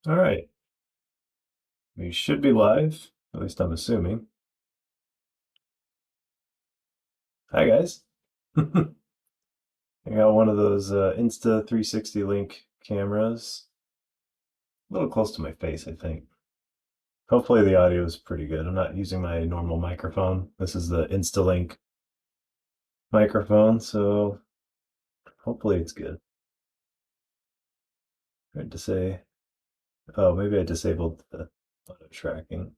All right, we should be live, at least I'm assuming. Hi, guys. I got one of those Insta 360 link cameras, a little close to my face, I think. Hopefully the audio is pretty good. I'm not using my normal microphone. This is the InstaLink microphone, so hopefully it's good. Hard to say. Oh, maybe I disabled the auto tracking.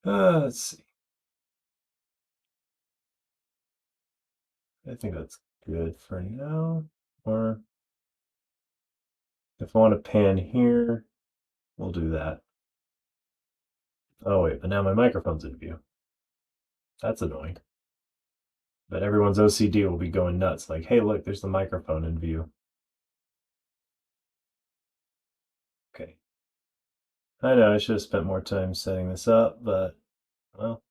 Let's see. I think that's good for now. Or if I want to pan here, we'll do that. Oh wait, but now my microphone's in view. That's annoying. But everyone's OCD will be going nuts. Like, hey, look, there's the microphone in view. Okay. I know I should have spent more time setting this up, but well.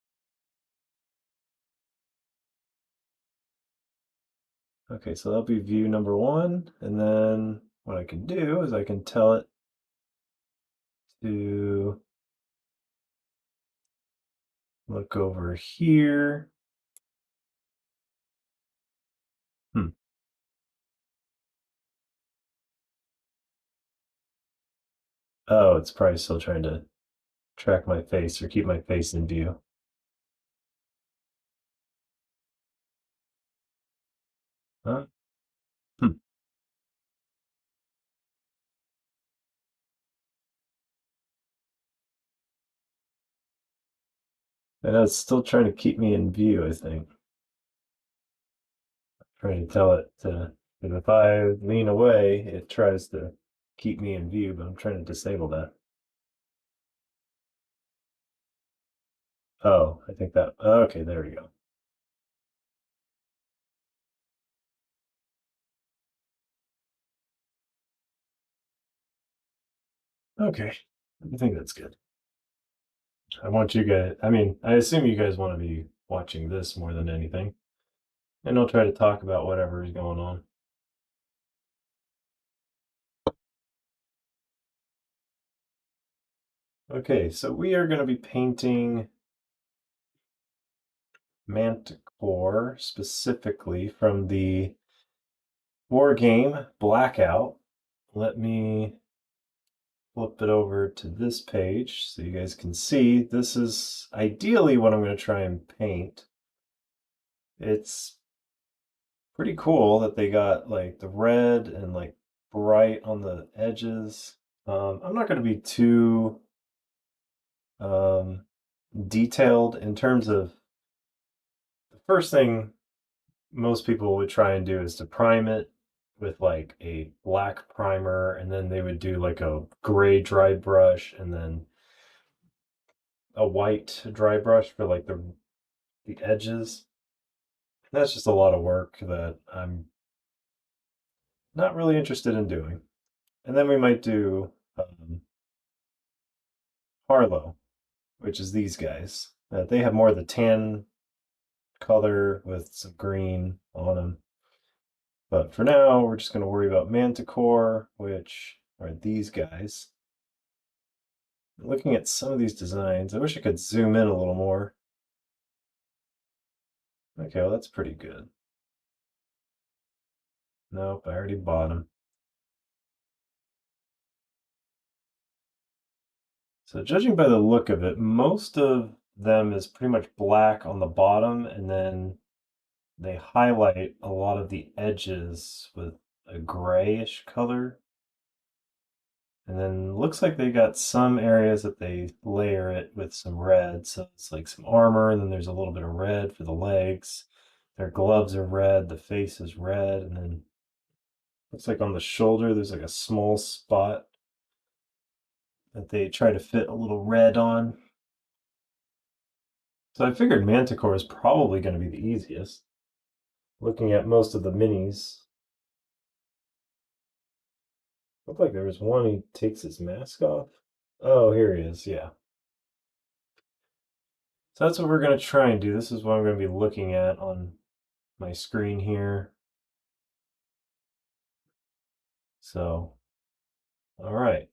Okay, so that'll be view number one. And then what I can do is I can tell it to look over here. Hmm. Oh, it's probably still trying to track my face or keep my face in view. Huh? Hmm. I know it's still trying to keep me in view, I think. Trying to tell it to, and if I lean away, it tries to keep me in view, but I'm trying to disable that. Oh, I think that, okay, there we go. Okay, I think that's good. I want you guys, I mean, I assume you guys want to be watching this more than anything, and I'll try to talk about whatever is going on. Okay, so we are going to be painting Manticor specifically from the war game BLKOUT. Let me flip it over to this page so you guys can see. This is ideally what I'm going to try and paint. It's pretty cool that they got like the red and like bright on the edges. I'm not going to be too um, detailed in terms of the first thing most people would try and do is to prime it with like a black primer, and then they would do like a gray dry brush and then a white dry brush for like the edges. That's just a lot of work that I'm not really interested in doing. And then we might do Harlow, which is these guys. They have more of the tan color with some green on them. But for now, we're just going to worry about Manticor, which are these guys. Looking at some of these designs, I wish I could zoom in a little more. Okay, well, that's pretty good. Nope, I already bought them. So judging by the look of it, most of them is pretty much black on the bottom, and then they highlight a lot of the edges with a grayish color. And then looks like they got some areas that they layer it with some red. So it's like some armor, and then there's a little bit of red for the legs. Their gloves are red, the face is red, and then looks like on the shoulder there's like a small spot that they try to fit a little red on. So I figured Manticore is probably going to be the easiest. Looking at most of the minis, looked like there was one he takes his mask off. Oh, here he is, yeah. So that's what we're going to try and do. This is what I'm going to be looking at on my screen here. So, all right.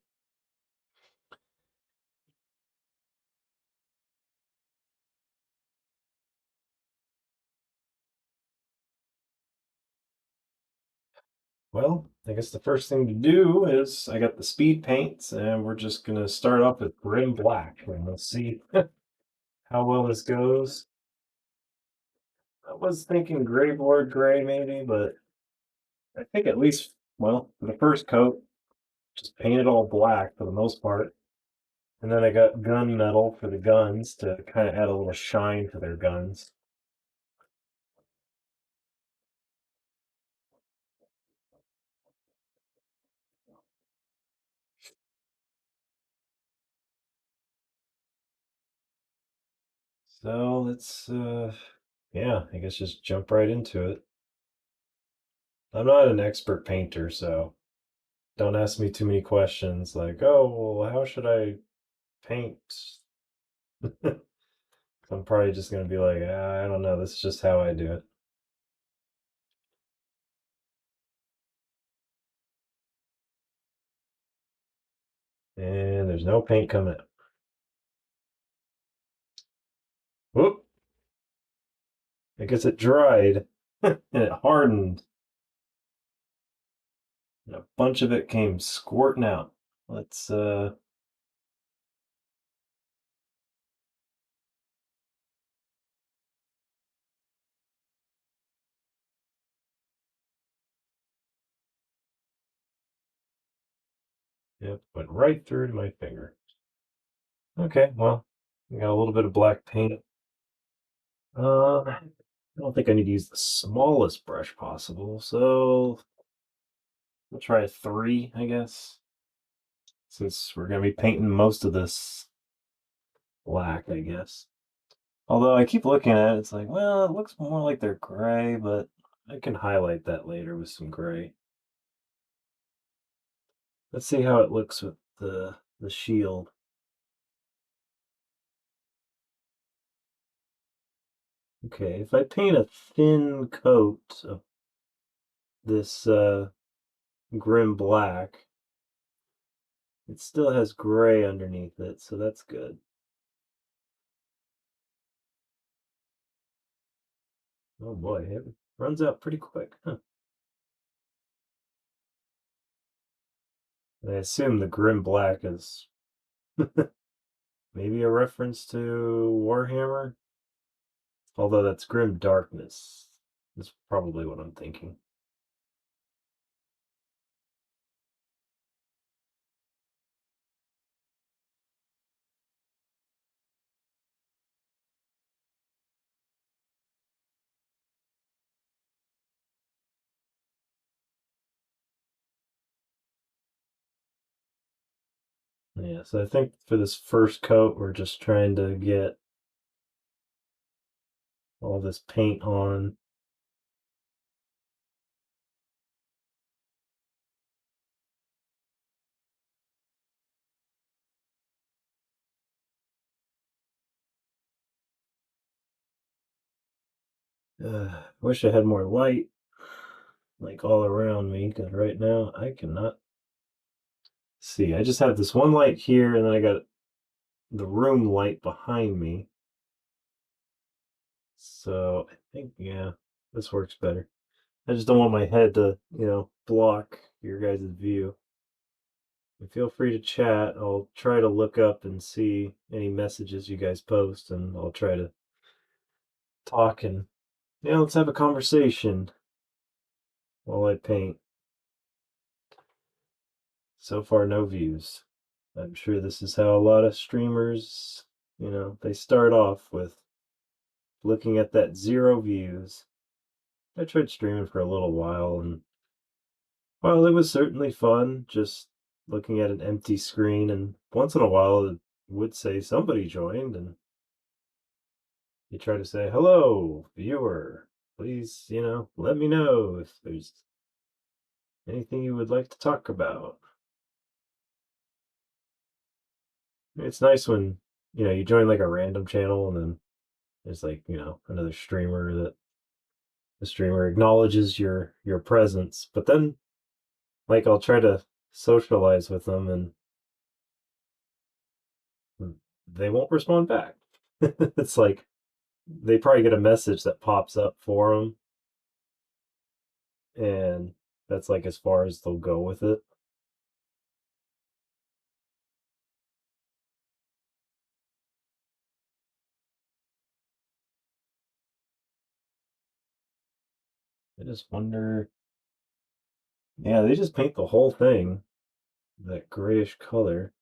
Well, I guess the first thing to do is I got the speed paints, and we're just gonna start off with grim black, and let's see how well this goes. I was thinking gray board gray maybe, but I think at least, well, for the first coat, just paint it all black for the most part. And then I got gunmetal for the guns to kind of add a little shine to their guns. So let's, yeah, I guess just jump right into it. I'm not an expert painter, so don't ask me too many questions like, oh, well, how should I paint? I'm probably just going to be like, "Ah, I don't know. This is just how I do it." And there's no paint coming out. Whoop! I guess it dried and it hardened. And a bunch of it came squirting out. Let's yep, went right through to my finger. Okay, well, we got a little bit of black paint. I don't think I need to use the smallest brush possible, so we'll try a 3, I guess. Since we're gonna be painting most of this black, I guess. Although I keep looking at it, it's like, well, it looks more like they're gray, but I can highlight that later with some gray. Let's see how it looks with the shield. Okay, if I paint a thin coat of this grim black, it still has gray underneath it, so that's good. Oh boy, it runs out pretty quick. Huh. And I assume the grim black is maybe a reference to Warhammer, although that's grim darkness. That's probably what I'm thinking. Yeah, so I think for this first coat, we're just trying to get all this paint on. Wish I had more light, like all around me, because right now I cannot see. I just have this one light here, and then I got the room light behind me. So I think, yeah, this works better. I just don't want my head to, block your guys' view. And feel free to chat. I'll try to look up and see any messages you guys post, and I'll try to talk and, let's have a conversation while I paint. So far, no views. I'm sure this is how a lot of streamers, they start off with looking at that 0 views. I tried streaming for a little while, and well, it was certainly fun just looking at an empty screen, and once in a while it would say somebody joined, and you try to say, hello, viewer. Please, let me know if there's anything you would like to talk about. It's nice when, you join like a random channel and then there's like, another streamer that The streamer acknowledges your presence, but then like I'll try to socialize with them and they won't respond back. It's like they probably get a message that pops up for them, and that's like as far as they'll go with it. I just wonder. Yeah, they just paint the whole thing that grayish color.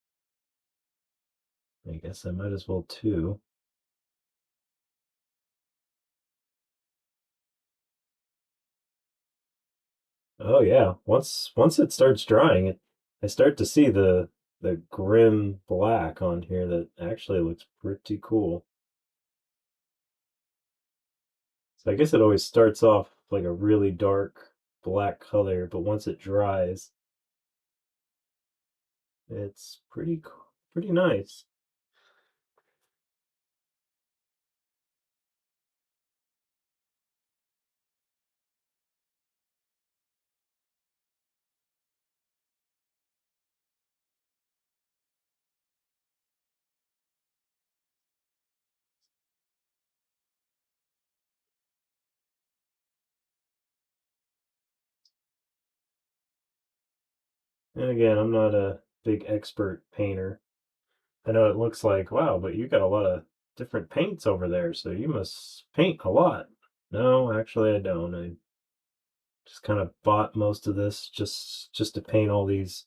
I guess I might as well too. Oh yeah, once it starts drying, I start to see the grim black on here that actually looks pretty cool. So I guess it always starts off like a really dark black color, but once it dries, it's pretty nice. And again, I'm not a big expert painter. I know it looks like, wow, but you got a lot of different paints over there, so you must paint a lot. No, actually I don't. I just kind of bought most of this just to paint all these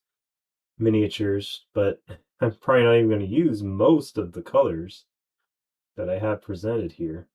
miniatures, but I'm probably not even going to use most of the colors that I have presented here.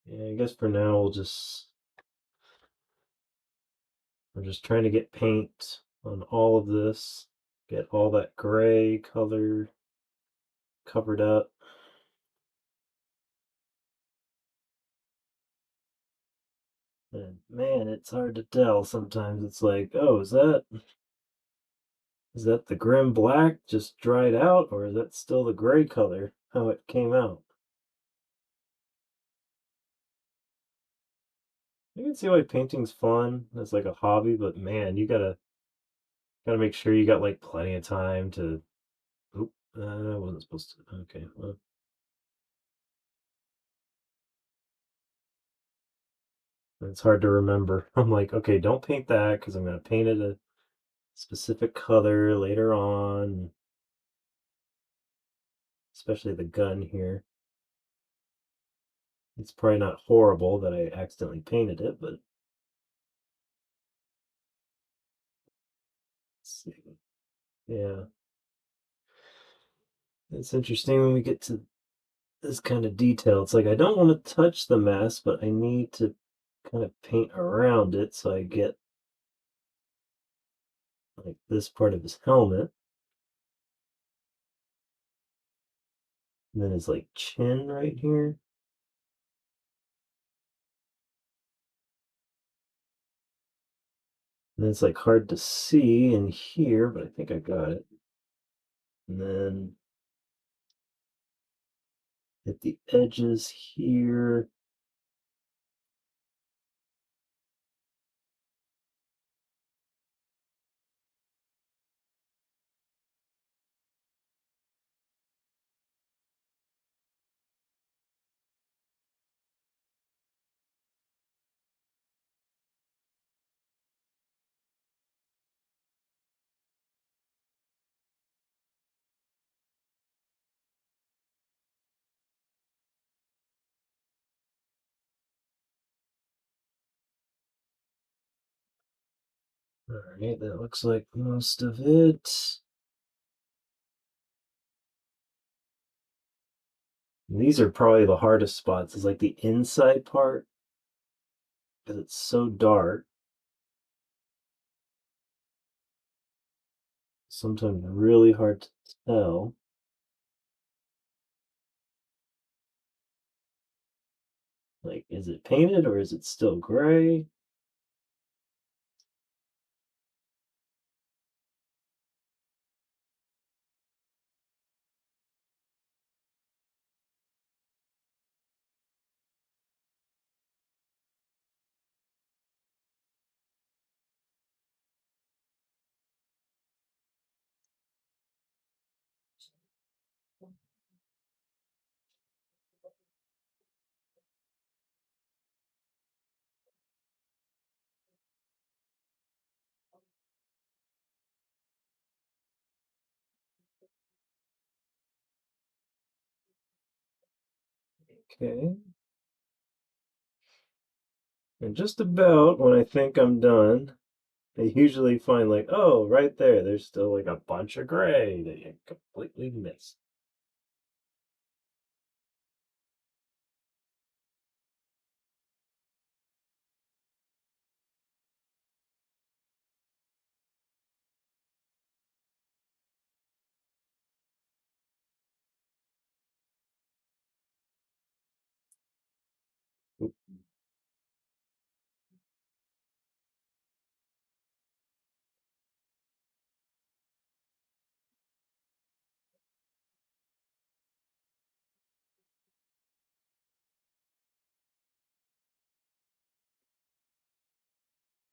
Yeah, I guess for now we're just trying to get paint on all of this, get all that gray color covered up. And man, it's hard to tell sometimes. It's like, oh, is that the grim black just dried out, or is that still the gray color, how it came out? I can see why painting's fun as like a hobby, but man, you gotta make sure you got like plenty of time to. Oop, I wasn't supposed to. Okay, well, it's hard to remember. I'm like, okay, don't paint that because I'm gonna paint it a specific color later on, especially the gun here. It's probably not horrible that I accidentally painted it, but let's see. Yeah, it's interesting when we get to this kind of detail. It's like I don't want to touch the mask, but I need to kind of paint around it so I get like this part of his helmet, and then his like chin right here. And it's like hard to see in here, but I think I got it. And then at the edges here. All right, that looks like most of it. And these are probably the hardest spots, is like the inside part. because it's so dark. Sometimes really hard to tell. Like, is it painted or is it still gray? Okay. And just about when I think I'm done, I usually find like, oh, right there, there's still like a bunch of gray that you completely missed.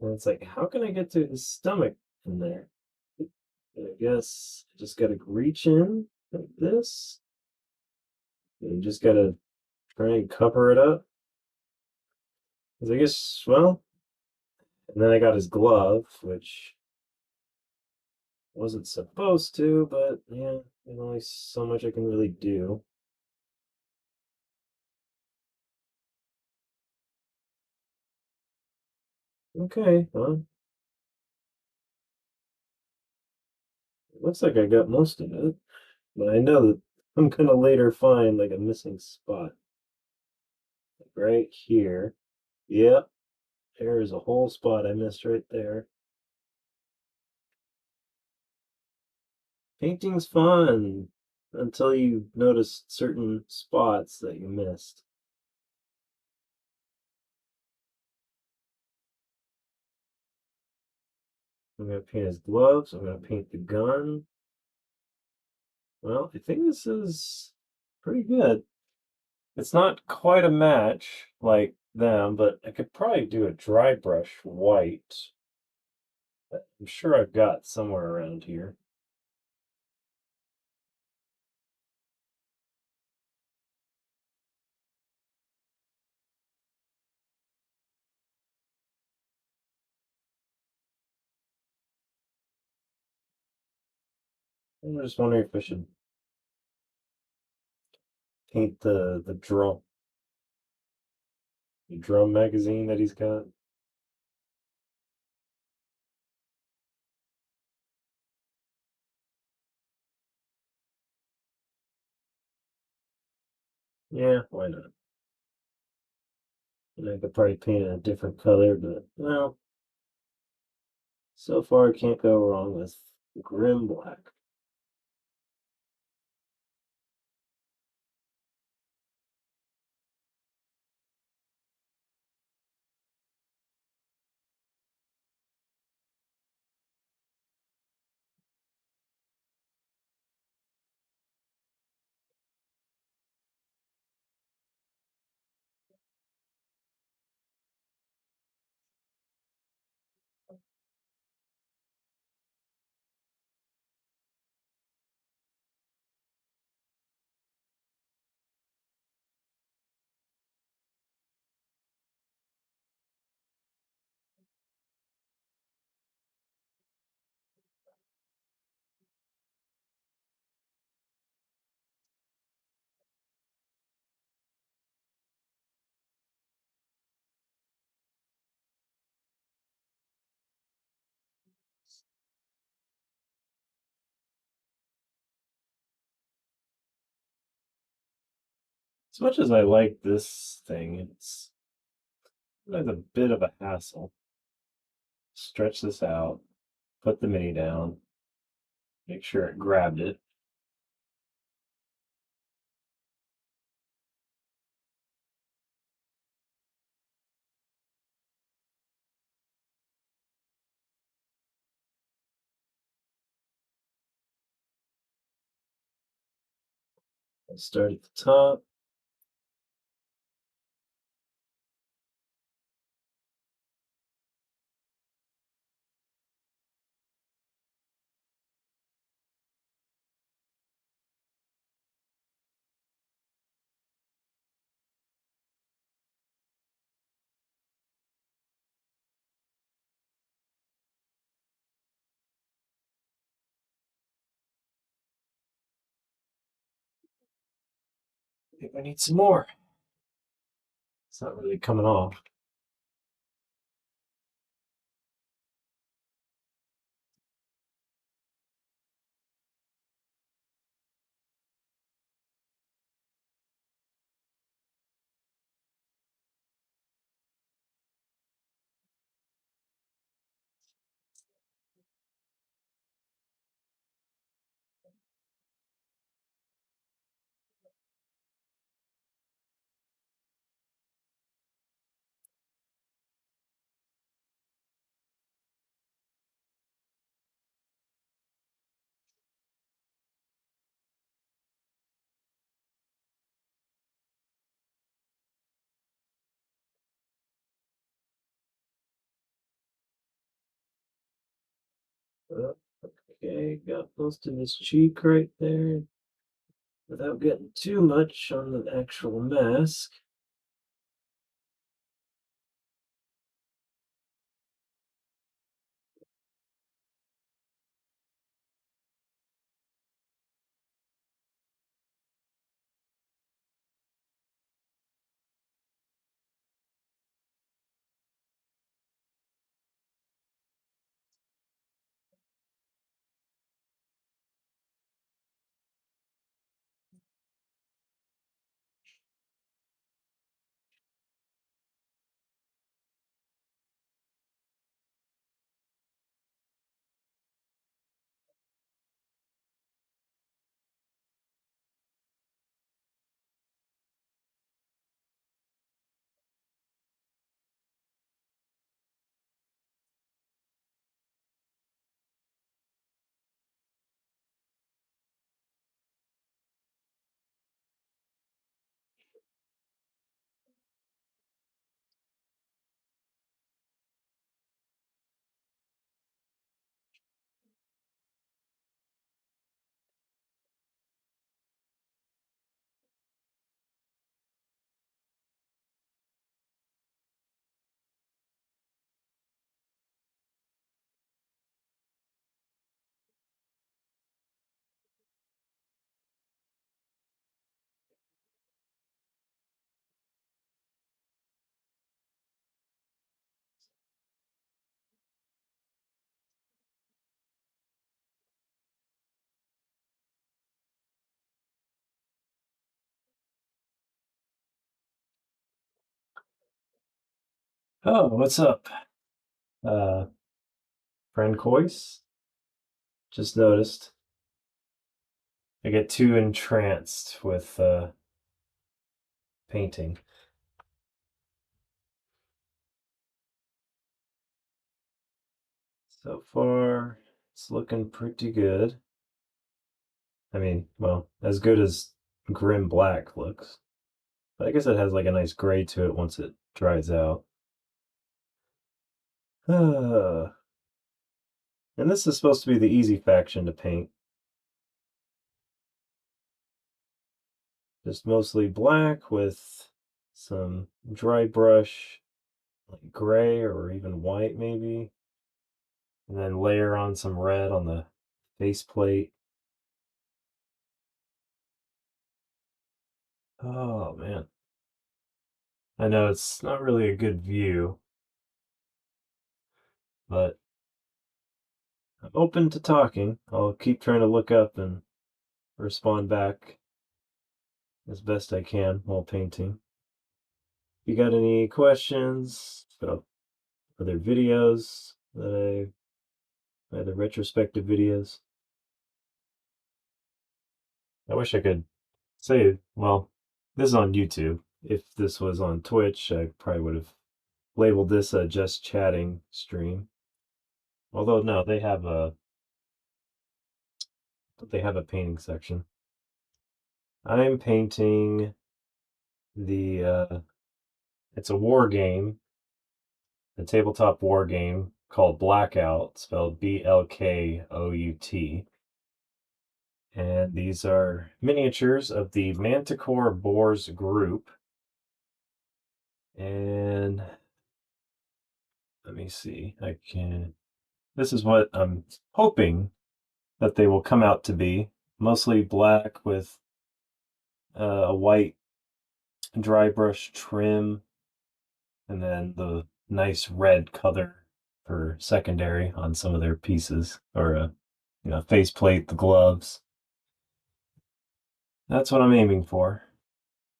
And it's like, how can I get to his stomach in there? I guess I just gotta reach in like this. And you just gotta try and cover it up. 'Cause I guess, well, and then I got his glove, which wasn't supposed to, but yeah, there's only so much I can really do. Okay, well, it looks like I got most of it, but I know that I'm gonna later find like a missing spot. Like right here. Yep, there is a whole spot I missed right there. Painting's fun until you notice certain spots that you missed. I'm gonna paint his gloves. I'm gonna paint the gun. Well, I think this is pretty good. It's not quite a match like them, but I could probably do a dry brush white that I'm sure I've got somewhere around here. I'm just wondering if I should paint the drum magazine that he's got. Yeah, why not? And I could probably paint it a different color, but well, so far I can't go wrong with grim black. As much as I like this thing, That's a bit of a hassle. Stretch this out, put the mini down, make sure it grabbed it. Start at the top. I think I need some more. It's not really coming off. Okay, got most of his cheek right there without getting too much on the actual mask. Oh, what's up? Uh, Friend Coyce? Just noticed. I get too entranced with painting. So far, it's looking pretty good. I mean, well, as good as Grim Black looks. But I guess it has like a nice gray to it once it dries out. And this is supposed to be the easy faction to paint. Just mostly black with some dry brush, like gray or even white maybe. And then layer on some red on the faceplate. Oh man. I know it's not really a good view, but I'm open to talking. I'll keep trying to look up and respond back as best I can while painting. you got any questions about other videos either retrospective videos? I wish I could say, well, this is on YouTube. If this was on Twitch, I probably would have labeled this a just chatting stream. Although no, they have a painting section. I'm painting the it's a war game, a tabletop war game called BLKOUT, spelled BLKOUT. And these are miniatures of the Manticor Boars group. And let me see, this is what I'm hoping that they will come out to be. Mostly black with a white dry brush trim, and then the nice red color for secondary on some of their pieces, or faceplate, the gloves. That's what I'm aiming for.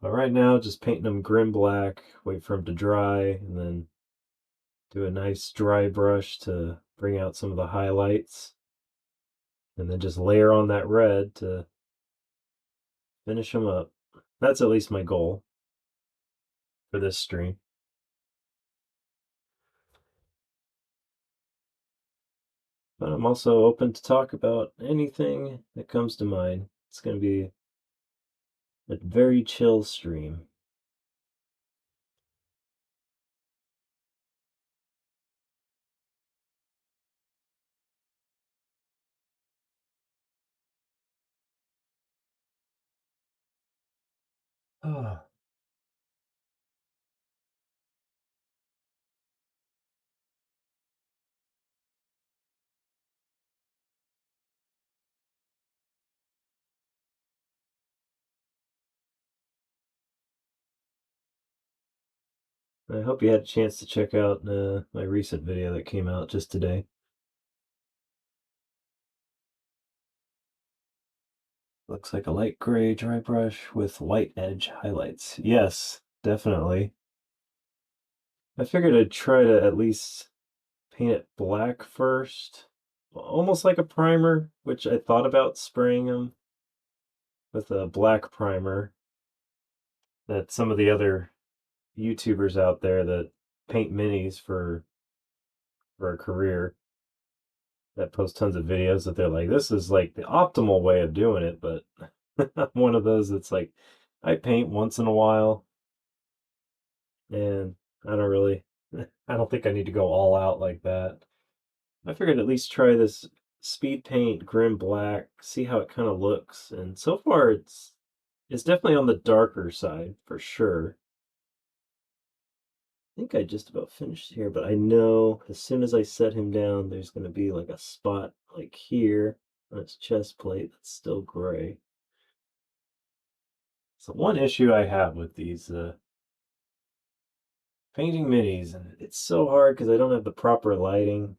But right now, just painting them grim black, wait for them to dry, and then do a nice dry brush to bring out some of the highlights, and then just layer on that red to finish them up. That's at least my goal for this stream. But I'm also open to talk about anything that comes to mind. It's going to be a very chill stream. Oh, I hope you had a chance to check out my recent video that came out just today. Looks like a light gray dry brush with white edge highlights. Yes, definitely. I figured I'd try to at least paint it black first, almost like a primer, which I thought about spraying them with a black primer that some of the other YouTubers out there that paint minis for a career that post tons of videos that they're like, this is like the optimal way of doing it, but I'm one of those that's like, I paint once in a while, and I don't think I need to go all out like that. I figured at least try this speed paint grim black, see how it kind of looks, and so far it's definitely on the darker side for sure. I think I just about finished here, but I know as soon as I set him down, there's going to be like a spot like here on his chest plate that's still gray. So one issue I have with these painting minis, and it's so hard because I don't have the proper lighting.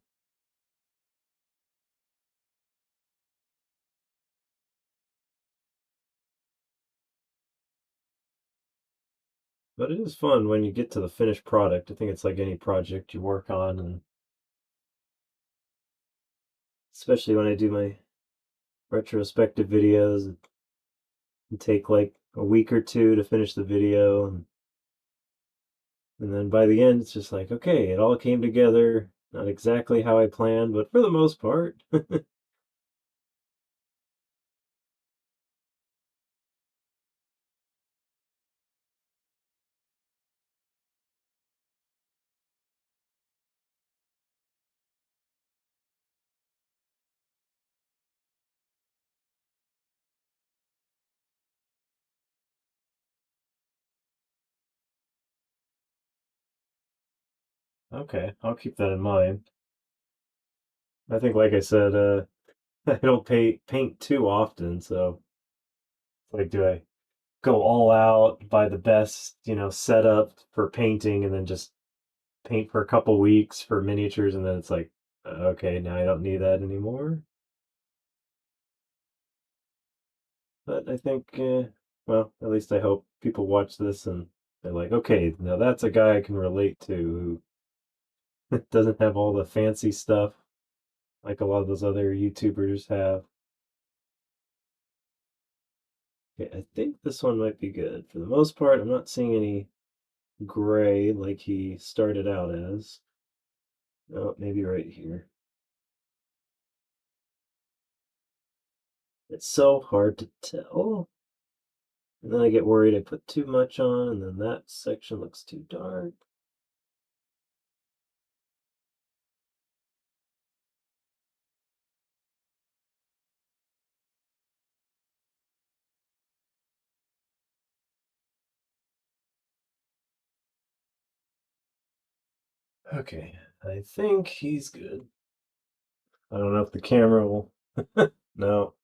But it is fun when you get to the finished product. I think it's like any project you work on, and especially when I do my retrospective videos, it take like a week or two to finish the video, and then by the end, it's just like, okay, it all came together. Not exactly how I planned, but for the most part. Okay, I'll keep that in mind. I think, like I said, I don't paint too often, so it's like, do I go all out, buy the best, setup for painting, and then just paint for a couple weeks for miniatures, and then it's like, okay, now I don't need that anymore. But I think, well, at least I hope people watch this and They're like, okay, now that's a guy I can relate to who doesn't have all the fancy stuff like a lot of those other YouTubers have. Okay, I think this one might be good. For the most part, I'm not seeing any gray like he started out as. Oh, maybe right here. It's so hard to tell. And then I get worried I put too much on, and then that section looks too dark. Okay, I think he's good. I don't know if the camera will. No,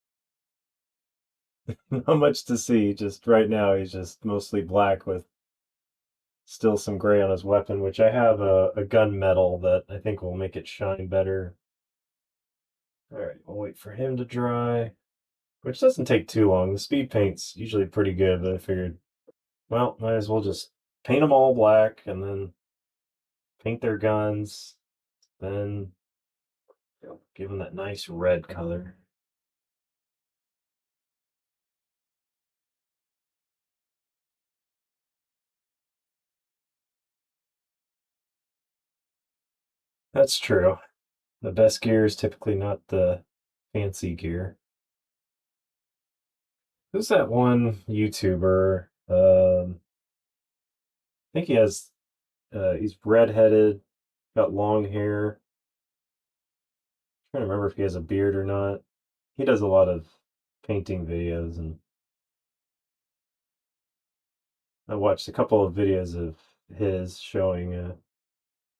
not much to see. Just right now, he's just mostly black with still some gray on his weapon, which I have a gun metal that I think will make it shine better. All right, we'll wait for him to dry, which doesn't take too long. The speed paint's usually pretty good, but I figured, well, might as well just paint them all black and then paint their guns, then give them that nice red color. That's true. The best gear is typically not the fancy gear. Who's that one YouTuber? I think he has. He's redheaded, got long hair. I'm trying to remember if he has a beard or not. He does a lot of painting videos, and I watched a couple of videos of his showing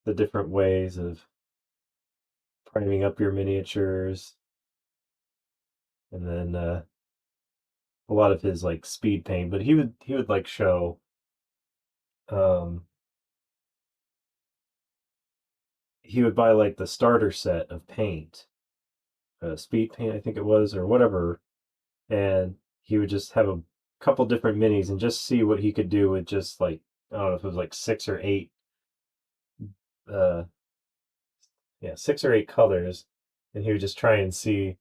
the different ways of priming up your miniatures, and then a lot of his like speed paint. But he would like show um, he would buy like the starter set of paint, speed paint, I think it was, or whatever, and he would just have a couple different minis and just see what he could do with just like I don't know if it was like six or eight, uh, yeah, 6 or 8 colors, and he would just try and see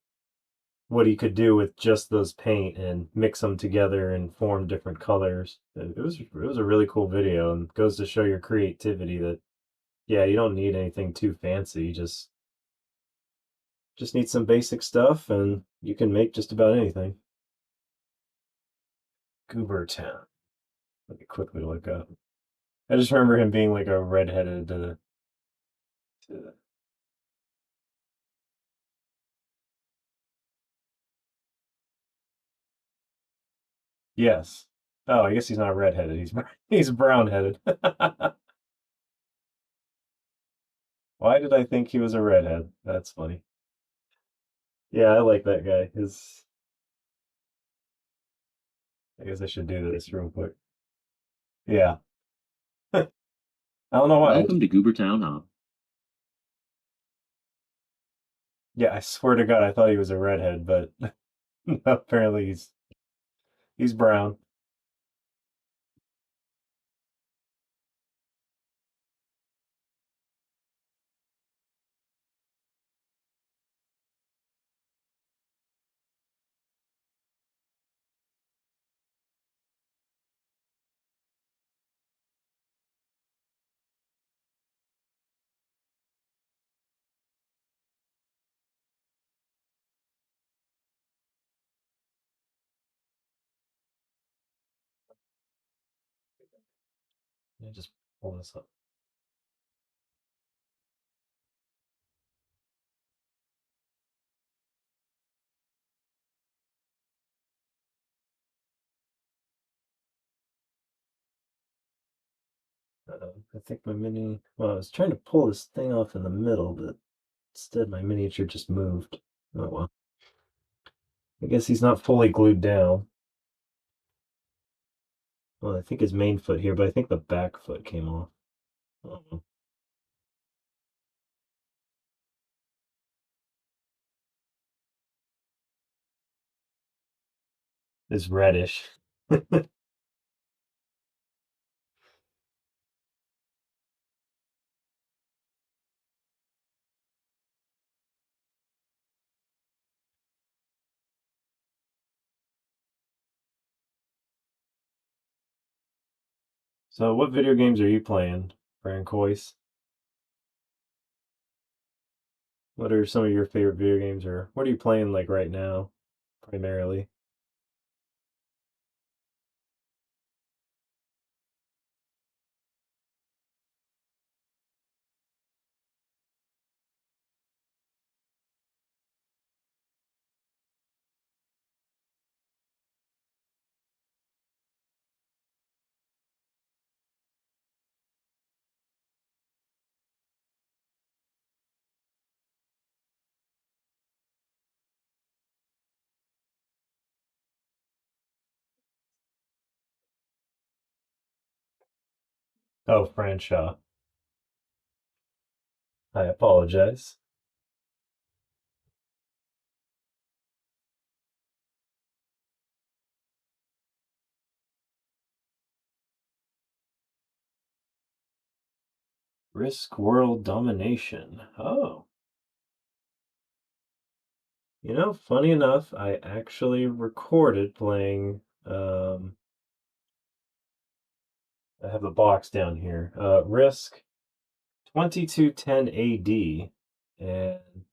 what he could do with just those paint and mix them together and form different colors. It was a really cool video and goes to show your creativity that yeah, you don't need anything too fancy. You just need some basic stuff and you can make just about anything. Goober Town. Let me quickly look up. I just remember him being like a redheaded. Yes. Oh, I guess he's not redheaded. He's brown headed. Why did I think he was a redhead? That's funny. Yeah, I like that guy. His. I guess I should do this real quick. Yeah. I don't know why. Welcome to Goobertown Hub. Yeah, I swear to God, I thought he was a redhead, but apparently he's brown. Let me just pull this up. I think my mini. Well, I was trying to pull this thing off in the middle, but instead my miniature just moved. Oh well. I guess he's not fully glued down. Well, I think his main foot here, but I think the back foot came off. Oh, it's reddish. So, what video games are you playing, Francois? What are some of your favorite video games, or what are you playing like right now, primarily? Oh, Franshaw. I apologize. Risk World Domination. Oh, funny enough, I actually recorded playing. I have the box down here. Risk 2210 AD, and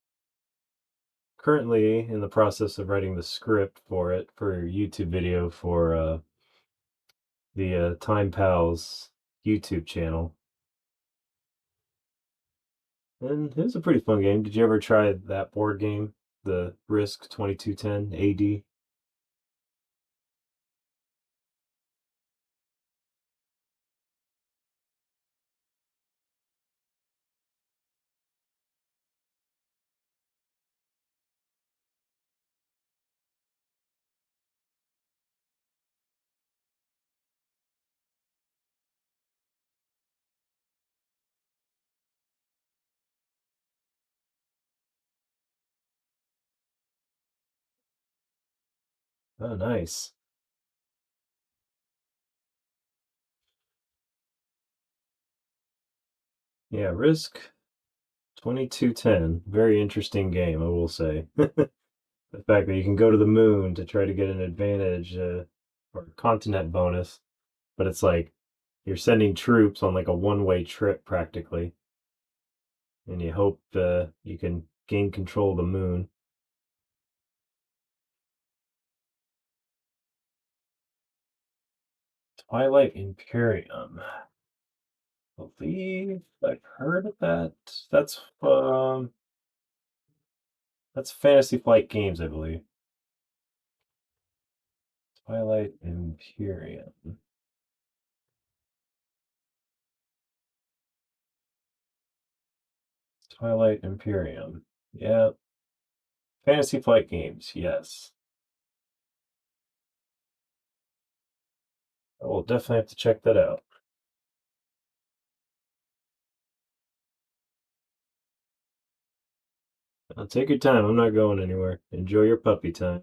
currently in the process of writing the script for it for a YouTube video for the Time Pals YouTube channel. And it was a pretty fun game. Did you ever try that board game, the Risk 2210 AD? Oh, nice. Yeah, Risk 2210. Very interesting game, I will say. The fact that you can go to the moon to try to get an advantage or a continent bonus, but it's like you're sending troops on like a one-way trip practically, and you hope you can gain control of the moon. Twilight Imperium. I believe I've heard of that. That's Fantasy Flight Games, I believe. Twilight Imperium. Twilight Imperium. Yeah, Fantasy Flight Games. Yes, I will definitely have to check that out. Take your time. I'm not going anywhere. Enjoy your puppy time.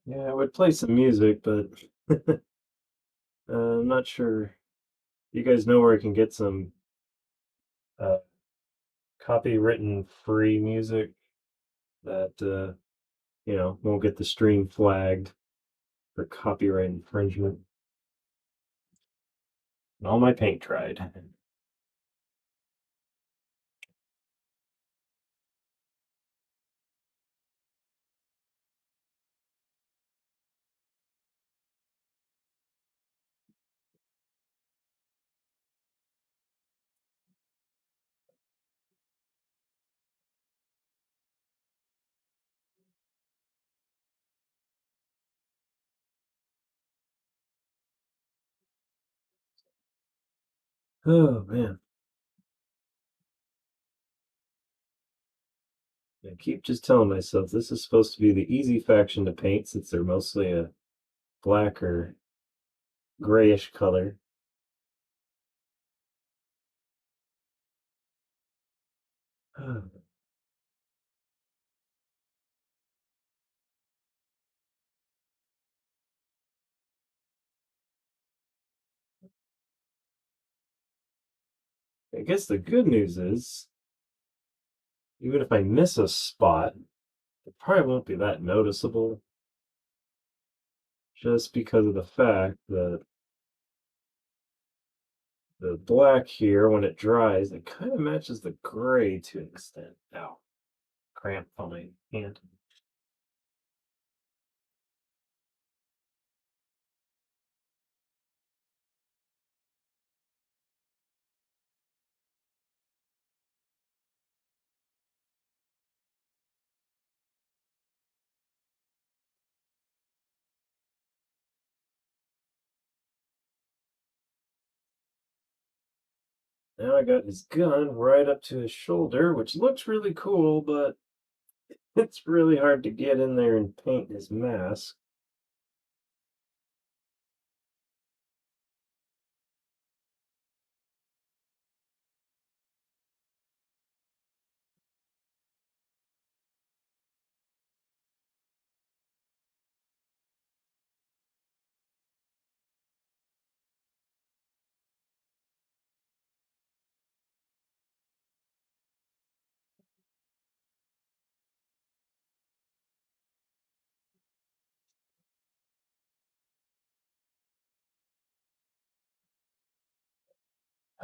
Yeah, I would play some music, but I'm not sure. You guys know where I can get some uh, copywritten free music that won't get the stream flagged for copyright infringement. And all my paint dried. Oh man. I keep just telling myself this is supposed to be the easy faction to paint since they're mostly a black or grayish color. I guess the good news is, even if I miss a spot, it probably won't be that noticeable just because of the fact that the black here, when it dries, it kind of matches the gray to an extent. Ow, cramp on my hand. Now I got his gun right up to his shoulder, which looks really cool, but it's really hard to get in there and paint his mask.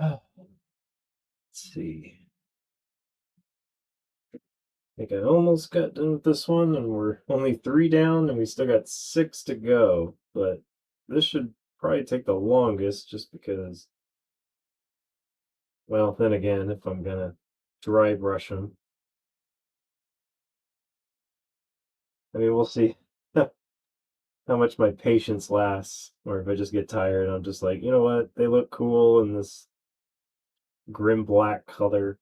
Let's see. I think I almost got done with this one, and we're only 3 down, and we still got 6 to go. But this should probably take the longest just because, well, then again, if I'm gonna dry brush them, I mean, we'll see how much my patience lasts, or if I just get tired, I'm just like, you know what, they look cool in this grim black color.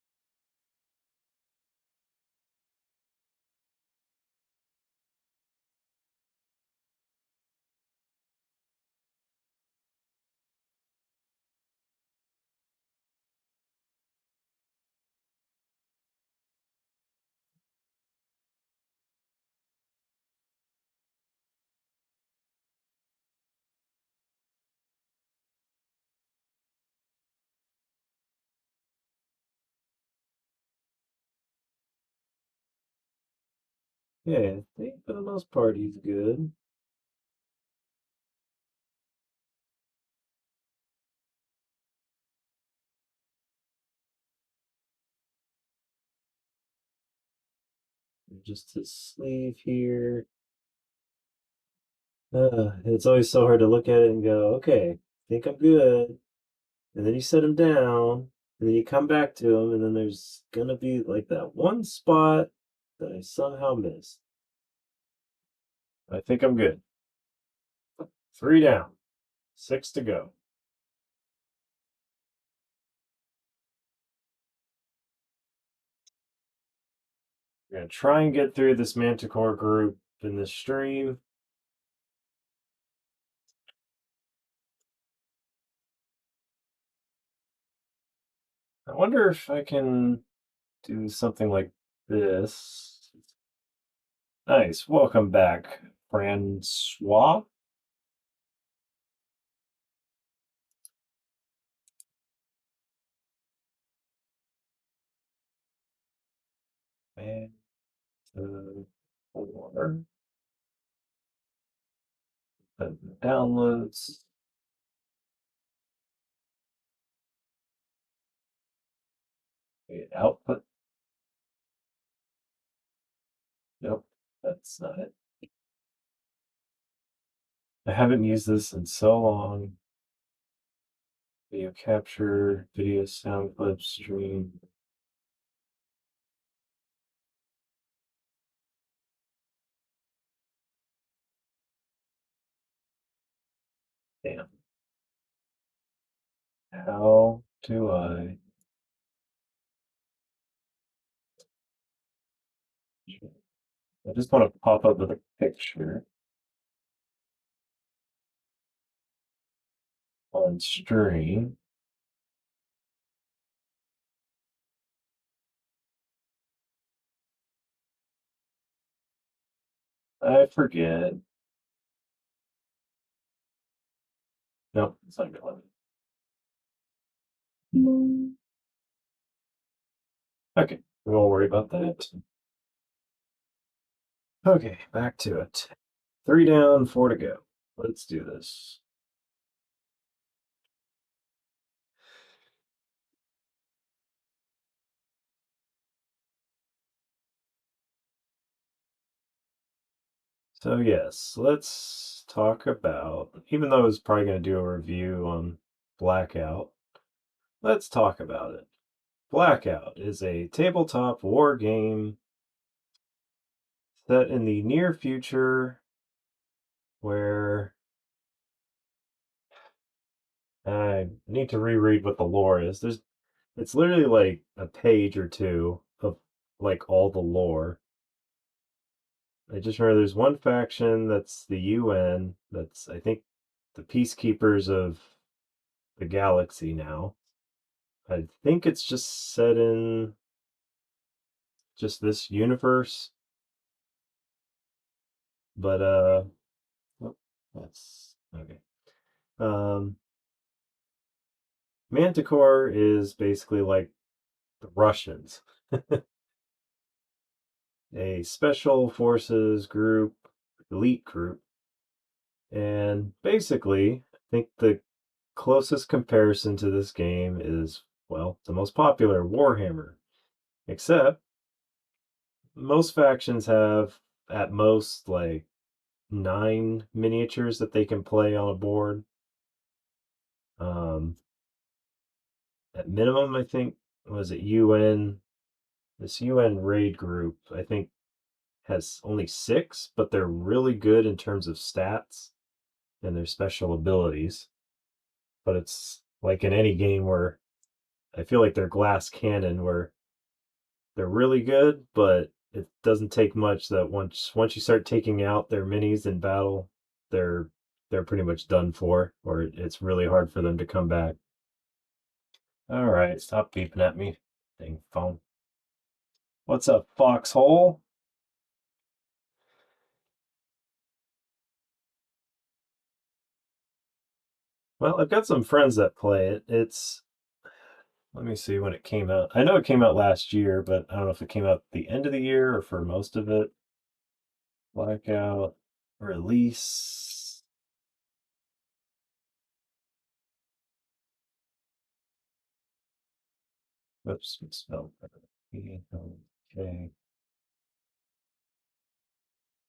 Yeah, I think for the most part he's good. Just his sleeve here. It's always so hard to look at it and go, okay, I think I'm good. And then you set him down, and then you come back to him, and then there's gonna be like that one spot that I somehow missed. I think I'm good. 3 down, 6 to go. We're gonna try and get through this Manticore group in this stream. I wonder if I can do something like this. Nice. Welcome back, Francois. And four. Downloads. Output. Nope, that's not it. I haven't used this in so long. Video capture, video sound clip stream. Damn. How do I just want to pop up with a picture on stream. I forget. Nope, it's not gonna let me. Okay, we won't worry about that. Okay, back to it. 3 down, 4 to go. Let's do this. So yes, let's talk about, even though I was probably going to do a review on BLKOUT, let's talk about it. BLKOUT is a tabletop war game set in the near future where I need to reread what the lore is. It's literally like a page or two of like all the lore. I just remember there's one faction that's the UN, that's I think the peacekeepers of the galaxy now. I think it's just set in just this universe, but oh, that's okay. Um, Manticor is basically like the Russians, a special forces group, elite group, and basically, I think the closest comparison to this game is, well, the most popular Warhammer, except most factions have at most like 9 miniatures that they can play on a board. Um, at minimum, I think, was it UN? This UN raid group, I think, has only 6, but they're really good in terms of stats and their special abilities. But it's like in any game where I feel like they're glass cannon, where they're really good, but it doesn't take much that once you start taking out their minis in battle, they're they're pretty much done for, or it's really hard for them to come back. All right, stop beeping at me, dang phone. What's up, Foxhole? Well, I've got some friends that play it. Let me see when it came out. I know it came out last year, but I don't know if it came out at the end of the year or for most of it. BLKOUT release. Oops, it's spelled okay.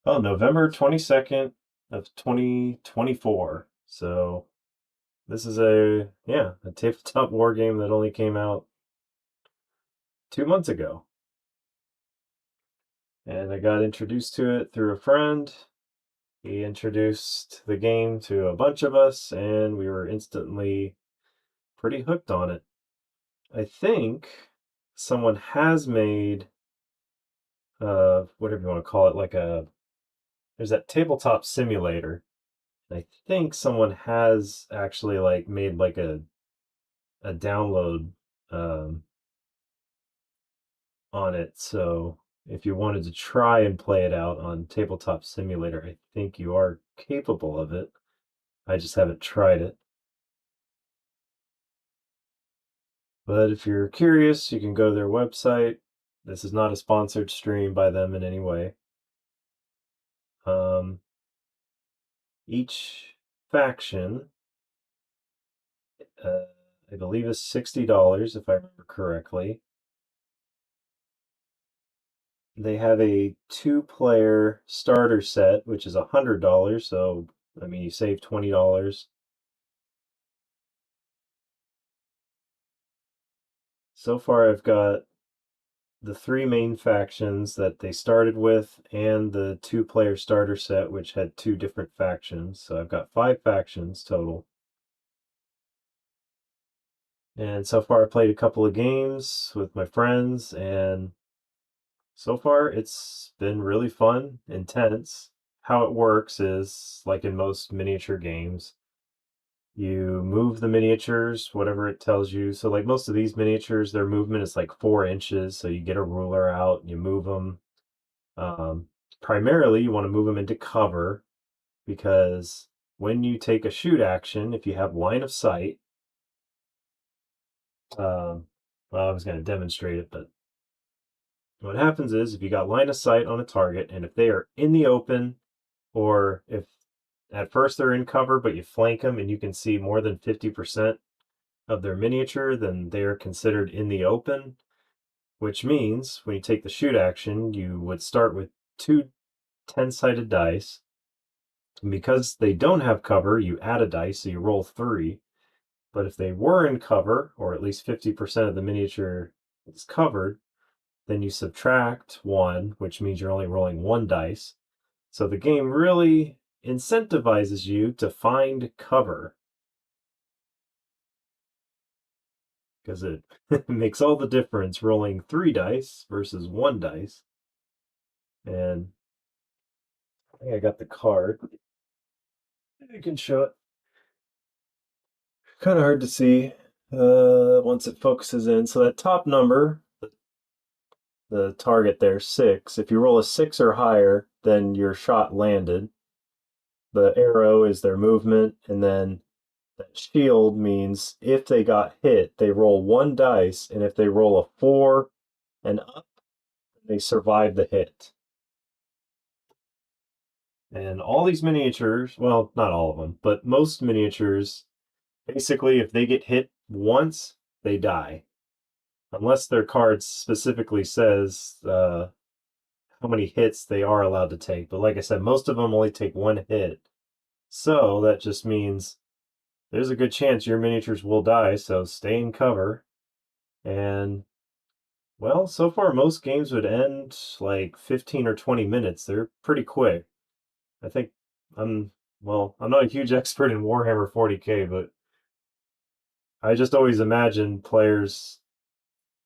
Oh, November 22nd of 2024. So this is a tabletop war game that only came out 2 months ago. And I got introduced to it through a friend. He introduced the game to a bunch of us, and we were instantly pretty hooked on it. I think someone has made, whatever you want to call it, like there's that tabletop simulator. I think someone has actually like made like a download um, on it. So if you wanted to try and play it out on Tabletop Simulator, I think you are capable of it. I just haven't tried it. But if you're curious, you can go to their website. This is not a sponsored stream by them in any way. Um, each faction, I believe, is $60 if I remember correctly. They have a 2-player starter set, which is $100. So, I mean, you save $20. So far, I've got the 3 main factions that they started with and the 2-player starter set, which had 2 different factions. So I've got 5 factions total. And so far, I played a couple of games with my friends, and so far it's been really fun, intense. How it works is like in most miniature games, you move the miniatures, whatever it tells you. So, like most of these miniatures, their movement is like 4 inches. So, you get a ruler out, you move them. Um, Primarily, you want to move them into cover because when you take a shoot action, if you have line of sight, um, well, I was going to demonstrate it, but what happens is if you got line of sight on a target and if they are in the open, or if at first they're in cover, but you flank them and you can see more than 50% of their miniature, then they are considered in the open, which means when you take the shoot action, you would start with two 10-sided dice. And because they don't have cover, you add a dice, so you roll 3. But if they were in cover, or at least 50% of the miniature is covered, then you subtract 1, which means you're only rolling 1 dice. So the game really incentivizes you to find cover because it makes all the difference rolling 3 dice versus 1 dice. And I think I got the card. I can show it. Kind of hard to see once it focuses in. So that top number, the target there, 6. If you roll a 6 or higher, then your shot landed. The arrow is their movement, and then that shield means if they got hit, they roll 1 dice, and if they roll a 4 and up, they survive the hit. And all these miniatures, well, not all of them, but most miniatures, basically, if they get hit once, they die. Unless their card specifically says how many hits they are allowed to take. But like I said, most of them only take 1 hit. So that just means there's a good chance your miniatures will die, so stay in cover. And, well, so far most games would end like 15 or 20 minutes. They're pretty quick. I think I'm, well, I'm not a huge expert in Warhammer 40K, but I just always imagine players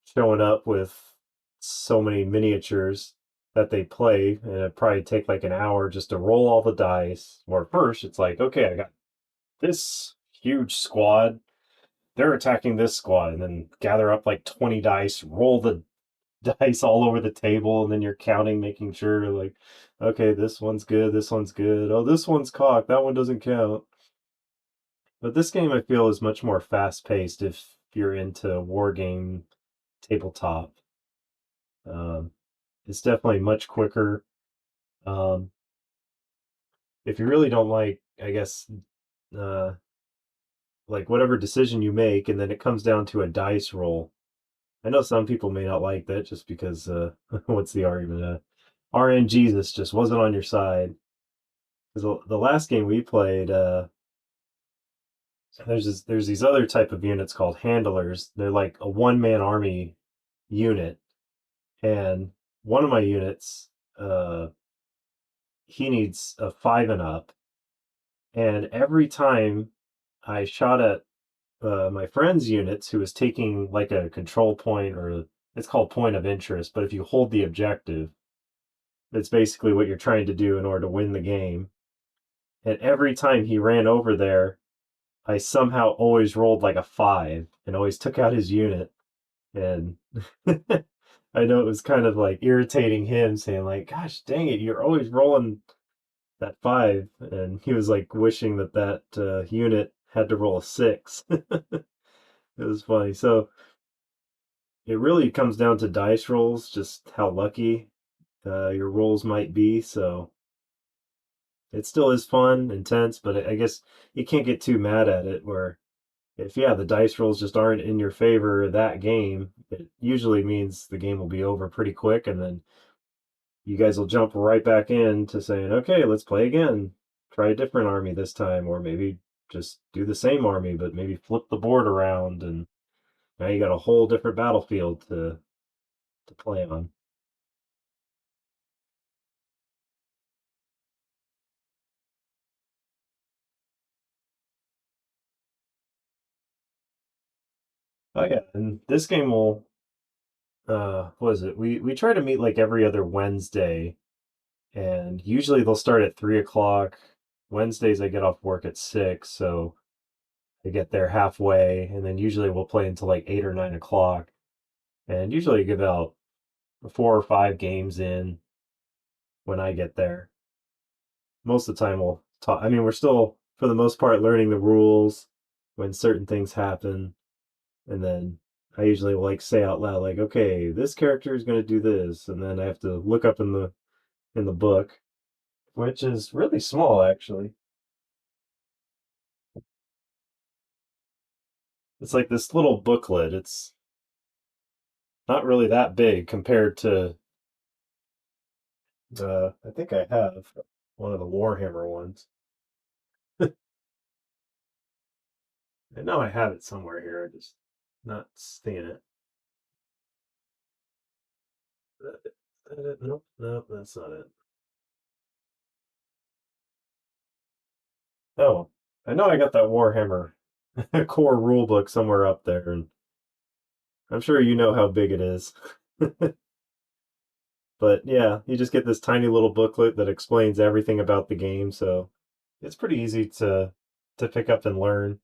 showing up with so many miniatures that they play, and it'd probably take like an hour just to roll all the dice. Or first, it's like, okay, I got this huge squad. They're attacking this squad, and then gather up like 20 dice, roll the dice all over the table, and then you're counting, making sure, like, okay, this one's good, this one's good. Oh, this one's cocked, that one doesn't count. But this game, I feel, is much more fast paced if you're into war game tabletop. Um, it's definitely much quicker. Um, if you really don't like, I guess, uh, like whatever decision you make, and then it comes down to a dice roll. I know some people may not like that just because, what's the argument? RNGesus just wasn't on your side. Because the last game we played, there's these other type of units called handlers. They're like a one-man army unit, and one of my units, uh, he needs a 5 and up, and every time I shot at my friend's units who was taking like a control point, or it's called point of interest, but if you hold the objective, it's basically what you're trying to do in order to win the game. And every time he ran over there, I somehow always rolled like a 5 and always took out his unit. And I know it was kind of like irritating him, saying like, gosh dang it, you're always rolling that 5. And he was like wishing that unit had to roll a 6. It was funny. So it really comes down to dice rolls, just how lucky your rolls might be. So it still is fun, intense, but I guess you can't get too mad at it. Where if, yeah, the dice rolls just aren't in your favor that game, it usually means the game will be over pretty quick, and then you guys will jump right back in to saying, okay, let's play again. Try a different army this time, or maybe just do the same army, but maybe flip the board around, and now you got a whole different battlefield to play on. Oh yeah, and this game will what is it? We try to meet like every other Wednesday, and usually they'll start at 3 o'clock. Wednesdays I get off work at 6, so I get there halfway, and then usually we'll play until like 8 or 9 o'clock. And usually give out 4 or 5 games in when I get there. Most of the time we'll talk. I mean, we're still for the most part learning the rules when certain things happen, and then I usually will like say out loud like, okay, this character is going to do this, and then I have to look up in the book, which is really small actually. It's like this little booklet. It's not really that big compared to the. I think I have one of the Warhammer ones. I know I have it somewhere here. I just not seeing it. Nope, nope, that's not it. Oh, I know I got that Warhammer core rulebook somewhere up there, and I'm sure you know how big it is. But yeah, you just get this tiny little booklet that explains everything about the game, so it's pretty easy to pick up and learn.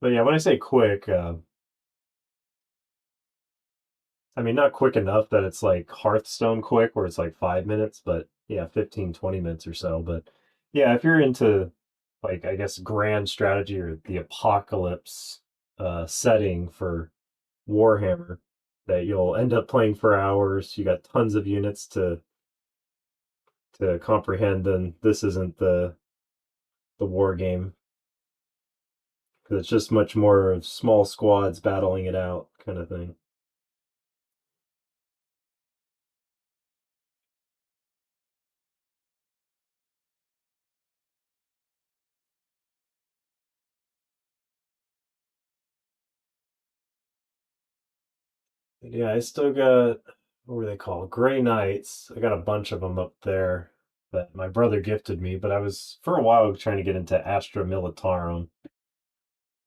But yeah, when I say quick, I mean not quick enough that it's like Hearthstone quick, where it's like 5 minutes, but yeah, 15, 20 minutes or so. But yeah, if you're into like I guess grand strategy or the apocalypse setting for Warhammer, that you'll end up playing for hours. You got tons of units to comprehend, and this isn't the war game because it's just much more of small squads battling it out kind of thing. Yeah, I still got what were they called? Gray Knights. I got a bunch of them up there that my brother gifted me, but I was for a while trying to get into Astra Militarum.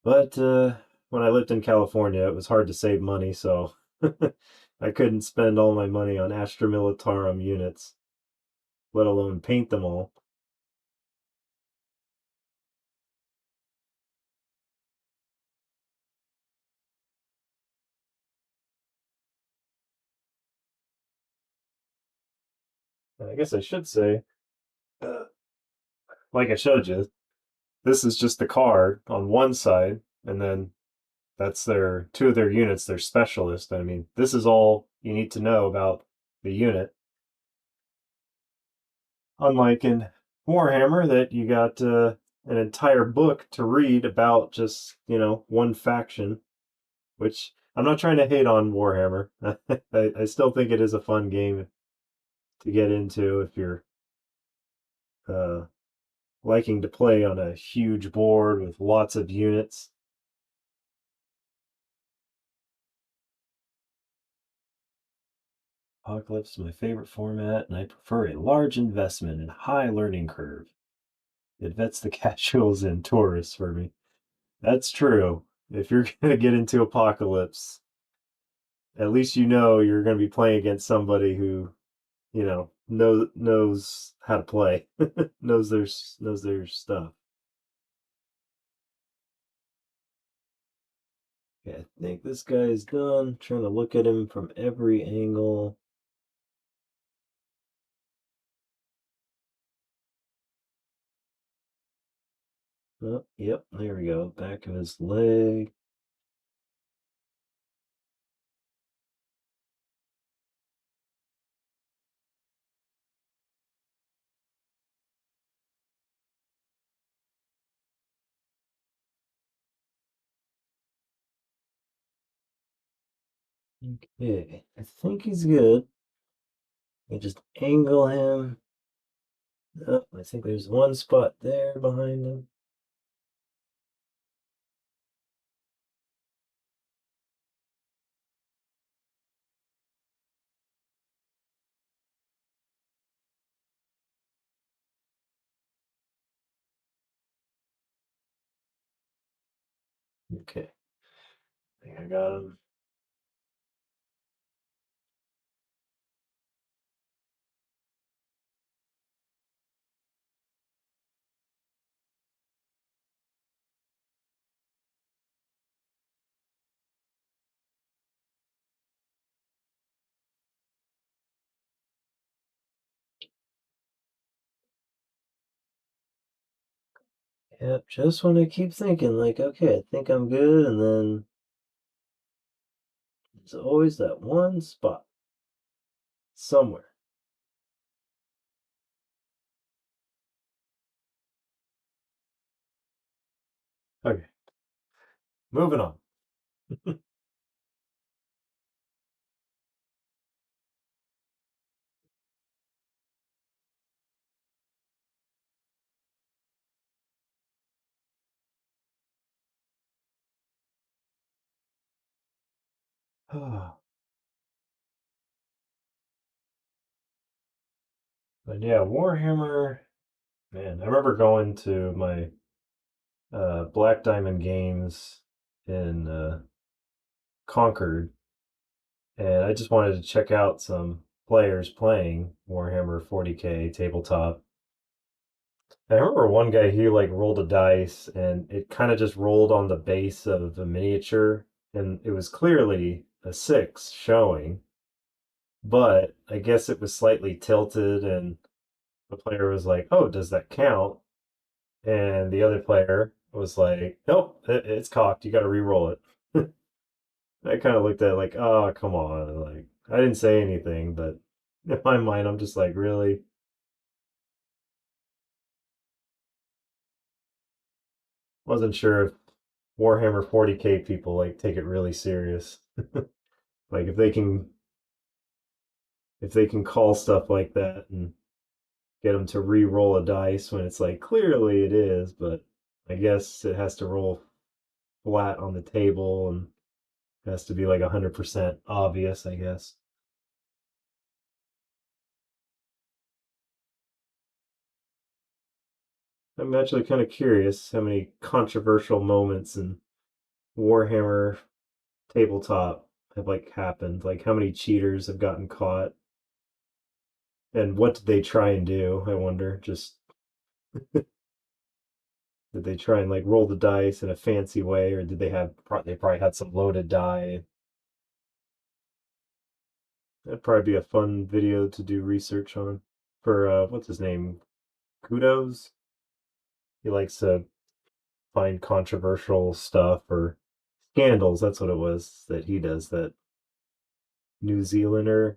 But when I lived in California, it was hard to save money, so I couldn't spend all my money on Astra Militarum units, let alone paint them all. And I guess I should say, uh, like I showed you, this is just the card on one side, and then that's their two of their units, their specialist. I mean, this is all you need to know about the unit. Unlike in Warhammer, that you got an entire book to read about just one faction. Which I'm not trying to hate on Warhammer. I still think it is a fun game to get into if you're uh, liking to play on a huge board with lots of units. Apocalypse is my favorite format, and I prefer a large investment and high learning curve. It vets the casuals and tourists for me. That's true. If you're going to get into Apocalypse, at least you know you're going to be playing against somebody who, knows how to play, knows their stuff. Okay, I think this guy is done. Trying to look at him from every angle. Oh, yep, there we go. Back of his leg. Okay, I think he's good. I just angle him. Oh, I think there's one spot there behind him. Okay, I think I got him. Yep, just when I keep thinking, like, okay, I think I'm good, and then there's always that one spot somewhere. Okay, moving on. But yeah, Warhammer, man, I remember going to my Black Diamond games in Concord, and I just wanted to check out some players playing Warhammer 40K tabletop. And I remember one guy, he like rolled a dice and it kind of just rolled on the base of a miniature, and it was clearly a 6 showing, but I guess it was slightly tilted, and the player was like, "Oh, does that count?" And the other player was like, "Nope, it's cocked. You got to re-roll it." I kind of looked at it like, "Oh, come on!" Like I didn't say anything, but in my mind, I'm just like, "Really?" Wasn't sure if Warhammer 40K people like take it really serious. Like if they can call stuff like that and get them to re-roll a dice when it's like clearly it is, but I guess it has to roll flat on the table and it has to be like 100% obvious, I guess. I'm actually kind of curious how many controversial moments in Warhammer tabletop have like happened. Like how many cheaters have gotten caught, and what did they try and do? I wonder. Just did they try and like roll the dice in a fancy way, or did they probably had some loaded die? That'd probably be a fun video to do research on for what's his name? Kudos. He likes to find controversial stuff or scandals. That's what it was that he does. That New Zealander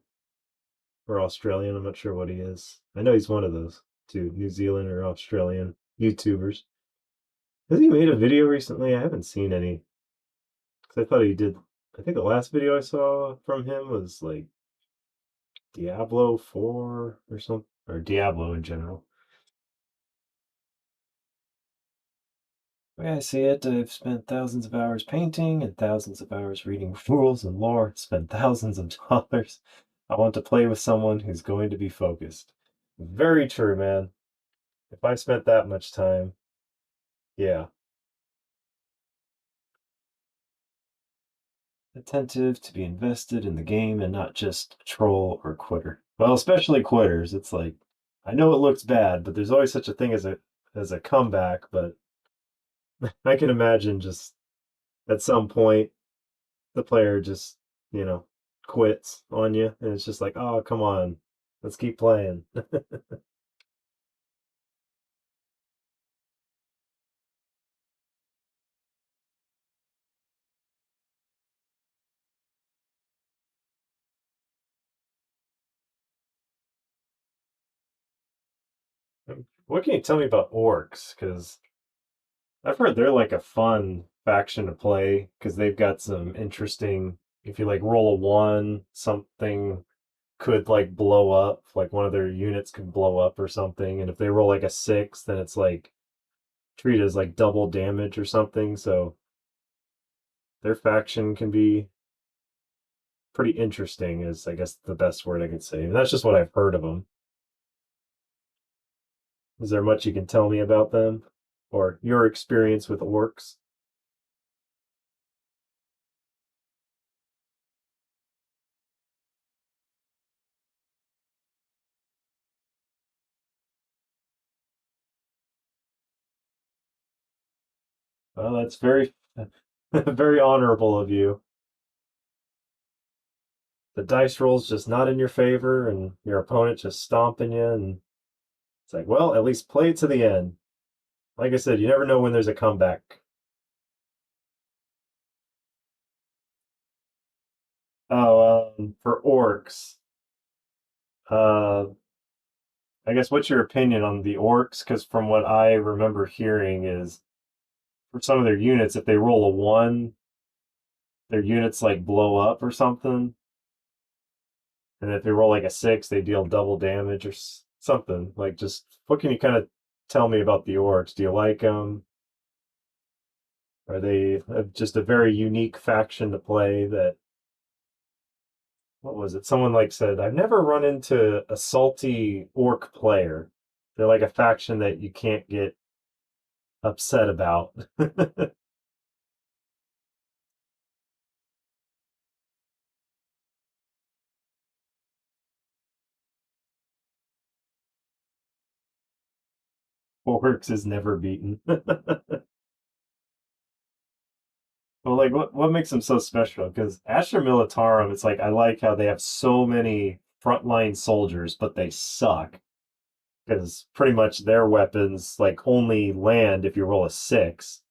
or Australian. I'm not sure what he is. I know he's one of those two, New Zealand or Australian YouTubers. Has he made a video recently? I haven't seen any. Because I thought he did. I think the last video I saw from him was like Diablo 4 or something, or Diablo in general. The way I see it, I've spent thousands of hours painting and thousands of hours reading rules and lore, spent thousands of dollars. I want to play with someone who's going to be focused. Very true, man. If I spent that much time, yeah. Attentive, to be invested in the game and not just a troll or quitter. Well, especially quitters. It's like I know it looks bad, but there's always such a thing as a comeback, but I can imagine just at some point the player just, you know, quits on you and it's just like, "Oh, come on. Let's keep playing." What can you tell me about orcs? Because I've heard they're like a fun faction to play because they've got some interesting. If you like roll a one, something could like blow up, like one of their units could blow up or something. And if they roll like a 6, then it's like treated as like double damage or something. So their faction can be pretty interesting, is I guess the best word I could say. And that's just what I've heard of them. Is there much you can tell me about them or your experience with orcs? Well, that's very, very honorable of you. The dice roll's just not in your favor, and your opponent just stomping you, and it's like, well, at least play it to the end. Like I said, you never know when there's a comeback. Oh, for orcs, uh, I guess what's your opinion on the orcs? Because from what I remember hearing is for some of their units, if they roll a one, their units like blow up or something, and if they roll like a six, they deal double damage or something. Like, just what can you kind of tell me about the orcs? Do you like them? Are they just a very unique faction to play? That what was it? Someone like said, I've never run into a salty orc player. They're like a faction that you can't get upset about. Orcs is never beaten. Well, like what makes them so special? Because Astra Militarum, it's like I like how they have so many frontline soldiers, but they suck because pretty much their weapons like only land if you roll a six.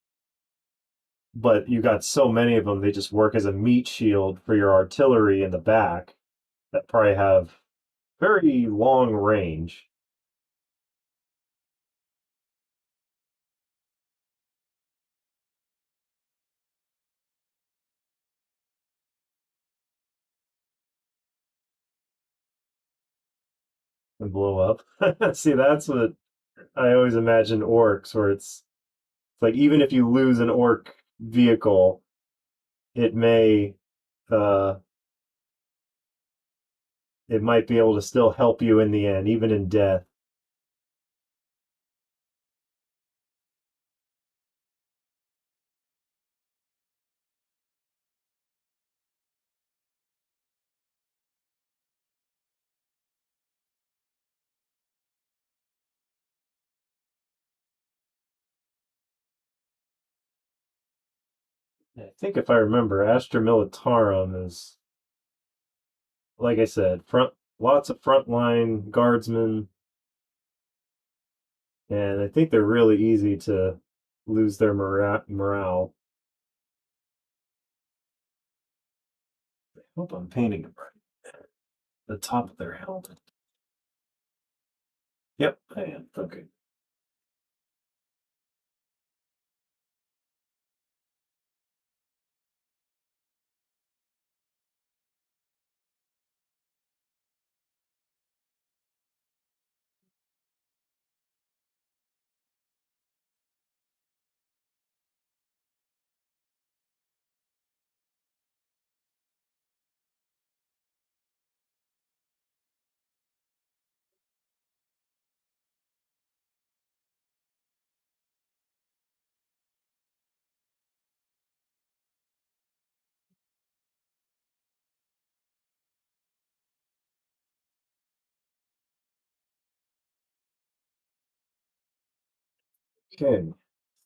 But you got so many of them, they just work as a meat shield for your artillery in the back that probably have very long range and blow up. See, that's what I always imagine orcs, where it's like even if you lose an orc vehicle, it may uh it might be able to still help you in the end, even in death. I think if I remember, Astra Militarum is, like I said, front lots of frontline guardsmen, and I think they're really easy to lose their morale. I hope I'm painting it right. The top of their helmet. Yep, I am. Okay. Okay.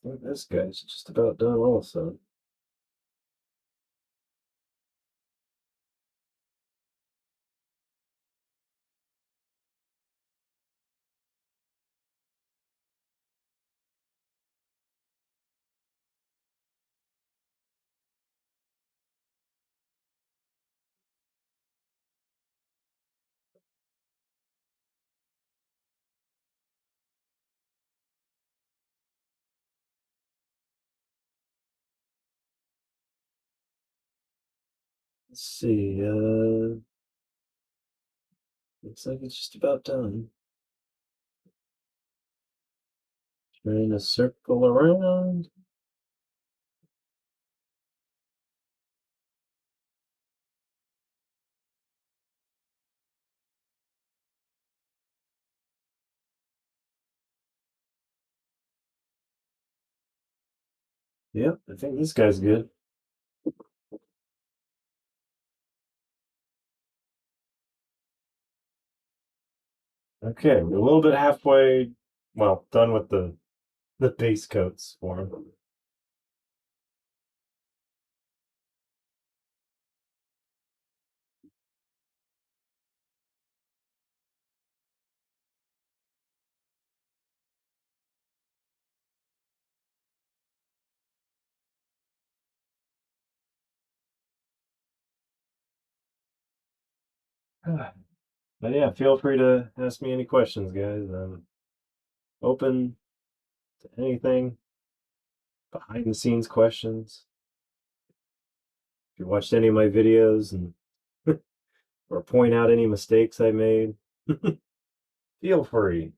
I think this guy's just about done also. Let's see. Looks like it's just about done. Trying to circle around. Yep, I think this guy's good. Okay, we're a little bit halfway, well, done with the base coats for him. But yeah, feel free to ask me any questions, guys. I'm open to anything, behind the scenes questions. If you watched any of my videos and or point out any mistakes I made, feel free.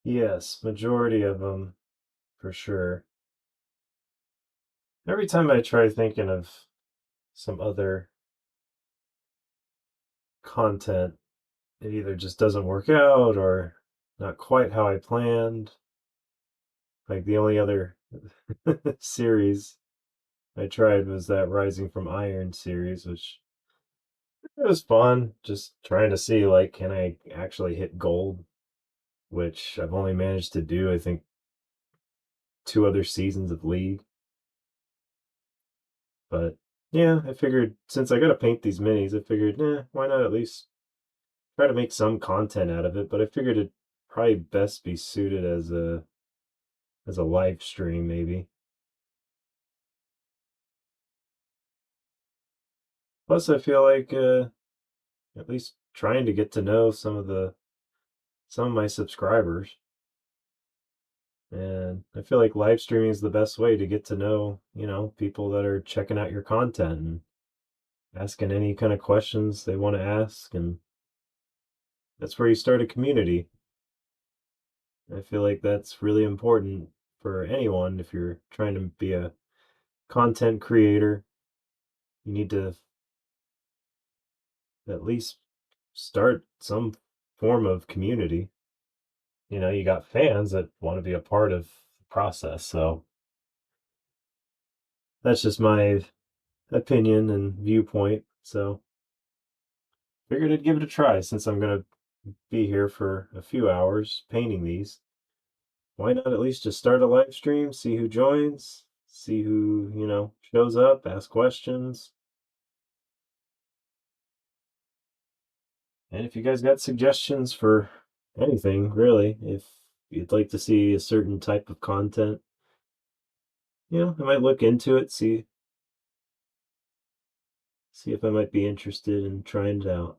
Yes, majority of them for sure. Every time I try thinking of some other content, it either just doesn't work out or not quite how I planned. Like the only other series I tried was that Rising from Iron series, which it was fun. Just trying to see like, can I actually hit gold? Which I've only managed to do, I think, 2 other seasons of League. But yeah, I figured since I gotta paint these minis, I figured, why not at least try to make some content out of it? But I figured it'd probably best be suited as a live stream, maybe. Plus, I feel like at least trying to get to know some of my subscribers, and I feel like live streaming is the best way to get to know, people that are checking out your content and asking any kind of questions they want to ask, and that's where you start a community. I feel like that's really important for anyone. If you're trying to be a content creator, you need to at least start some form of community. You got fans that want to be a part of the process. So that's just my opinion and viewpoint. So figured I'd give it a try since I'm going to be here for a few hours painting these. Why not at least just start a live stream, see who joins, see who, shows up, ask questions. And if you guys got suggestions for anything, really, if you'd like to see a certain type of content, I might look into it, see if I might be interested in trying it out.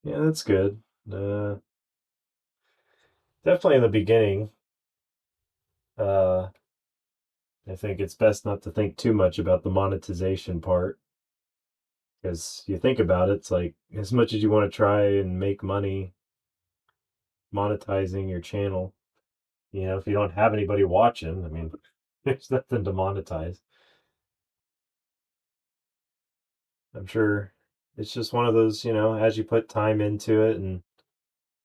Yeah, that's good. Uh, Definitely in the beginning, uh, I think it's best not to think too much about the monetization part. Because you think about it, it's like as much as you want to try and make money monetizing your channel, if you don't have anybody watching, I mean, there's nothing to monetize. I'm sure it's just one of those, as you put time into it and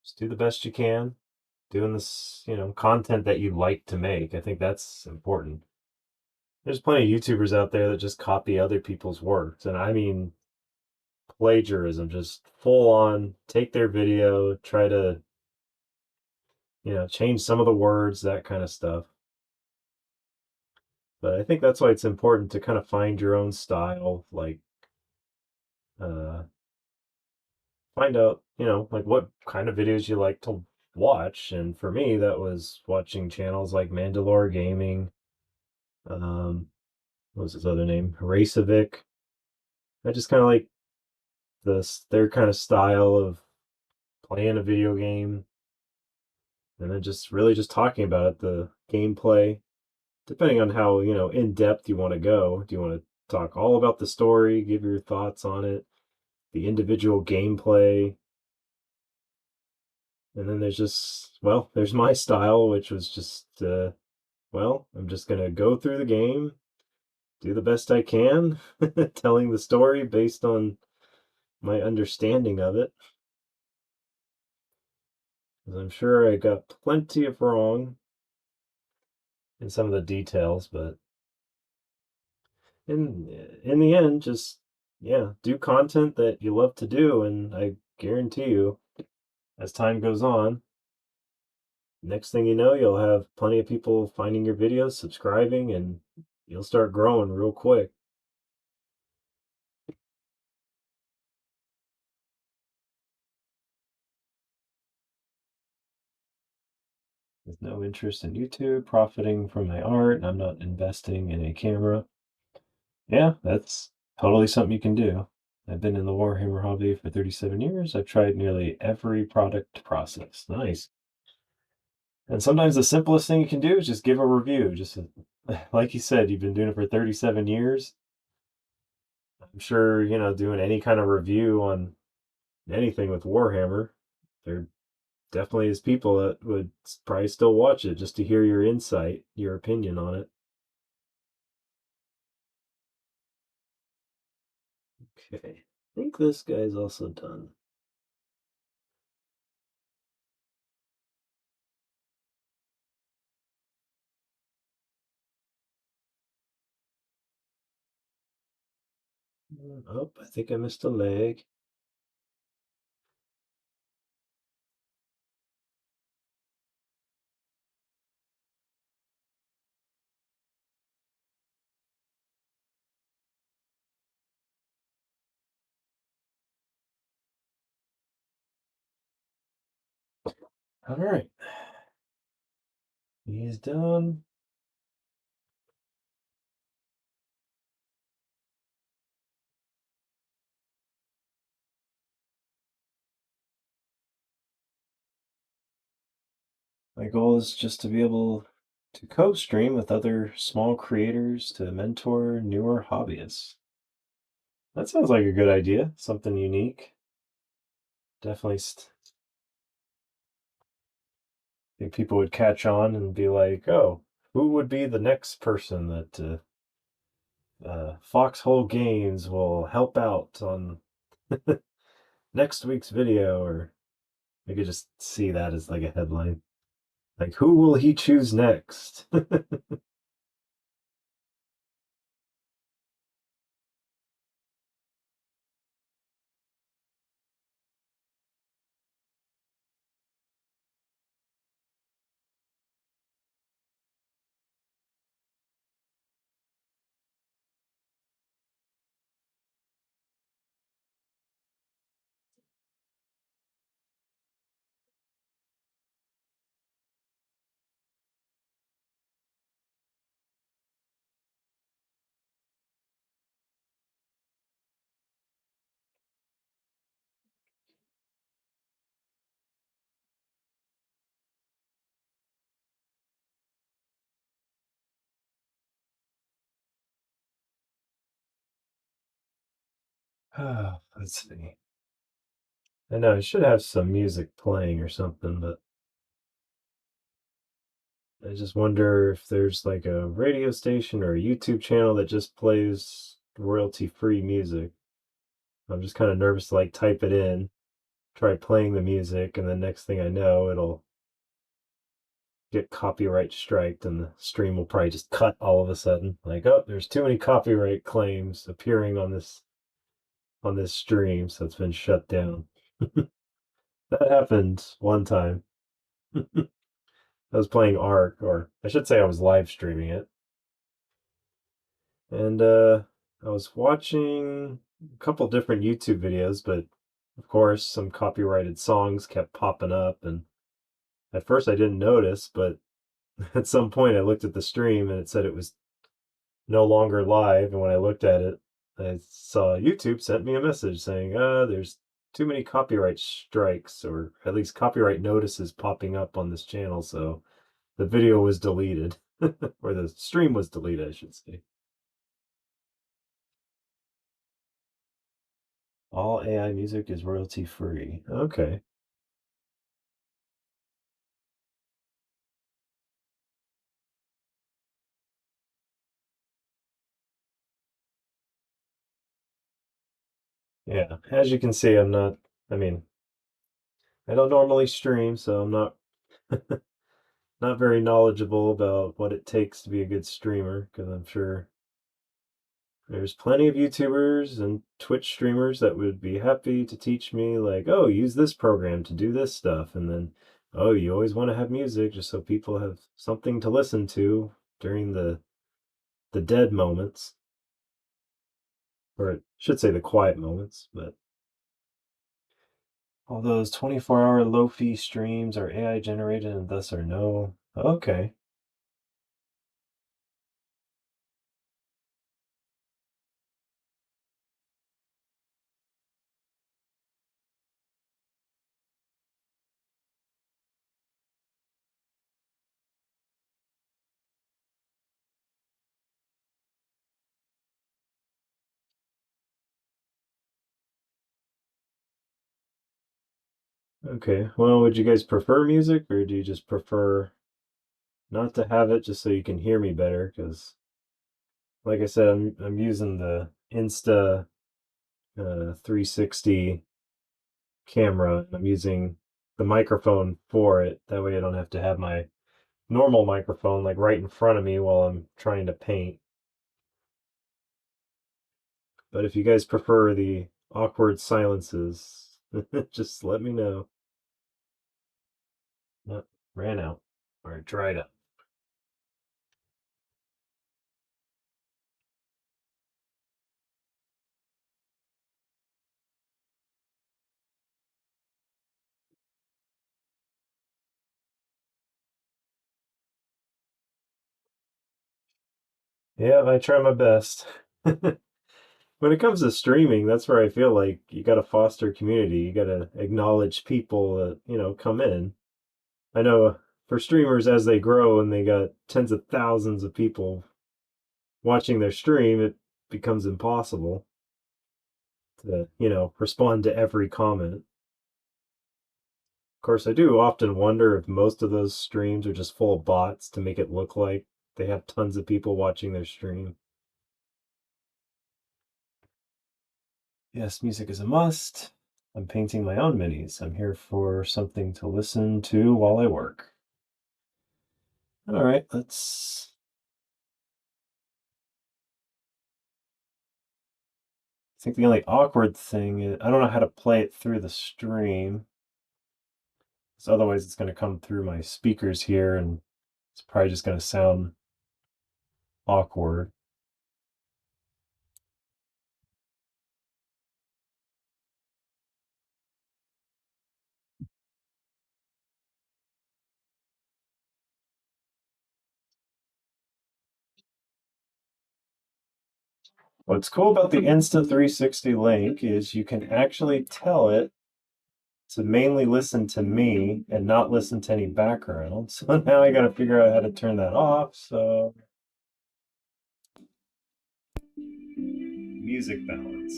just do the best you can, doing this, content that you like to make. I think that's important. There's plenty of YouTubers out there that just copy other people's works. And I mean, plagiarism, just full on take their video, try to, change some of the words, that kind of stuff. But I think that's why it's important to kind of find your own style, like uh find out, like what kind of videos you like to watch. And for me, that was watching channels like Mandalore Gaming, what was his other name? Racevic. I just kind of like their kind of style of playing a video game and then just really just talking about it, the gameplay, depending on how, in depth you want to go. Do you want to talk all about the story, give your thoughts on it, the individual gameplay? And then there's just, well, there's my style, which was just, well, I'm just going to go through the game, do the best I can, telling the story based on my understanding of it. Because I'm sure I got plenty of wrong in some of the details, but in the end, just, yeah, do content that you love to do, and I guarantee you, as time goes on, next thing you know, you'll have plenty of people finding your videos, subscribing, and you'll start growing real quick. With no interest in YouTube, profiting from my art, I'm not investing in a camera. Yeah, that's totally something you can do. I've been in the Warhammer hobby for 37 years. I've tried nearly every product process. Nice. And sometimes the simplest thing you can do is just give a review. Just like you said, you've been doing it for 37 years. I'm sure, doing any kind of review on anything with Warhammer, there definitely is people that would probably still watch it just to hear your insight, your opinion on it. Okay, I think this guy's also done. Oh, I think I missed a leg. All right, he's done. My goal is just to be able to co-stream with other small creators to mentor newer hobbyists. That sounds like a good idea, something unique. Definitely think people would catch on and be like, oh, who would be the next person that Foxhole Games will help out on next week's video? Or I could just see that as like a headline. Like, who will he choose next? Let's see. I know I should have some music playing or something, but I just wonder if there's like a radio station or a YouTube channel that just plays royalty-free music. I'm just kind of nervous to like type it in, try playing the music, and then next thing I know, it'll get copyright striked and the stream will probably just cut all of a sudden. Like, oh, there's too many copyright claims appearing on this on this stream, so it's been shut down. That happened one time. I was playing Ark, or I should say I was live streaming it. And I was watching a couple different YouTube videos, but of course, some copyrighted songs kept popping up. And at first, I didn't notice, but at some point, I looked at the stream and it said it was no longer live. And when I looked at it, I saw YouTube sent me a message saying, there's too many copyright strikes, or at least copyright notices popping up on this channel. So the video was deleted, or the stream was deleted, I should say. All AI music is royalty free. Okay. Yeah. As you can see, I mean, I don't normally stream, so I'm not very knowledgeable about what it takes to be a good streamer, because I'm sure there's plenty of YouTubers and Twitch streamers that would be happy to teach me, like, oh, use this program to do this stuff. And then, oh, you always want to have music just so people have something to listen to during the dead moments, or I should say the quiet moments. But all those 24-hour low-fee streams are AI generated and thus are no. Okay. Okay. Well, would you guys prefer music, or do you just prefer not to have it just so you can hear me better? Because, like I said, I'm using the Insta 360 camera. I'm using the microphone for it. That way I don't have to have my normal microphone like right in front of me while I'm trying to paint. But if you guys prefer the awkward silences, just let me know. No, ran out or dried up. Yeah, I try my best. When it comes to streaming, that's where I feel like you got to foster community. You got to acknowledge people that, come in. I know for streamers, as they grow and they got tens of thousands of people watching their stream, it becomes impossible to, respond to every comment. Of course, I do often wonder if most of those streams are just full of bots to make it look like they have tons of people watching their stream. Yes, music is a must. I'm painting my own minis. I'm here for something to listen to while I work. All right, let's. I think the only awkward thing is I don't know how to play it through the stream. So otherwise, it's going to come through my speakers here, and it's probably just going to sound awkward. What's cool about the Insta360 link is you can actually tell it to mainly listen to me and not listen to any background. So now I got to figure out how to turn that off. So music balance.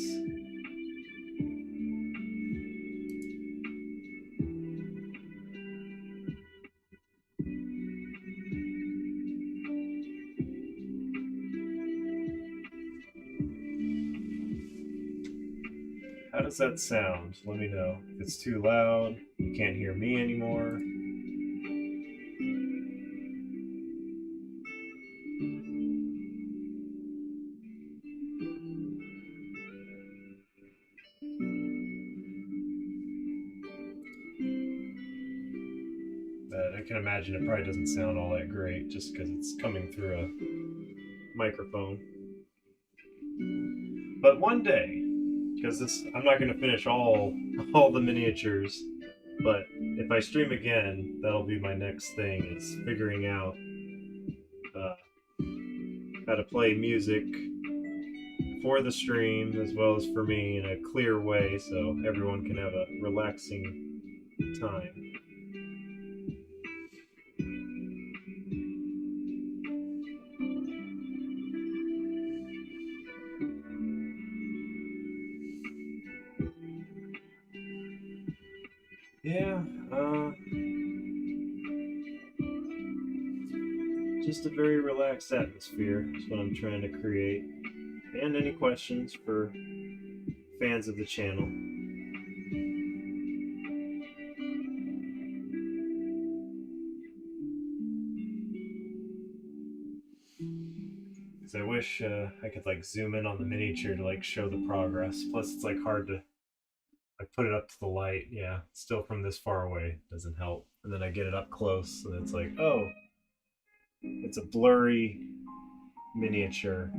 How does that sound? Let me know. If it's too loud, you can't hear me anymore. I can imagine it probably doesn't sound all that great just because it's coming through a microphone. But one day, because this, I'm not going to finish all the miniatures, but if I stream again, that'll be my next thing. Is figuring out uh, how to play music for the stream as well as for me in a clear way, so everyone can have a relaxing time. Yeah, just a very relaxed atmosphere is what I'm trying to create. And any questions for fans of the channel? Because I wish I could like zoom in on the miniature to like show the progress. Plus, it's like hard to like put it up to the light. Yeah, still from this far away doesn't help. And then I get it up close, and it's like, oh, it's a blurry miniature.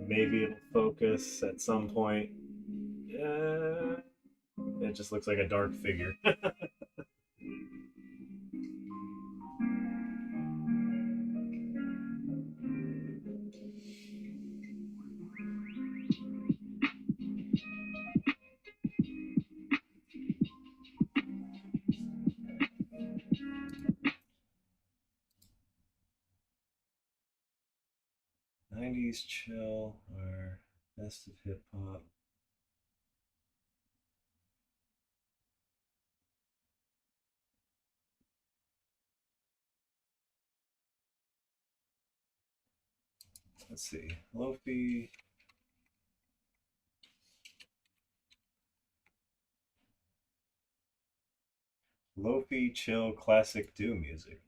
Maybe it'll focus at some point. It just looks like a dark figure. 90s chill or best of hip hop. Let's see. Lofi. Lofi chill classic do music.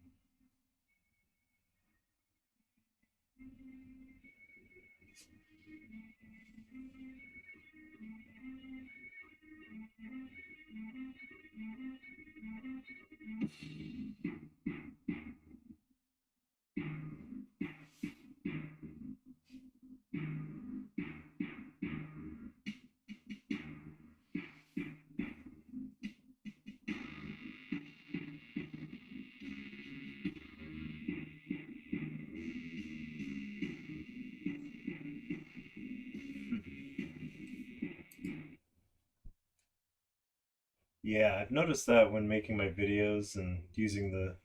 Yeah, I've noticed that when making my videos and using the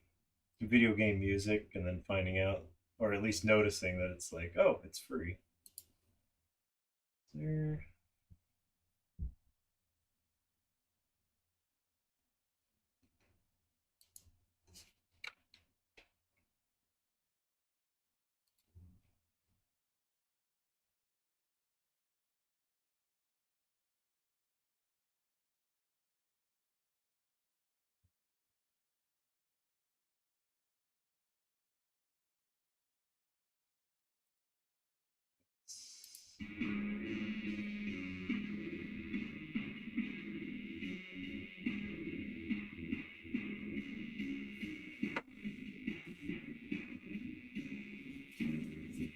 video game music and then finding out, or at least noticing that it's like, oh, it's free. There.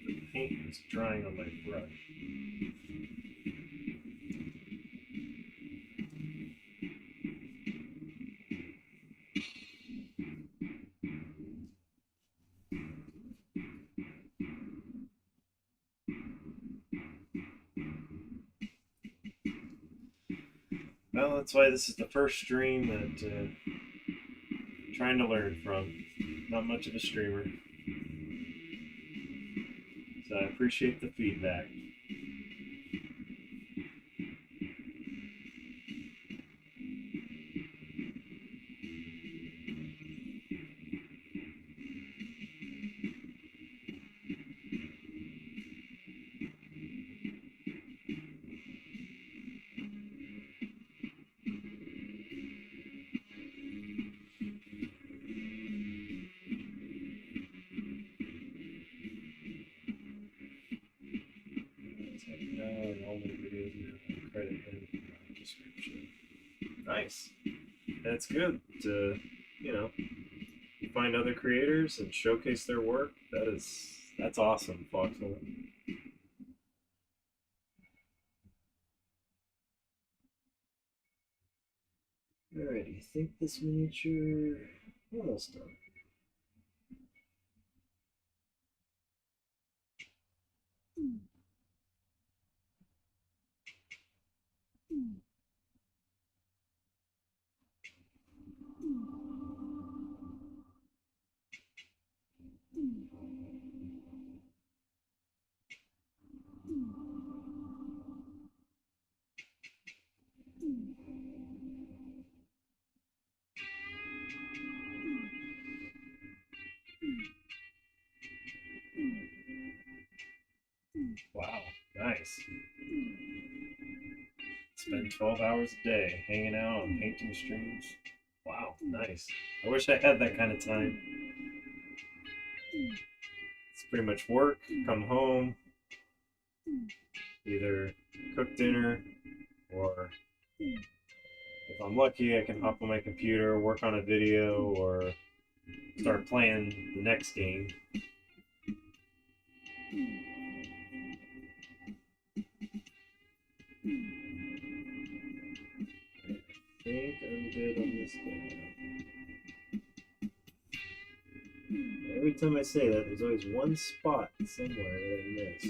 The paint is drying on my brush. Well, that's why this is the first stream that I'm trying to learn from. Not much of a streamer. So I appreciate the feedback. It's like, no, all my videos have credit in the description. Nice. That's good to, you know, you find other creators and showcase their work, that's awesome, Foxhole. Alrighty, I think this miniature almost done. Wow, nice. Spend 12 hours a day hanging out on painting streams. Wow, nice. I wish I had that kind of time. It's pretty much work, come home, either cook dinner, or if I'm lucky, I can hop on my computer, work on a video, or start playing the next game. I think I'm good on this game. Every time I say that, there's always one spot somewhere that I miss.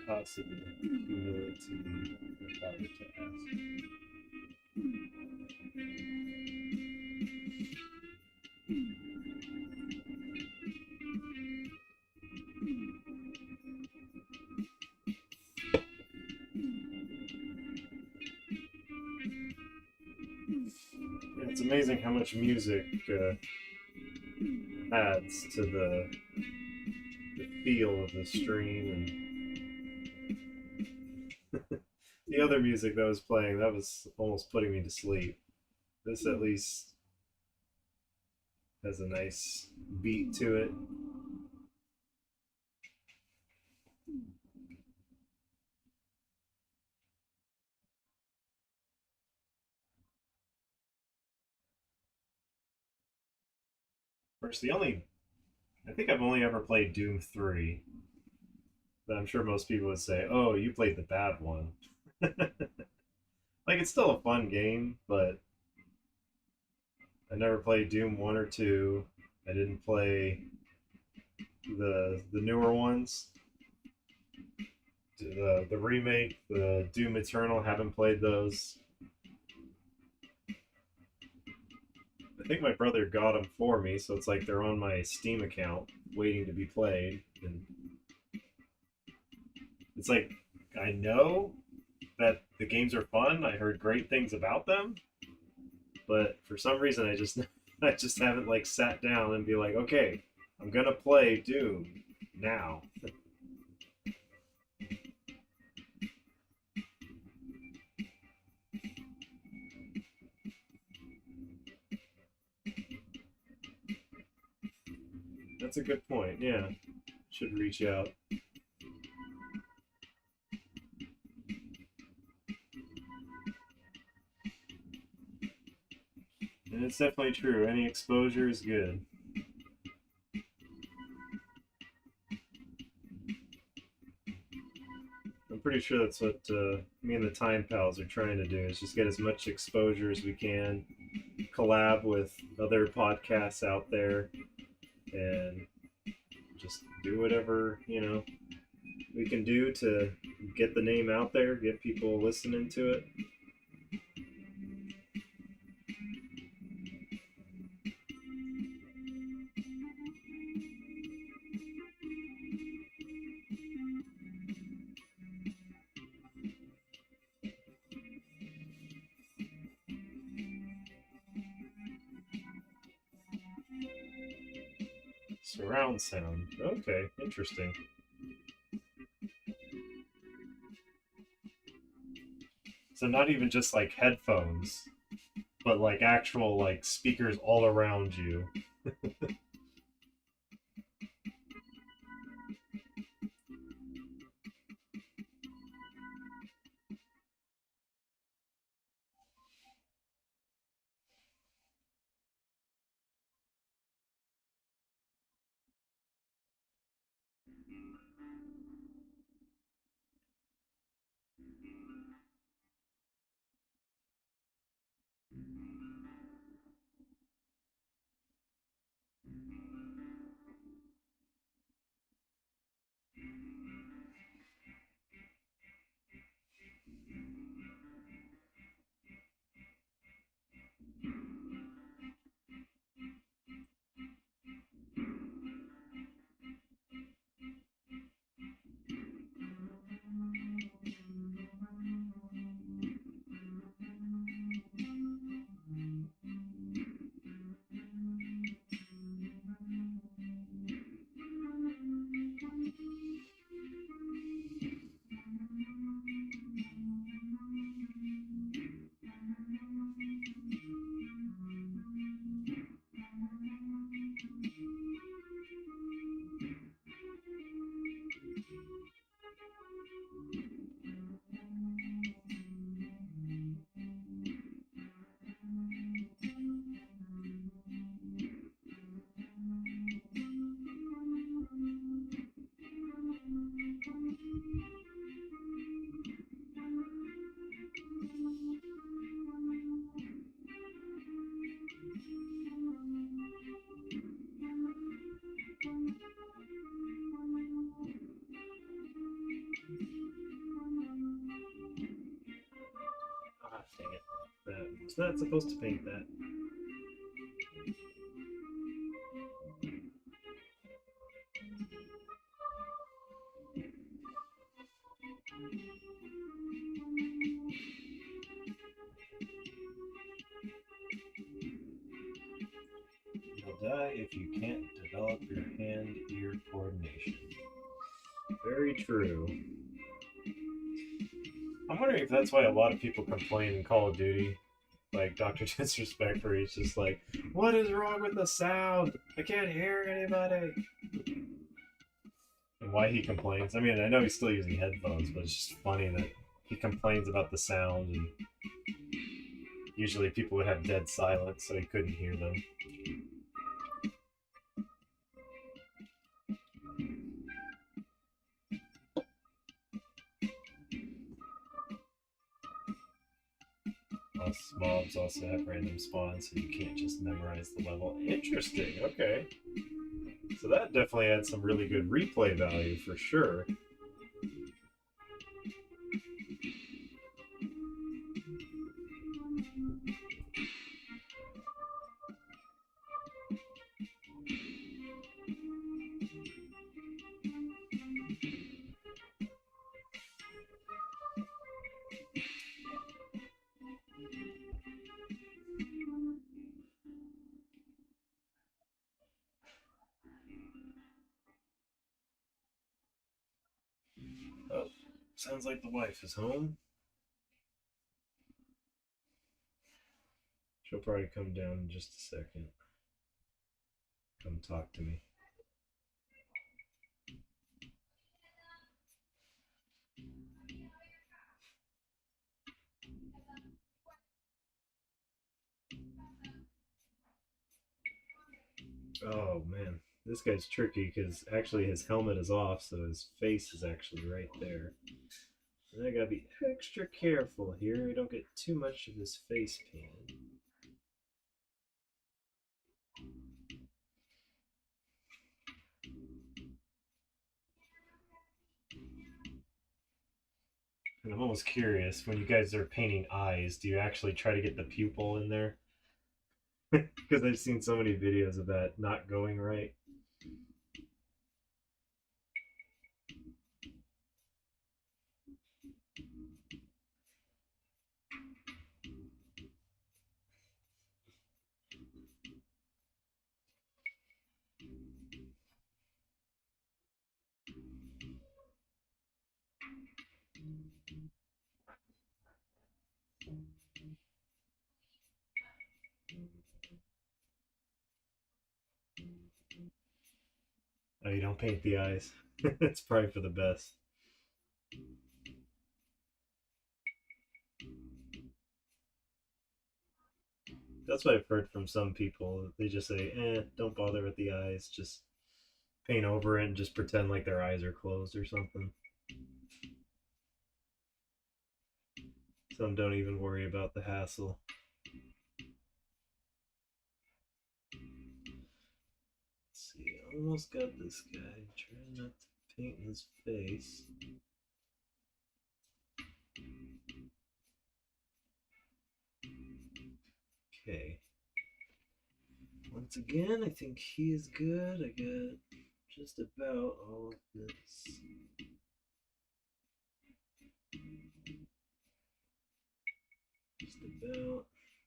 Possibly humility required to ask. Yeah, it's amazing how much music adds to the feel of the stream, and the other music that was playing, that was almost putting me to sleep. This at least has a nice beat to it. Of course, I think I've only ever played Doom 3. But I'm sure most people would say, oh, you played the bad one. Like, it's still a fun game, but I never played Doom 1 or 2. I didn't play the newer ones. The remake, the Doom Eternal, haven't played those. I think my brother got them for me, so it's like they're on my Steam account waiting to be played. And it's like, I know that the games are fun. I heard great things about them, but for some reason I just haven't like sat down and be like, okay, I'm gonna play Doom now. That's a good point. Yeah, should reach out. And it's definitely true. Any exposure is good. I'm pretty sure that's what me and the Time Pals are trying to do, is just get as much exposure as we can, collab with other podcasts out there, and just do whatever, we can do to get the name out there, get people listening to it. Surround sound. Okay, interesting. So not even just like headphones, but like actual like speakers all around you. Ah, dang it. That was not supposed to paint that. You'll die if you can't develop your hand-ear coordination. Very true. I'm wondering if that's why a lot of people complain in Call of Duty, like Dr. Disrespect, where he's just like, "What is wrong with the sound? I can't hear anybody." And why he complains. I mean, I know he's still using headphones, but it's just funny that he complains about the sound, and usually people would have dead silence so he couldn't hear them. Mobs also have random spawns, so you can't just memorize the level. Interesting, okay. So that definitely adds some really good replay value for sure. Oh, sounds like the wife is home. She'll probably come down in just a second. Come talk to me. Oh man, this guy's tricky because actually his helmet is off, so his face is actually right there. And I gotta be extra careful here. I don't get too much of his face painted. And I'm almost curious, when you guys are painting eyes, do you actually try to get the pupil in there? Because I've seen so many videos of that not going right. Oh, you don't paint the eyes. It's probably for the best. That's what I've heard from some people. They just say, don't bother with the eyes. Just paint over it and just pretend like their eyes are closed or something. Some don't even worry about the hassle. Let's see, almost got this guy. Trying not to paint his face. Okay. Once again, I think he is good. I got just about all of this. Just about.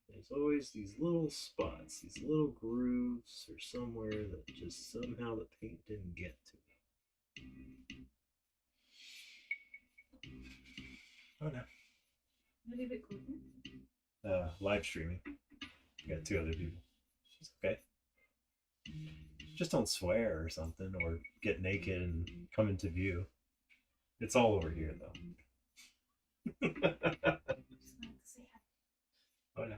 There's always these little spots, these little grooves or somewhere that just somehow the paint didn't get to. Oh no. Live streaming. I got two other people. It's okay. Just don't swear or something or get naked and come into view. It's all over here though. Oh no.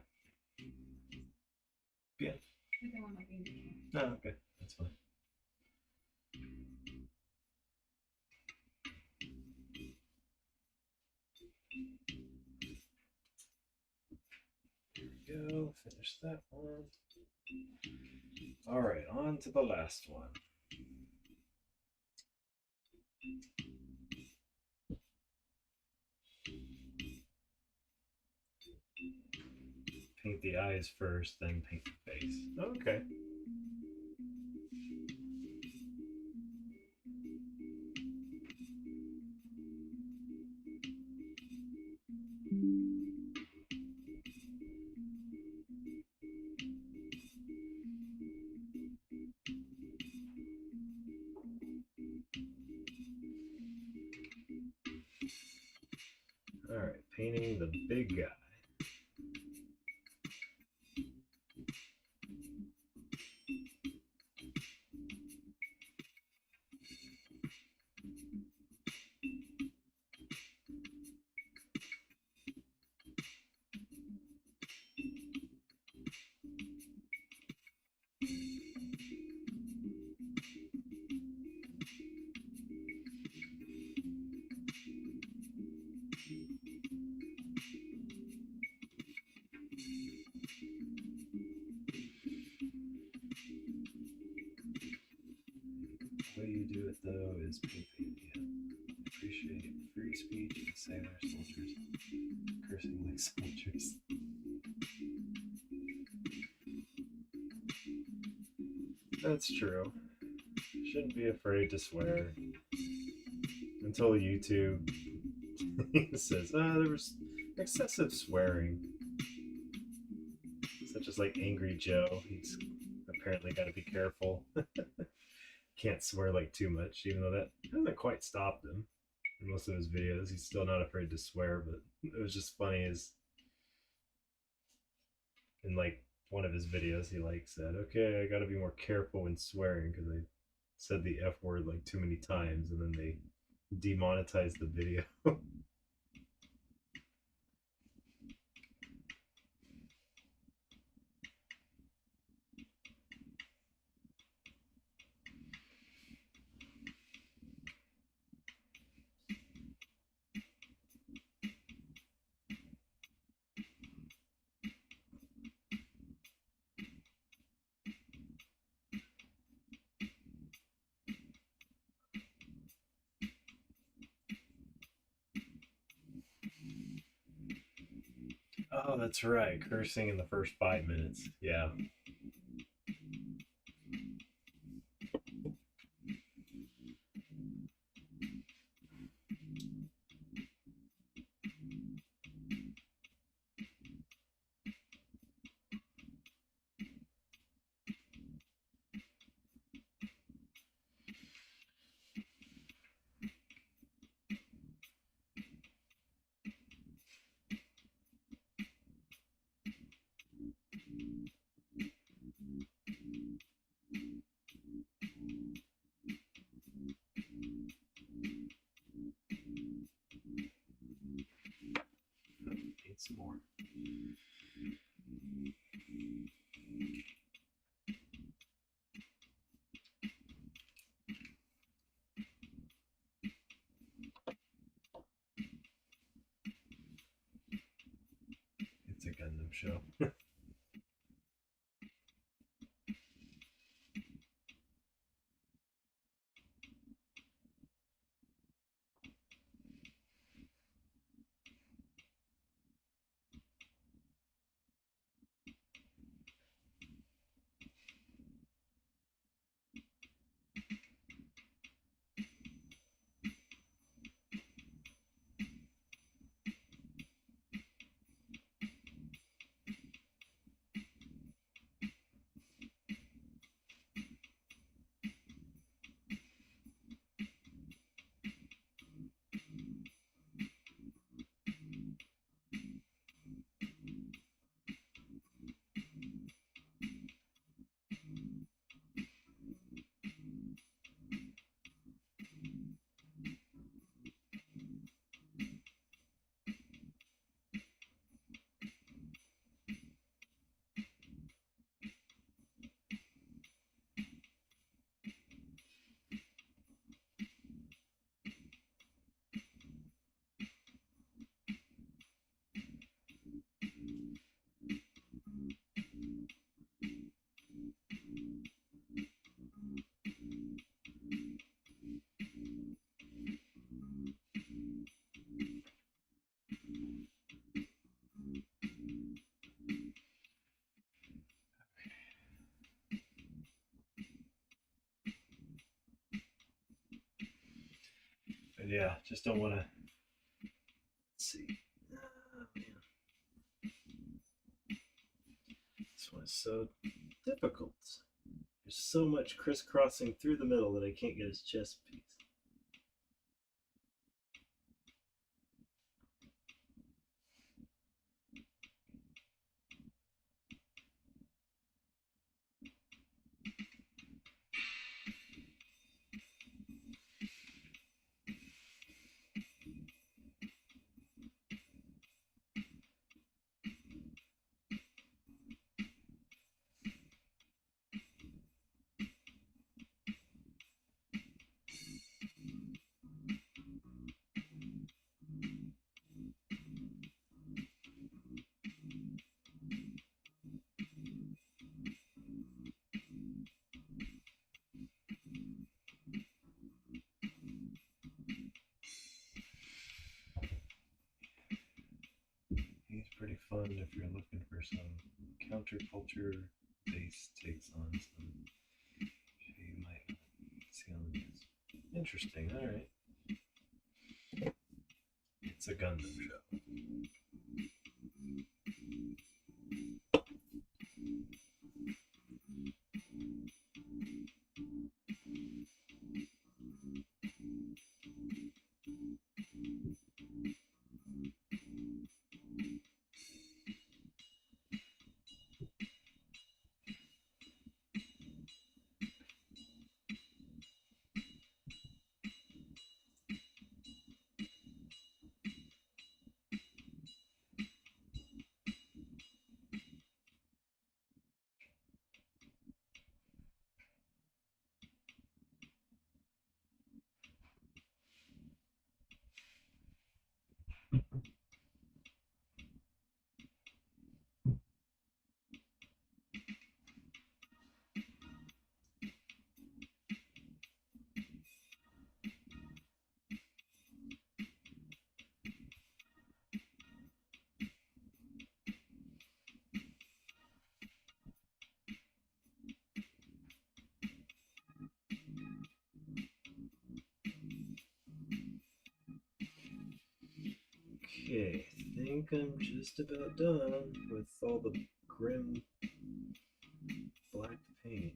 Bien. No, okay. That's fine. Here we go. Finish that one. All right, on to the last one. Paint the eyes first, then paint the face. Okay. All right, painting the big guy. The way you do it though is paint the idiot. Appreciate free speech and sailor soldiers cursing like soldiers. That's true. Shouldn't be afraid to swear until YouTube says, there was excessive swearing. Such as like Angry Joe. He's apparently got to be careful. Can't swear like too much, even though that hasn't quite stopped him in most of his videos. He's still not afraid to swear, but it was just funny as in like one of his videos he like said, okay, I gotta be more careful when swearing because I said the F word like too many times, and then they demonetized the video. Oh, that's right. Cursing in the first 5 minutes. Yeah. show. But yeah, just don't want to. Let's see. Oh, man. This one is so difficult. There's so much crisscrossing through the middle that I can't get his chest piece. He's pretty fun if you're looking for some counterculture based takes on some you might not see on the news. Interesting, alright. It's a Gundam show. Okay, I think I'm just about done with all the grim black paint.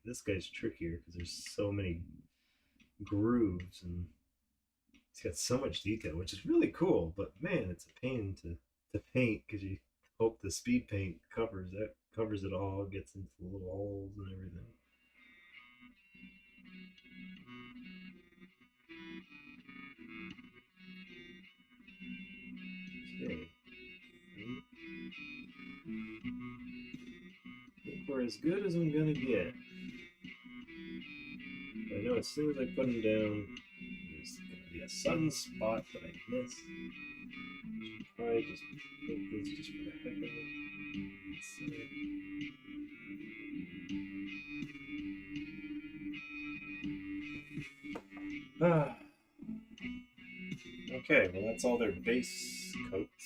this guy's trickier because there's so many grooves and it's got so much detail, which is really cool. But man, it's a pain to paint because you hope the speed paint covers it all, gets into the little holes and everything. Okay, I think we're as good as I'm gonna get. I know as soon as I put them down, there's gonna be a sunspot that I miss. Probably just make this just for the heck of it. Ah, okay, well that's all their base coats.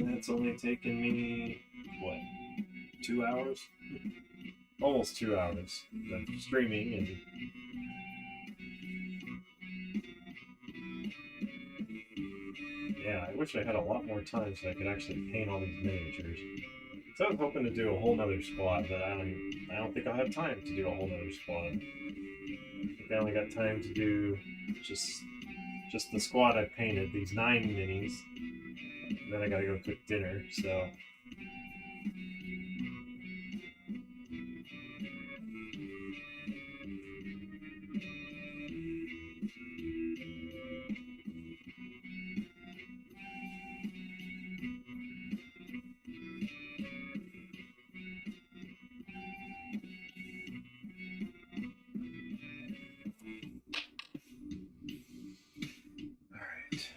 And that's only taken me, what, 2 hours? Almost 2 hours of streaming and yeah, I wish I had a lot more time so I could actually paint all these miniatures. So I was hoping to do a whole nother squad, but I don't think I'll have time to do a whole nother squad. I think I only got time to do just just the squad I painted, these 9 minis. And then I gotta go cook dinner, so alright.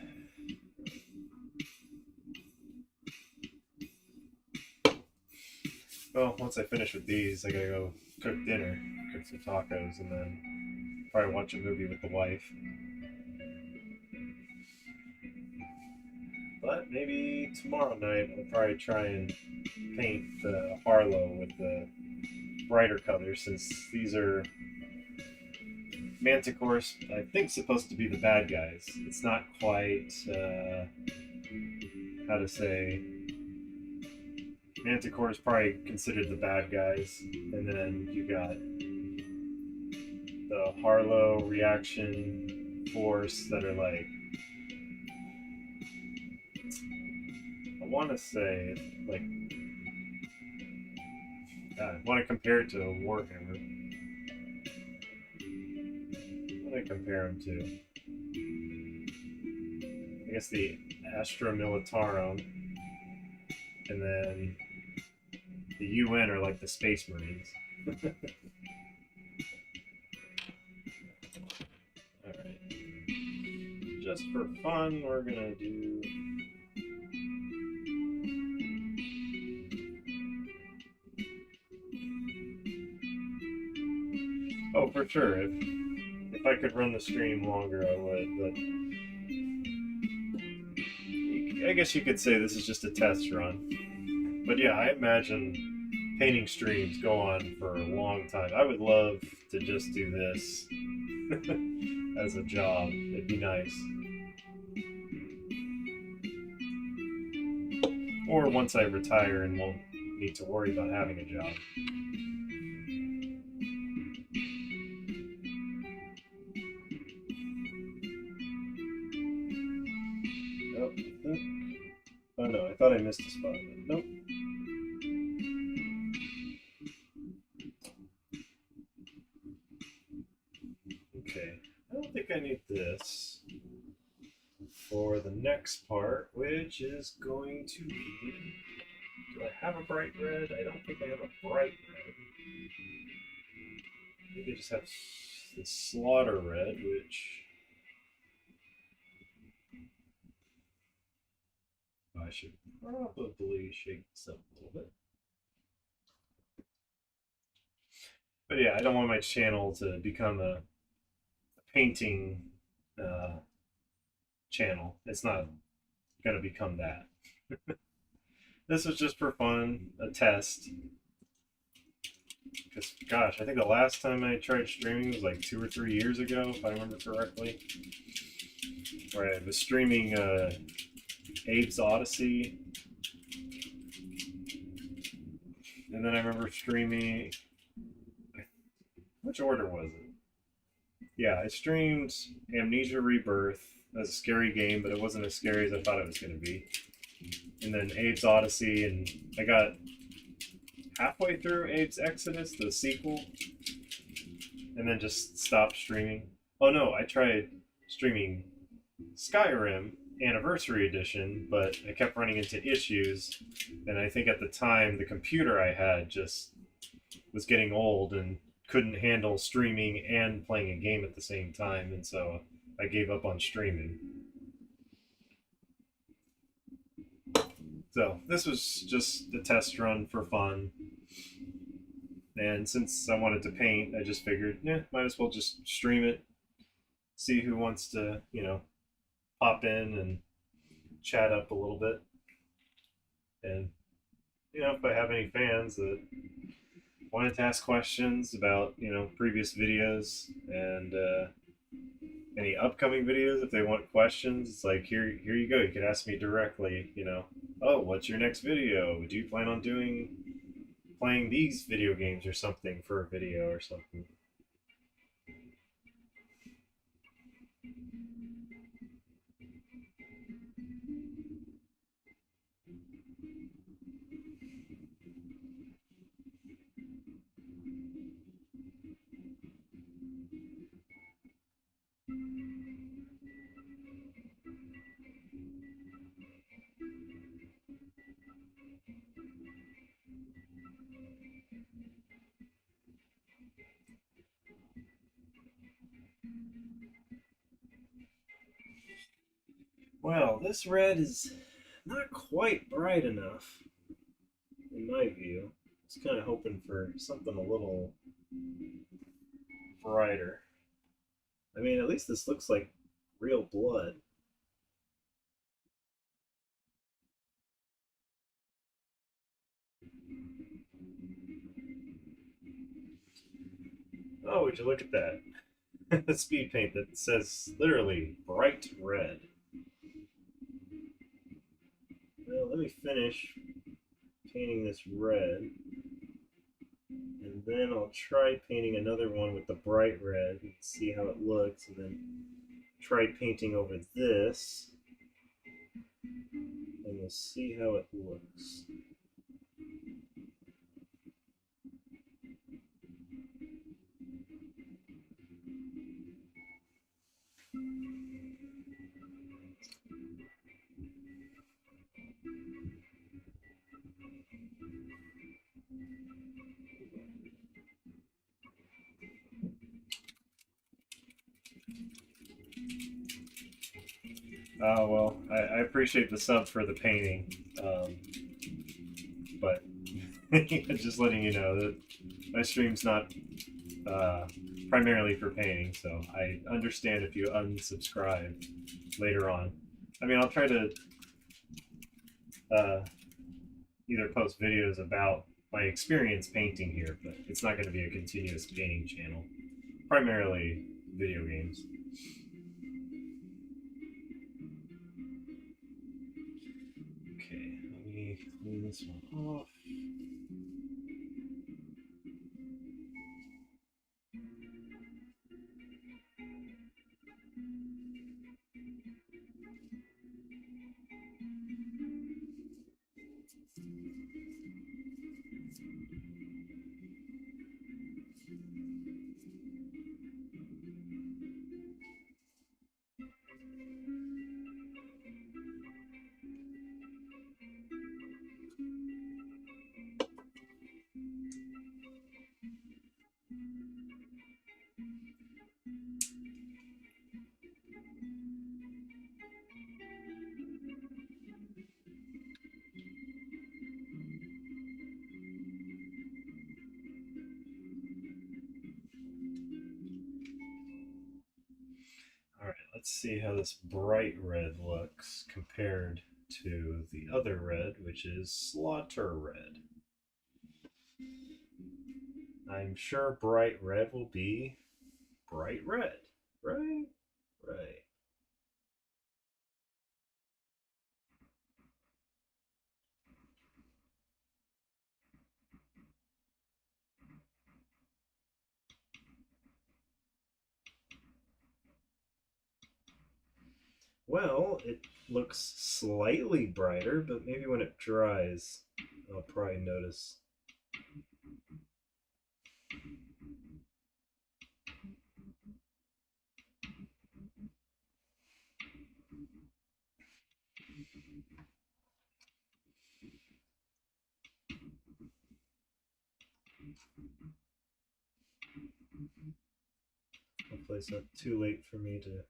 Well, once I finish with these, I gotta go cook dinner, cook some tacos, and then probably watch a movie with the wife. But maybe tomorrow night I'll probably try and paint the Harlow with the brighter colors since these are Manticor, I think, supposed to be the bad guys. It's not quite, how to say, Manticore is probably considered the bad guys. And then you got the Harlow reaction force that are like, I want to say, like, I want to compare it to a Warhammer. What do I compare them to? I guess the Astra Militarum, and then the UN are like the Space Marines. Alright. Just for fun, we're gonna do. Oh, for sure. If I could run the stream longer, I would. But I guess you could say this is just a test run. But yeah, I imagine painting streams go on for a long time. I would love to just do this as a job. It'd be nice. Or once I retire and won't need to worry about having a job. Nope. Oh no, I thought I missed a spot. Nope. Okay. I don't think I need this for the next part, which is going to be. Do I have a bright red? I don't think I have a bright red. I think I just have the slaughter red, which I should probably shake this up a little bit. But yeah, I don't want my channel to become a painting channel. It's not going to become that. This was just for fun, a test. Because, gosh, I think the last time I tried streaming was like 2 or 3 years ago, if I remember correctly. Where I was streaming Abe's Odyssey. And then I remember streaming. Which order was it? Yeah, I streamed Amnesia Rebirth as a scary game, but it wasn't as scary as I thought it was going to be. And then Abe's Odyssey, and I got halfway through Abe's Exodus, the sequel, and then just stopped streaming. Oh no, I tried streaming Skyrim Anniversary Edition, but I kept running into issues, and I think at the time the computer I had just was getting old and couldn't handle streaming and playing a game at the same time, and so I gave up on streaming. So this was just a test run for fun. And since I wanted to paint, I just figured, yeah, might as well just stream it, see who wants to, pop in and chat up a little bit. And, if I have any fans that wanted to ask questions about, previous videos and any upcoming videos, if they want questions, it's like, here you go. You can ask me directly, oh, what's your next video? Do you plan on playing these video games or something for a video or something? Well, this red is not quite bright enough, in my view. I was kind of hoping for something a little brighter. I mean, at least this looks like real blood. Oh, would you look at that? The speed paint that says literally bright red. Well, let me finish painting this red. And then I'll try painting another one with the bright red and see how it looks. And then try painting over this. And we'll see how it looks. Oh, well, I appreciate the sub for the painting. But just letting you know that my stream's not primarily for painting, so I understand if you unsubscribe later on. I mean, I'll try to either post videos about my experience painting here, but it's not going to be a continuous painting channel. Primarily video games. Okay, let me clean this one off. let's see how this bright red looks compared to the other red, which is slaughter red. I'm sure bright red will be bright red, right? Right. Well, it looks slightly brighter, but maybe when it dries, I'll probably notice. Hopefully it's not too late for me to...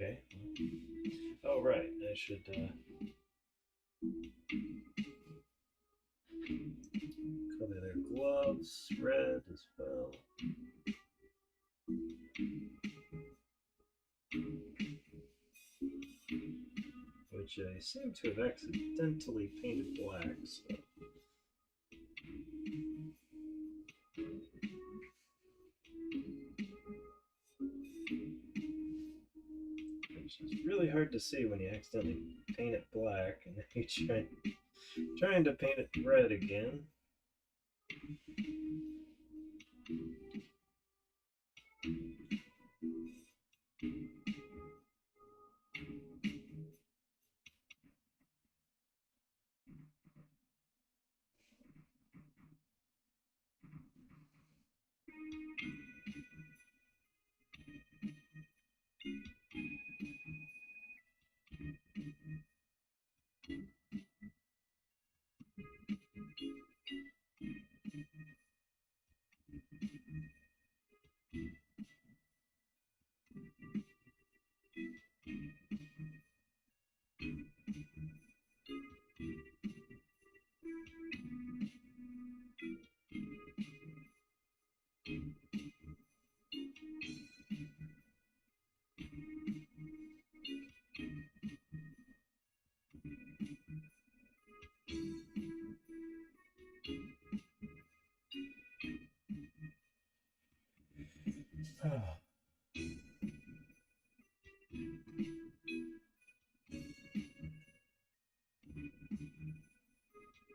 Okay. Oh, right. I should color their gloves red as well. Which I seem to have accidentally painted black, so... Which is really hard to see when you accidentally paint it black and then you trying to paint it red again.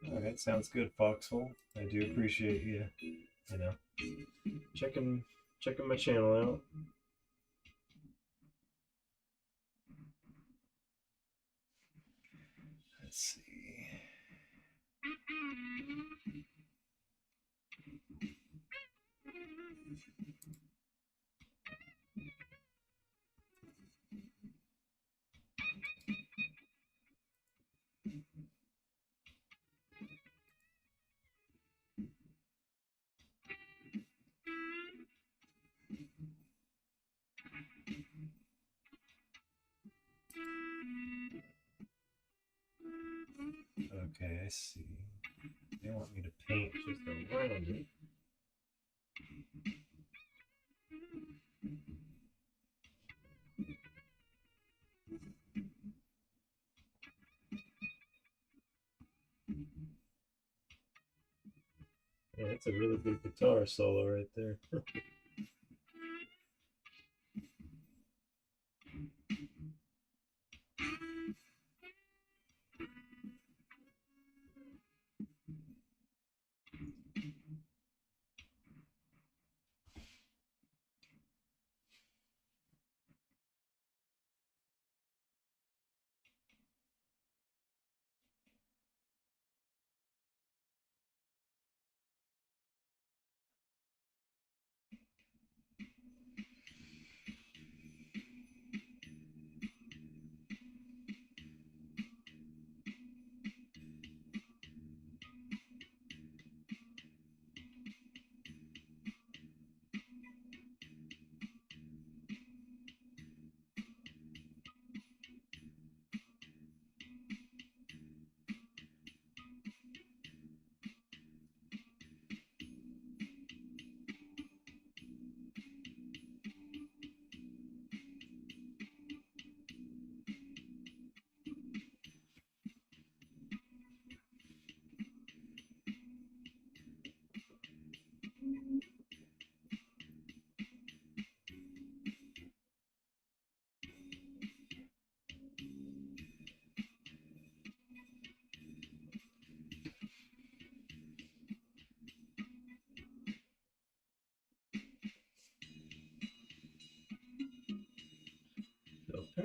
Alright, sounds good, Foxhole. I do appreciate you, checking my channel out. Let's see. Okay, I see. They want me to paint just around it. Yeah, that's a really good guitar solo right there.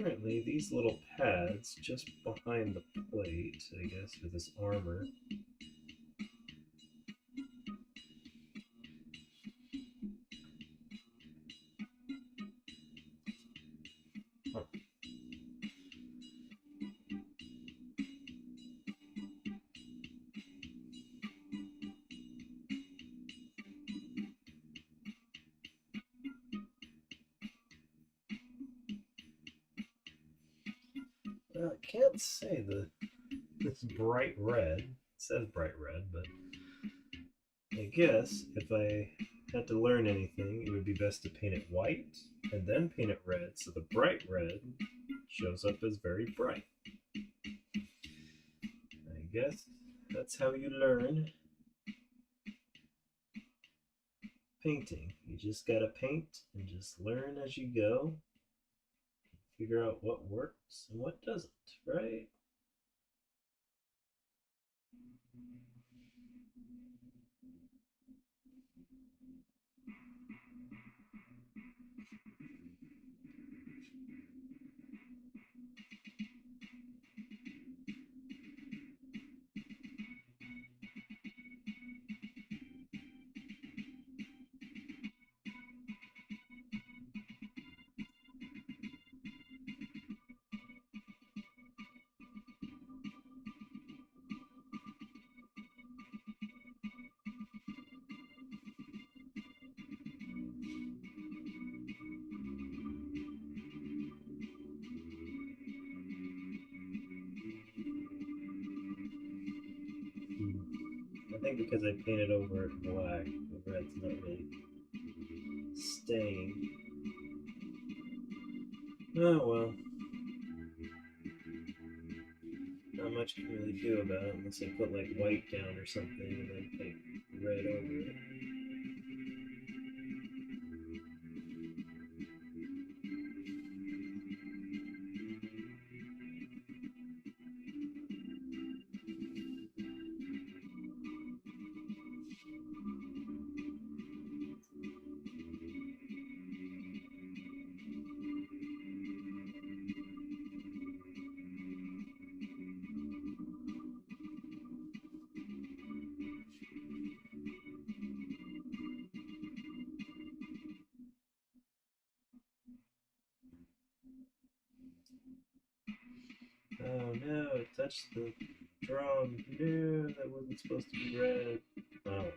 apparently these little pads just behind the plate, I guess, for this armor, huh. I can't say it's bright red. It says bright red, but I guess if I had to learn anything, it would be best to paint it white and then paint it red, so the bright red shows up as very bright. I guess that's how you learn painting. You just gotta paint and just learn as you go. Figure out what works and what doesn't, right? I think because I painted over it black, the red's not really staying. Oh well. Not much can really do about it unless I put like white down or something and then paint red over it. Oh no, it touched the drum. No, that wasn't supposed to be red. Oh.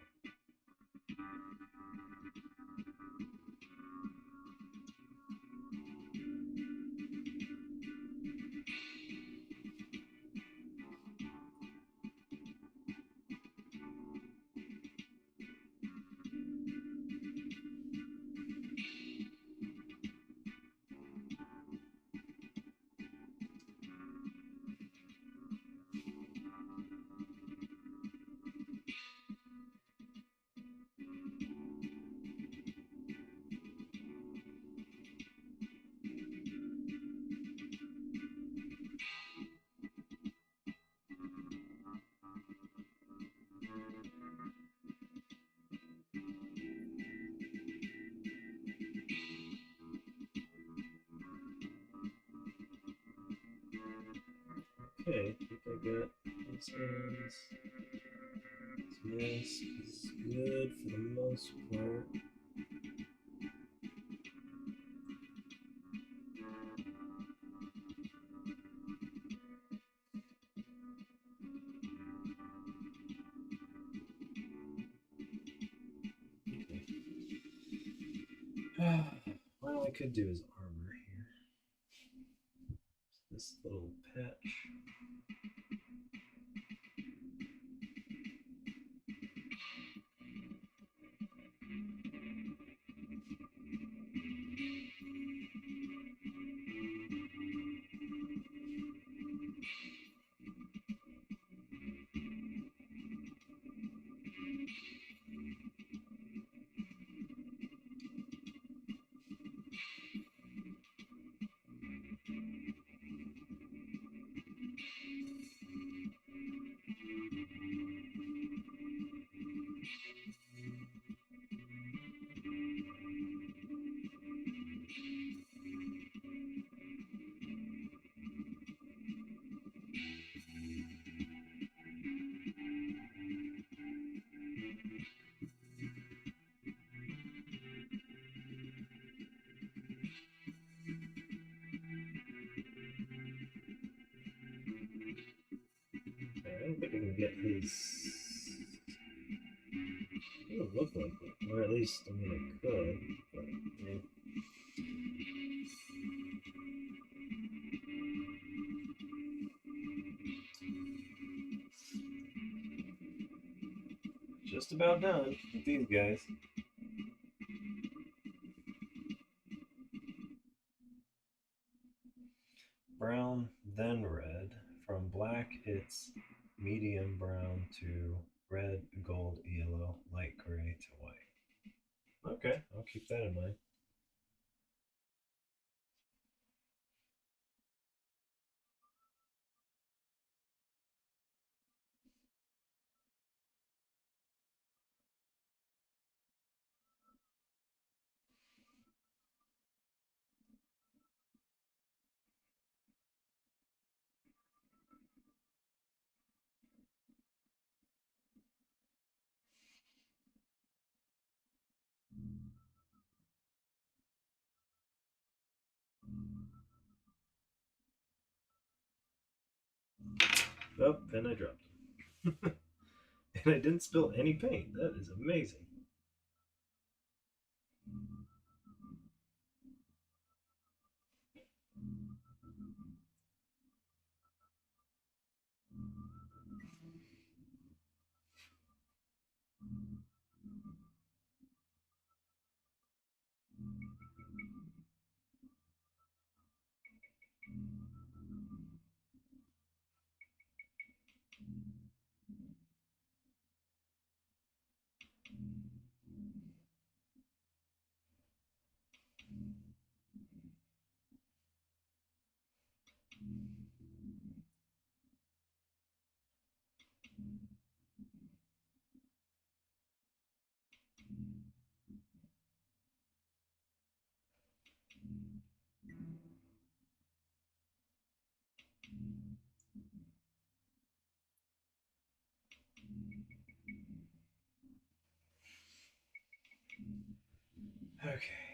Okay, I think I got this one's. This mask is good for the most part. Okay. What I could do is armor here. This little patch. get his. It doesn't look like it, or at least I mean it could. But, yeah. Just about done with these guys. Brown, then red. From black, it's medium brown to red, gold, yellow, light gray to white. Okay, I'll keep that in mind. Oh, and I dropped them. And I didn't spill any paint. That is amazing. Okay.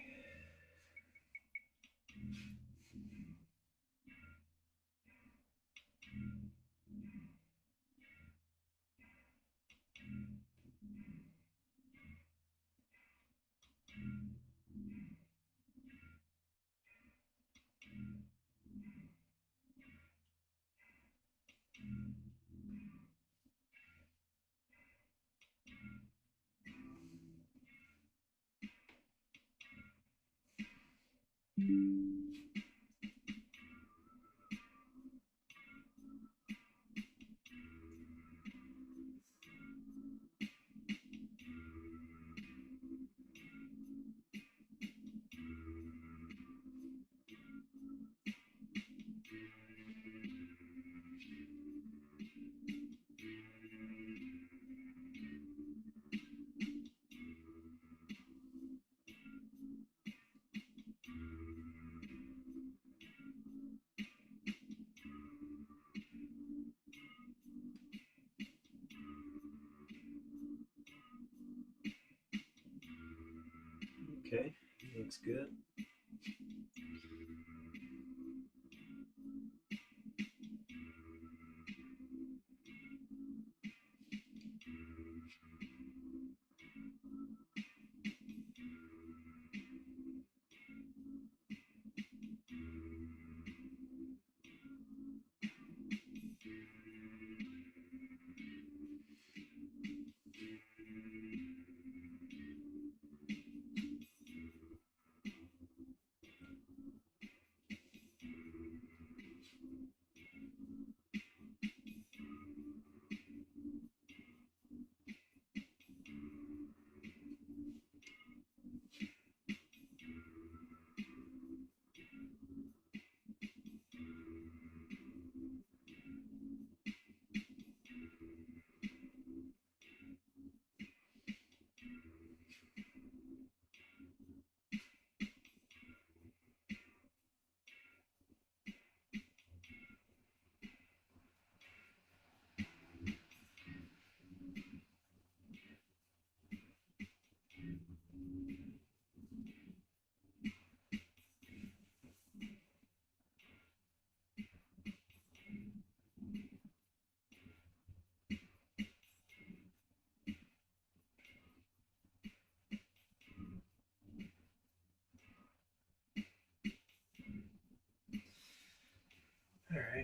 Okay, looks good.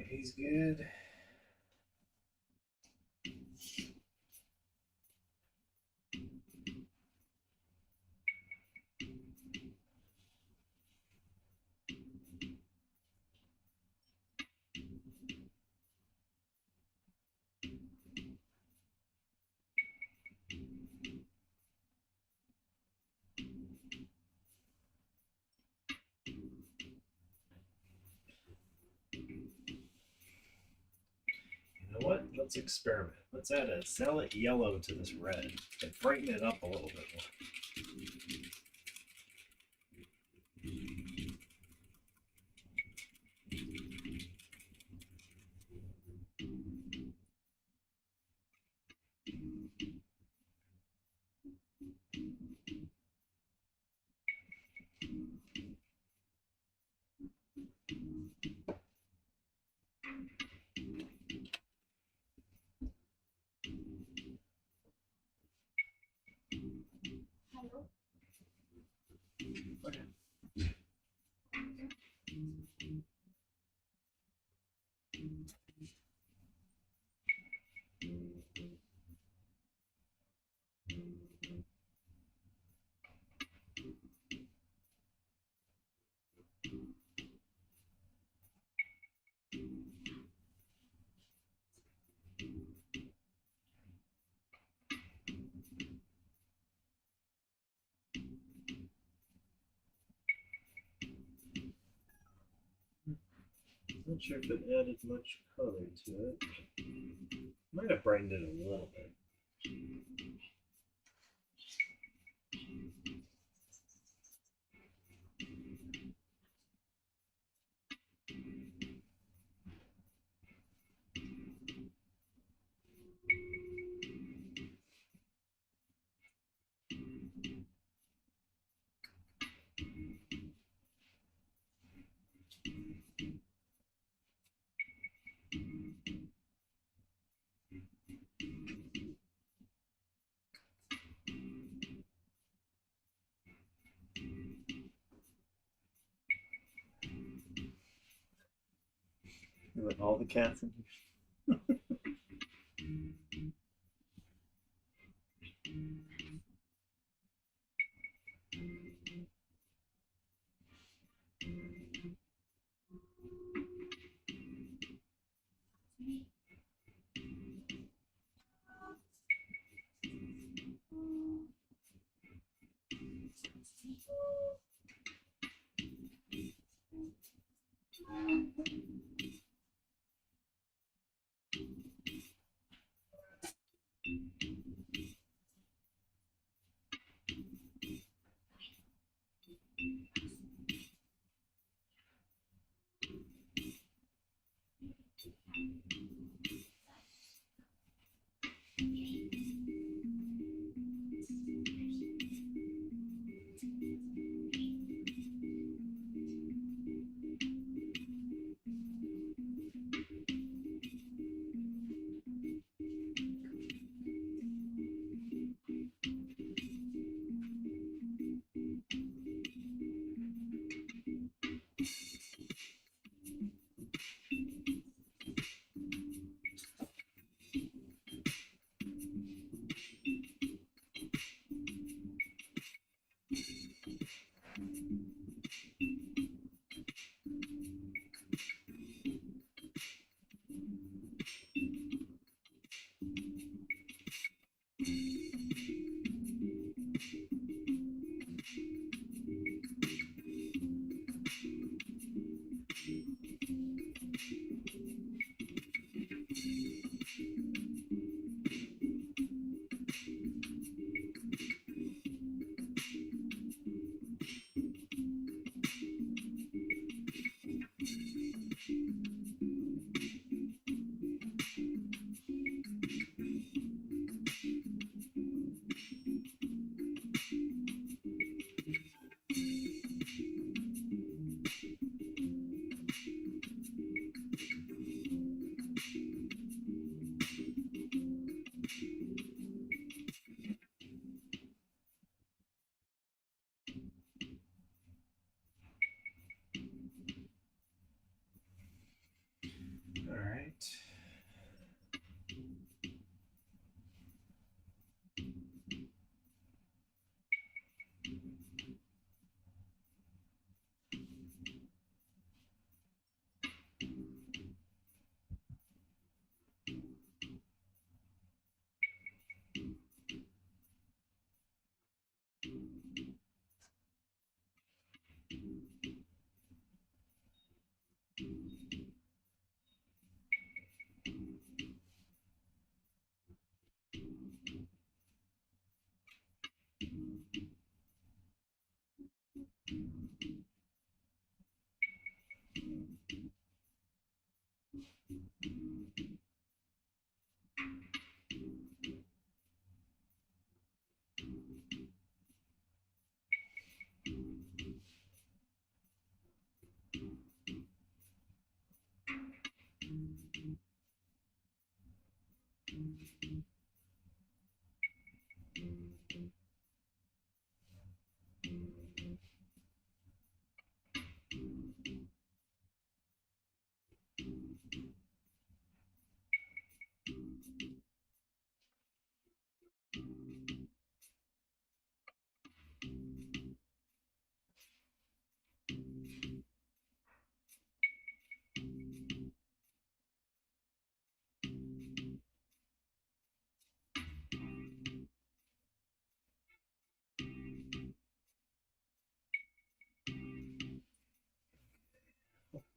he's good. You know what? Let's experiment. Let's add a zealot yellow to this red and brighten it up a little bit more. Not sure if it added much color to it. Might have brightened it a little bit. You let all the cats in here.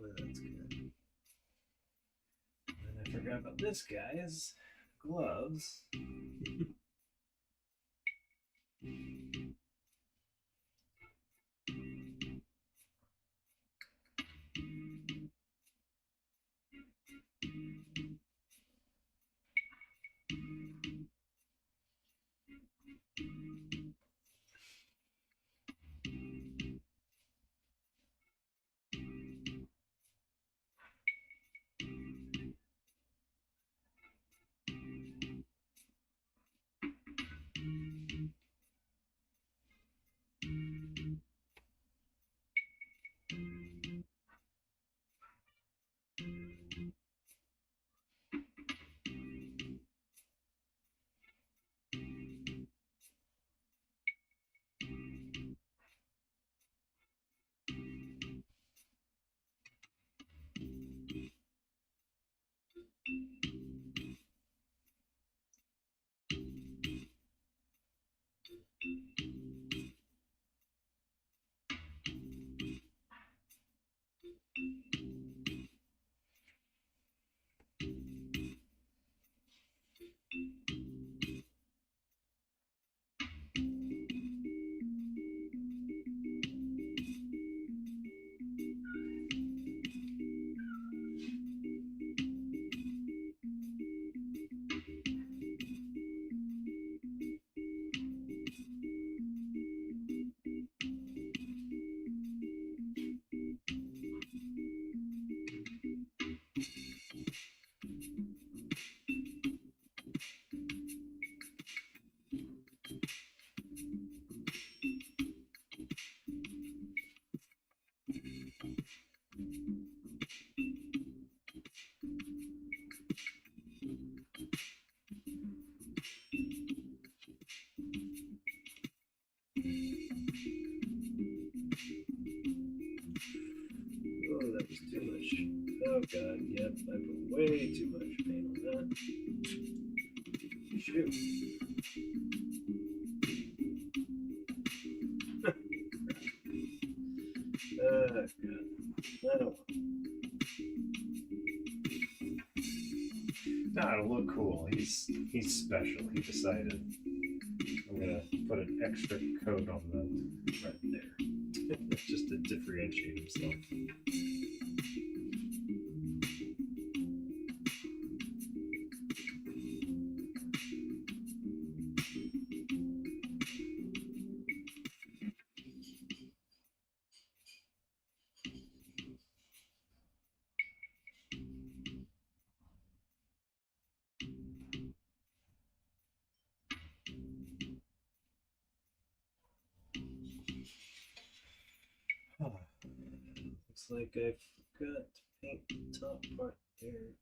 Well, that's good. And I forgot about this guy's gloves. Oh, that was too much. Oh god, yep, I put way too much paint on that. Shoot. God. Oh. No, it'll look cool. He's special. He decided. I'm gonna put an extra coat on the right there. Just to differentiate himself. Looks like I forgot to paint the top part there.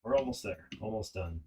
We're almost there. Almost done.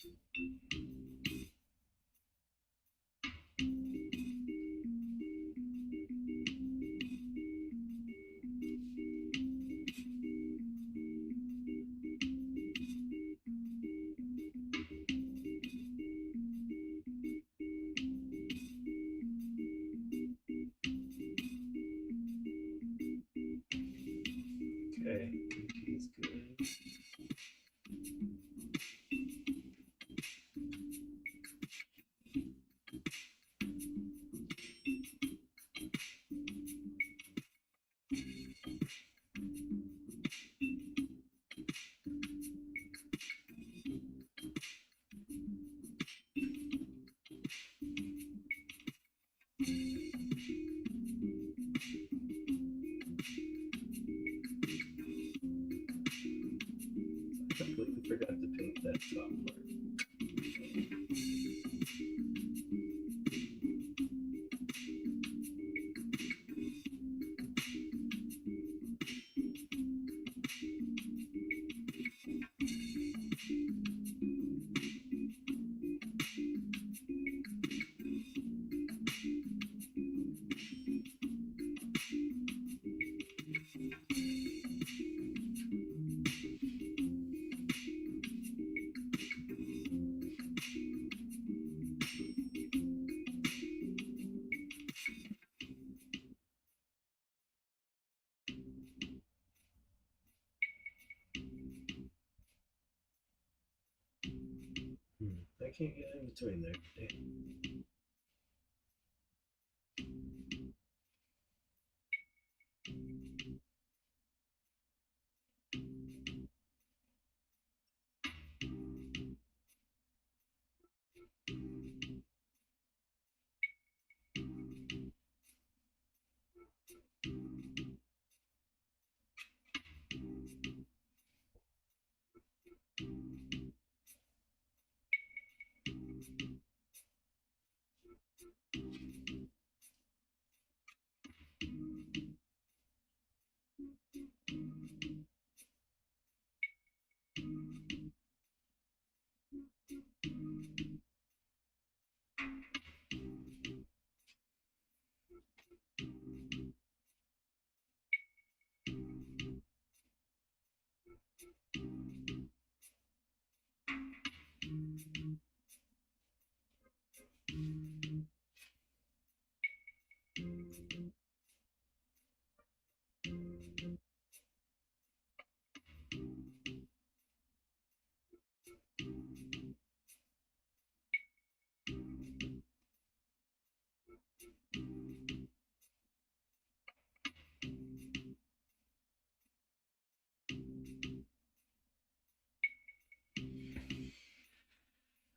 Okay, he's good. I completely forgot to paint that top part. I can't get in between there. Damn.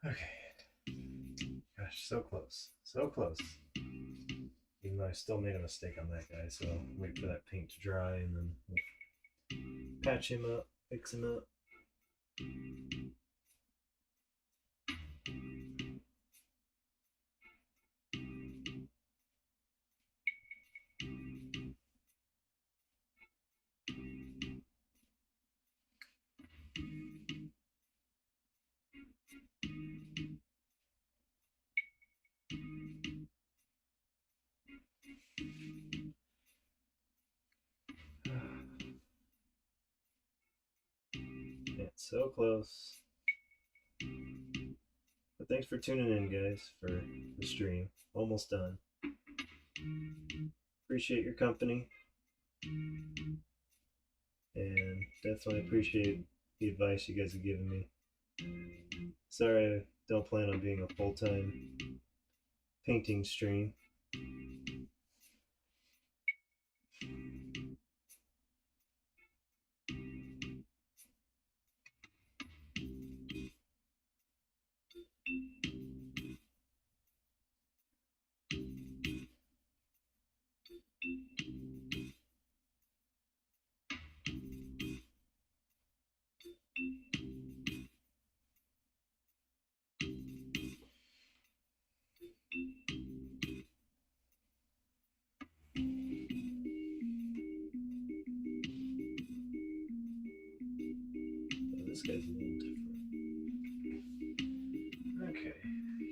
Okay. Gosh, so close. So close. Even though I still made a mistake on that guy, so I'll wait for that paint to dry and then we'll patch him up, fix him up. It's so close. But thanks for tuning in, guys, for the stream. Almost done. Appreciate your company. And definitely appreciate the advice you guys have given me. Sorry I don't plan on being a full-time painting stream.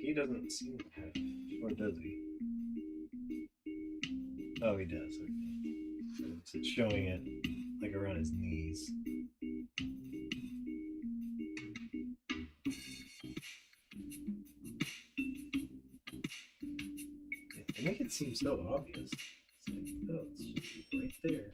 He doesn't seem to have, or does he? Oh, he does. Okay. So it's showing it like around his knees. They make it seem so obvious. It's like, oh, it's right there.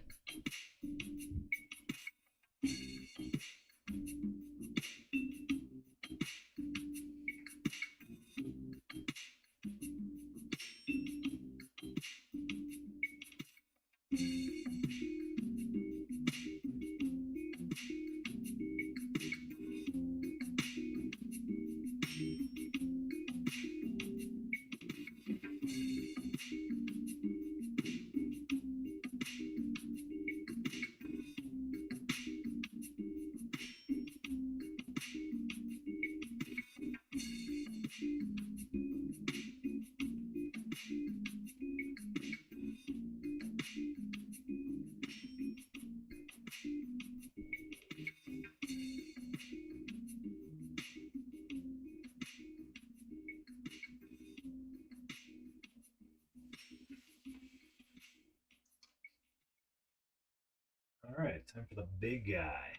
All right, time for the big guy.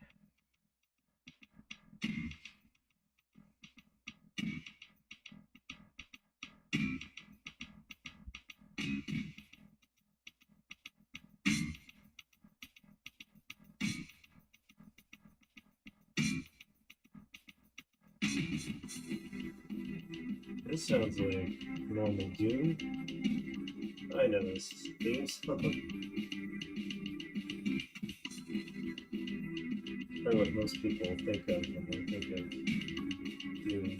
This sounds like normal Doom. I know this theme song. Probably what most people think of when they think of Doom.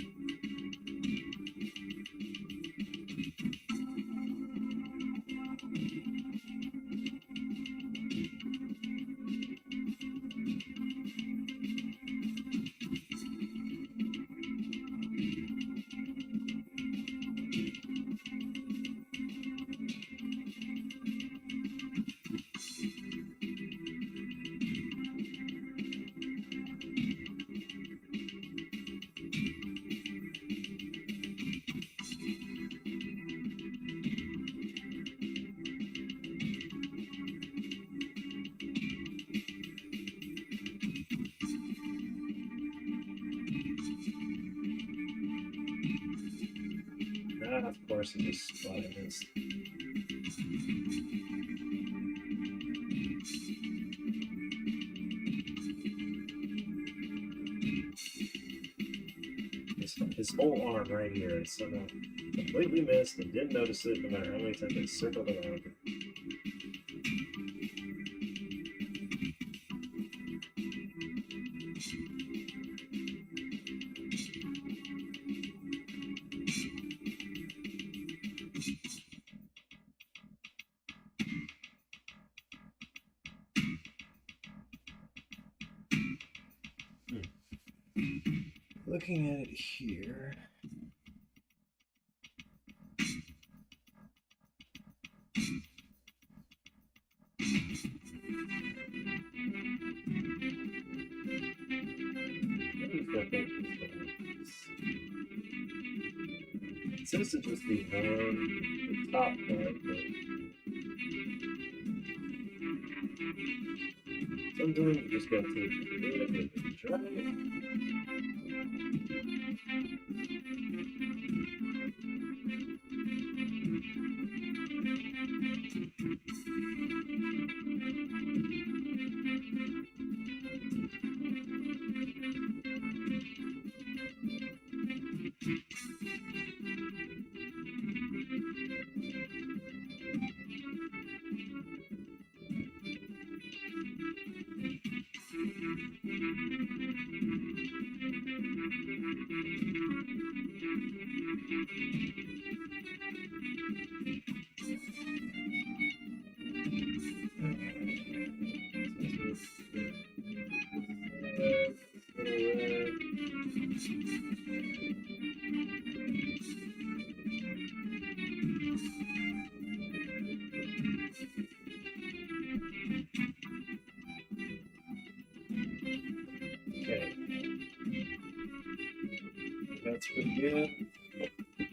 Of course, he just spotted this. His whole arm right here is somehow completely missed and didn't notice it no matter how many times I circled around it. Looking at it here. It seems to just be on the top part, but sometimes you just got to do it and try it. Okay. That's pretty good.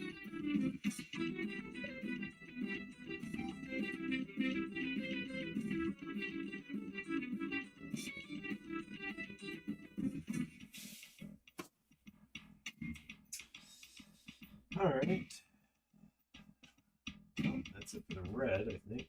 All right. Well, that's it for the red, I think.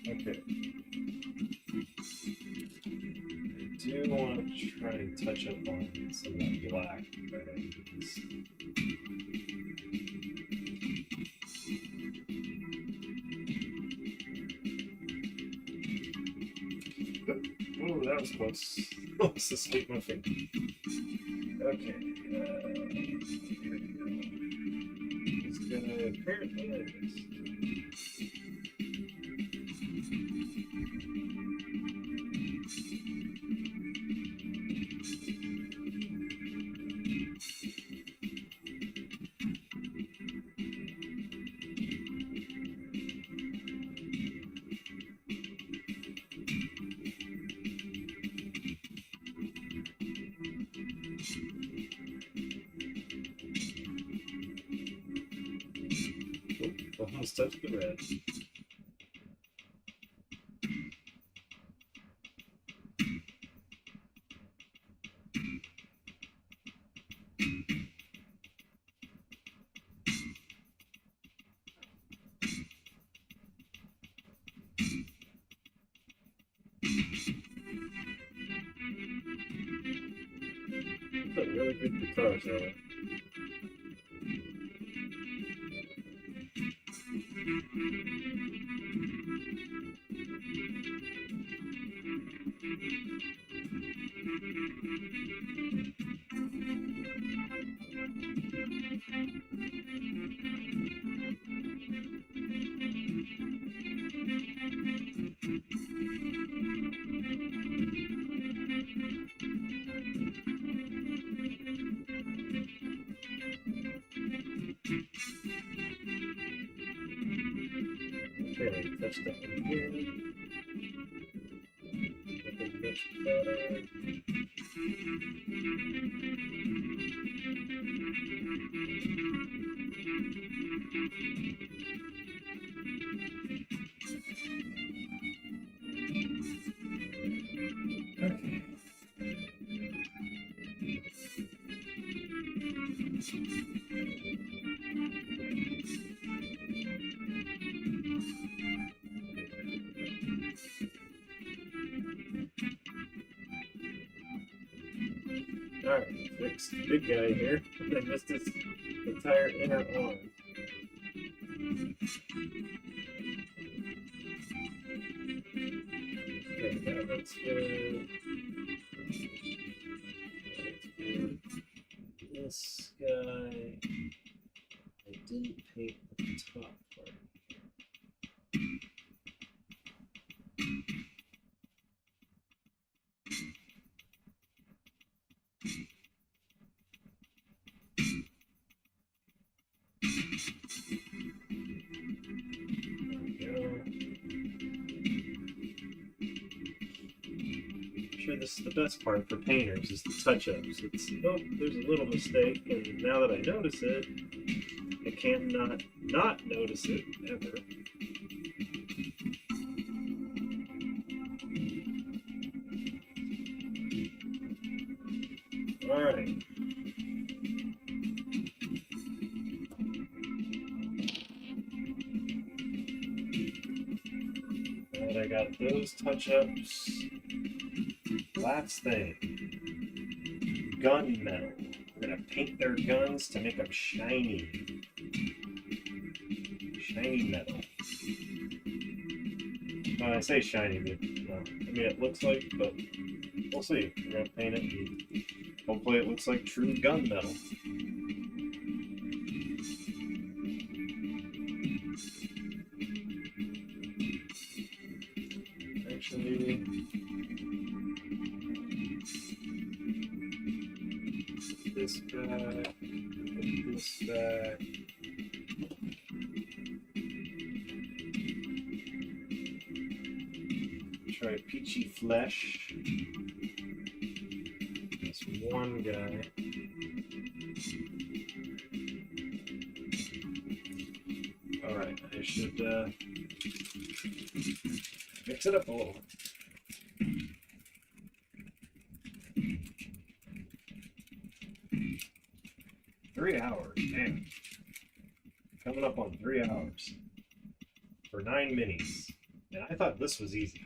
Okay. I do want to try and touch up on some of that black right after this. Oh, that was close. Almost escaped my finger. Okay. Here we go. It's gonna apparently like this. Almost touched the red. That's a really good guitar solo. Okay, touch that one here. Looking much better. Okay. Alright, fixed big guy here. I missed his entire inner arm. Okay, that looks good. That's good. This guy, I didn't paint the top part. I'm sure this is the best part for painters, is the touch-ups. It's, oh, there's a little mistake, and now that I notice it, I can't not notice it ever. Alright. Now that I got those touch-ups, last thing, gun metal. We're gonna paint their guns to make them shiny. shiny metal. When I say shiny, well, I mean it looks like, but we'll see. We're gonna paint it, and hopefully it looks like true gun metal. Actually, this back, this back. Try peachy flesh. This one guy. Alright, I should mix it up a little. Three hours, man. Coming up on 3 hours for 9 minis. And I thought this was easy.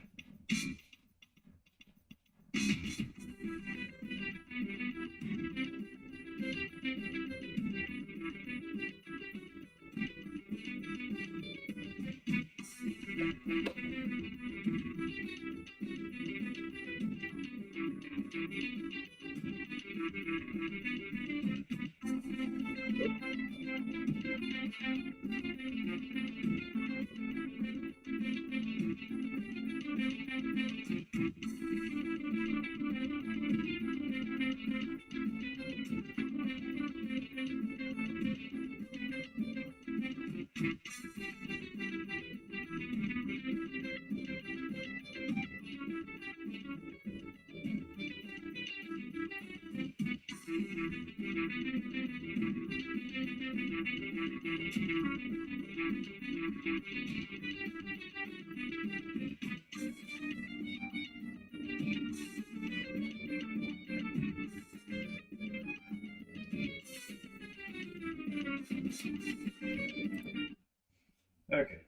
Okay.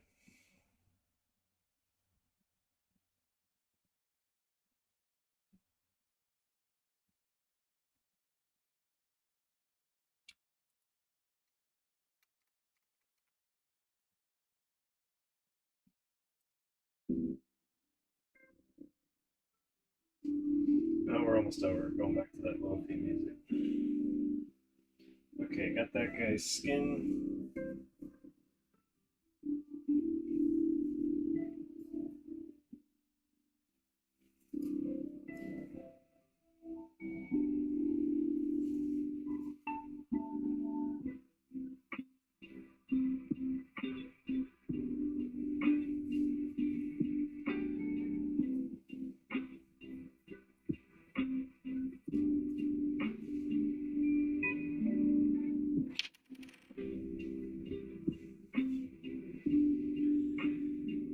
Now we're almost over. Going back to that little theme music. Okay, got that guy's skin.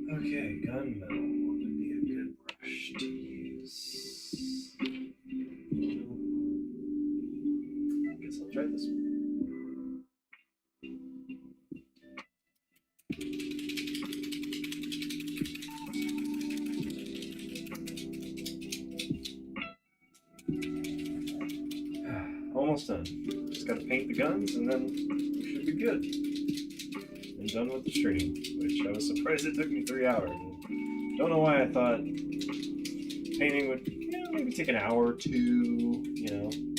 Okay, gun metal. What would be a good brush to use? I guess I'll try this one. Almost done. Just gotta paint the guns and then we should be good. And done with the stream, which I was surprised it took me 3 hours. Don't know why I thought painting would, maybe take an hour or two,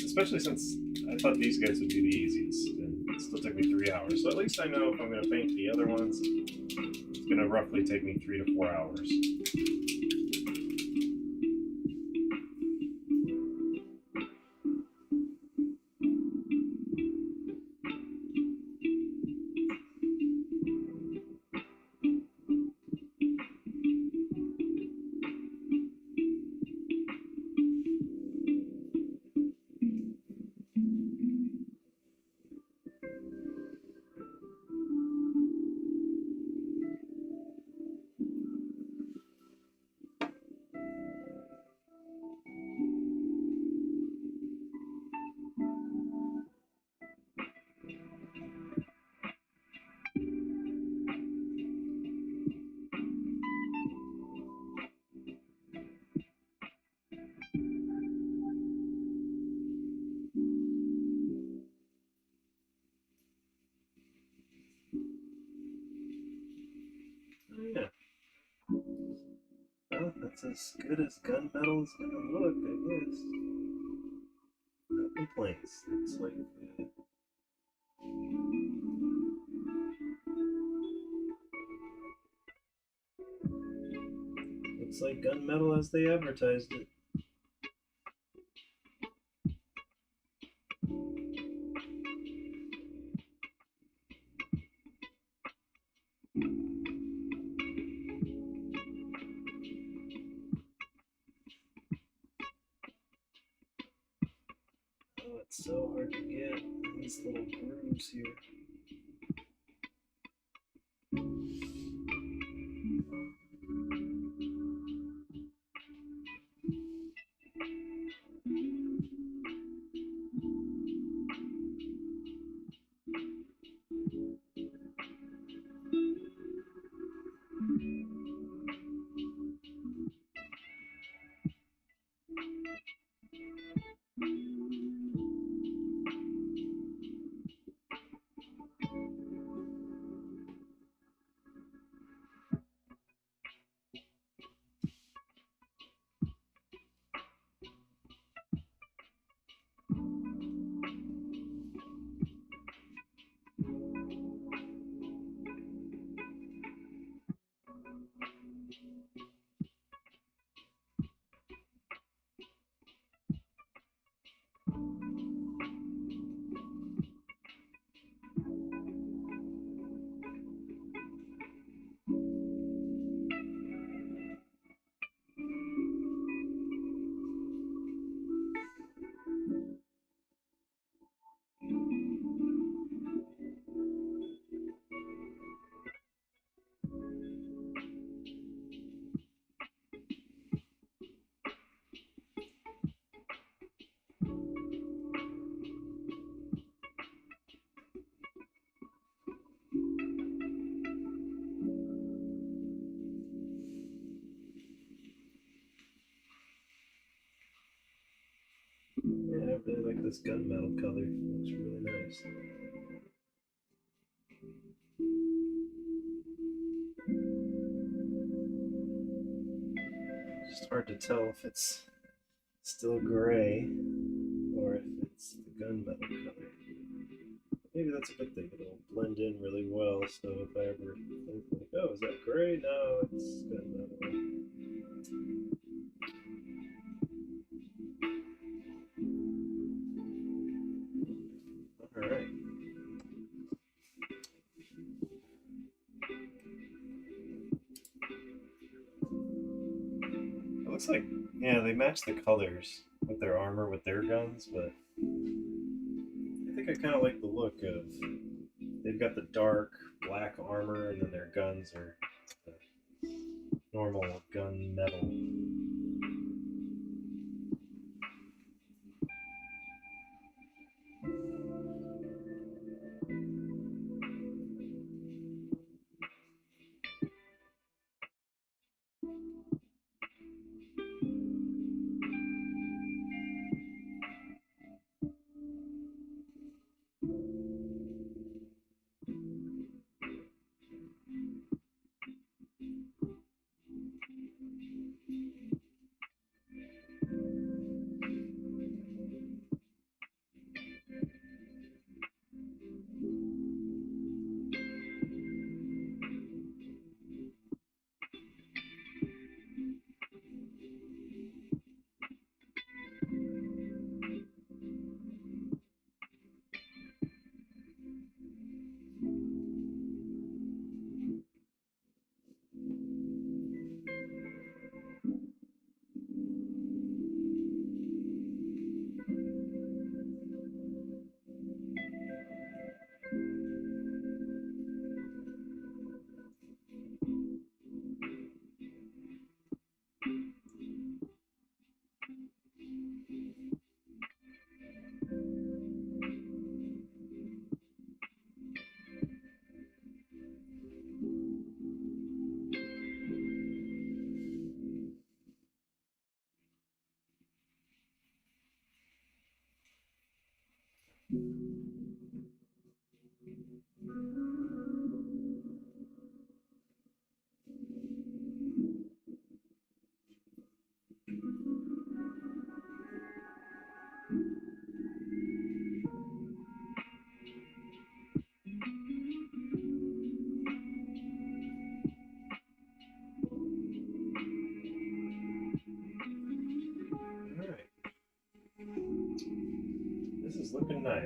especially since I thought these guys would be the easiest. And it still took me 3 hours. So at least I know if I'm gonna paint the other ones, it's gonna roughly take me 3 to 4 hours. It's as good as gunmetal is gonna look, I guess. No complaints. It's like looks like gunmetal as they advertised it. Oh, it's so hard to get these little grooves here. Yeah, I really like this gunmetal color. It looks really nice. Just hard to tell if it's still gray or if it's the gunmetal color. Maybe that's a good thing. It'll blend in really well. So if I ever think like, oh, is that gray? No, it's gunmetal. All right. It looks like, yeah, they match the colors with their armor with their guns, but I think I kind of like the look of. They've got the dark black armor, and then their guns are the normal gun metal.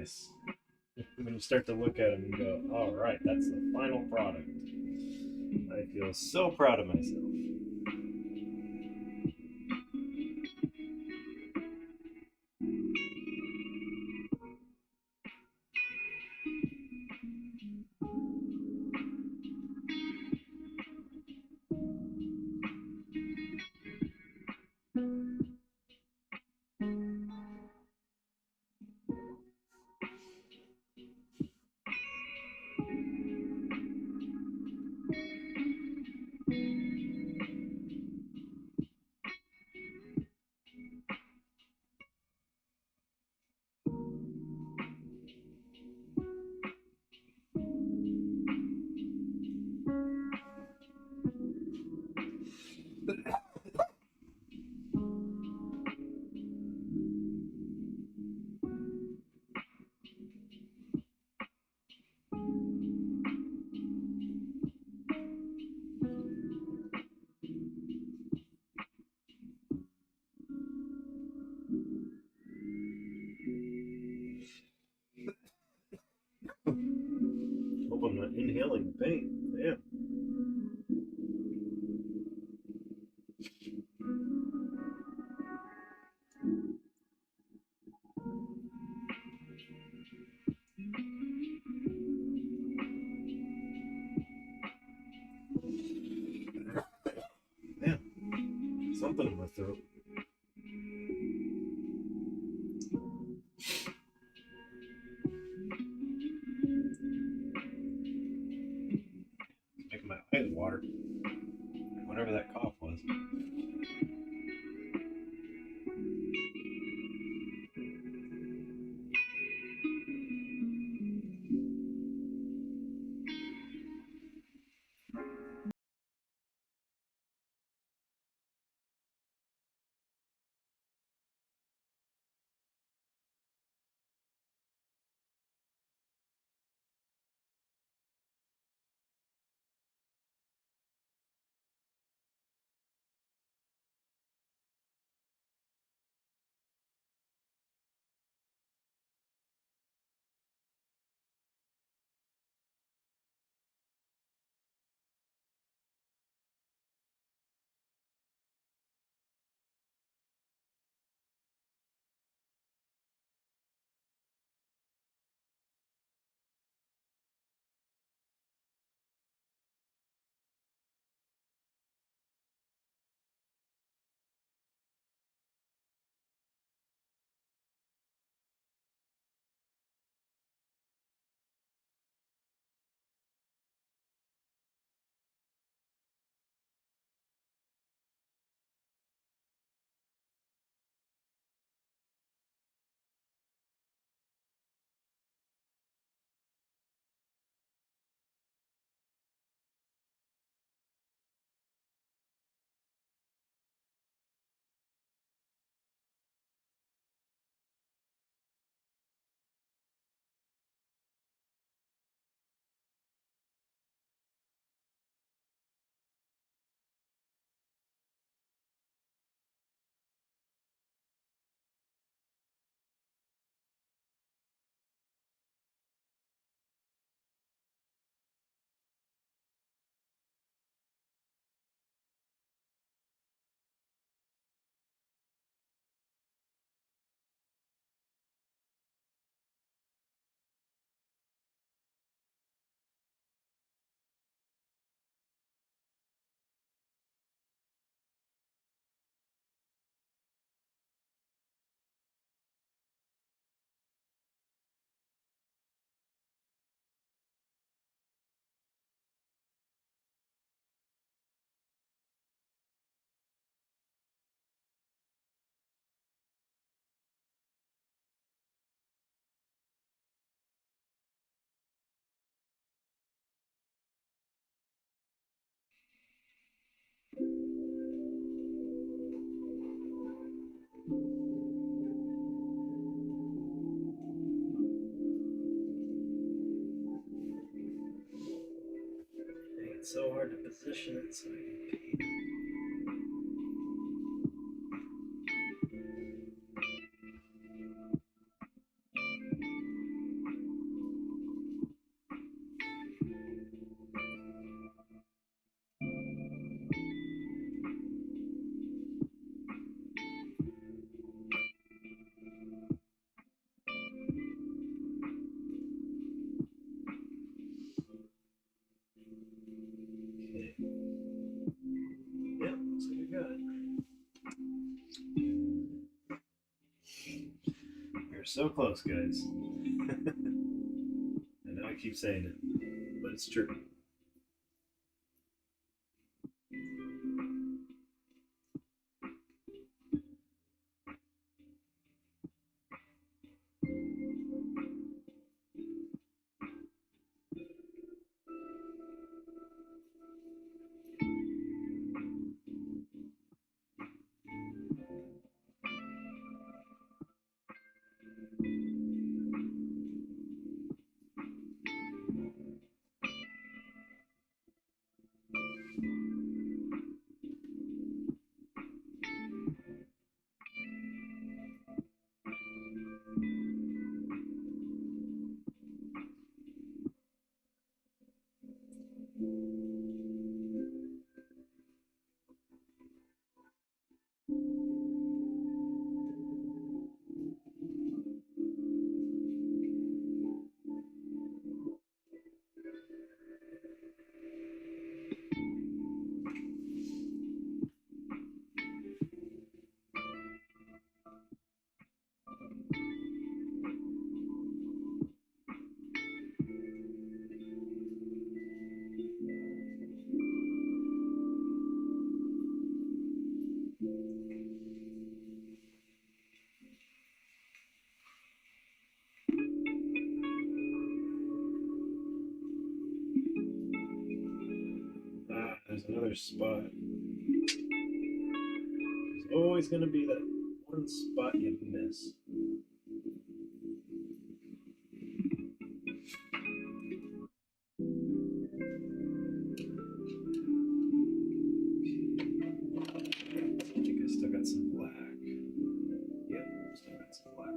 nice when you start to look at them and go, all right, that's the final product. I feel so proud of myself. Hope I'm not inhaling the paint. Yeah. Yeah. Something in my throat. Making my eyes water. Whatever that cough was. It's so hard to position it so I can paint. so close, guys. I know I keep saying it, but it's true. Ah, there's another spot. There's always going to be that one spot you miss. I think I still got some black. Yep, still got some black.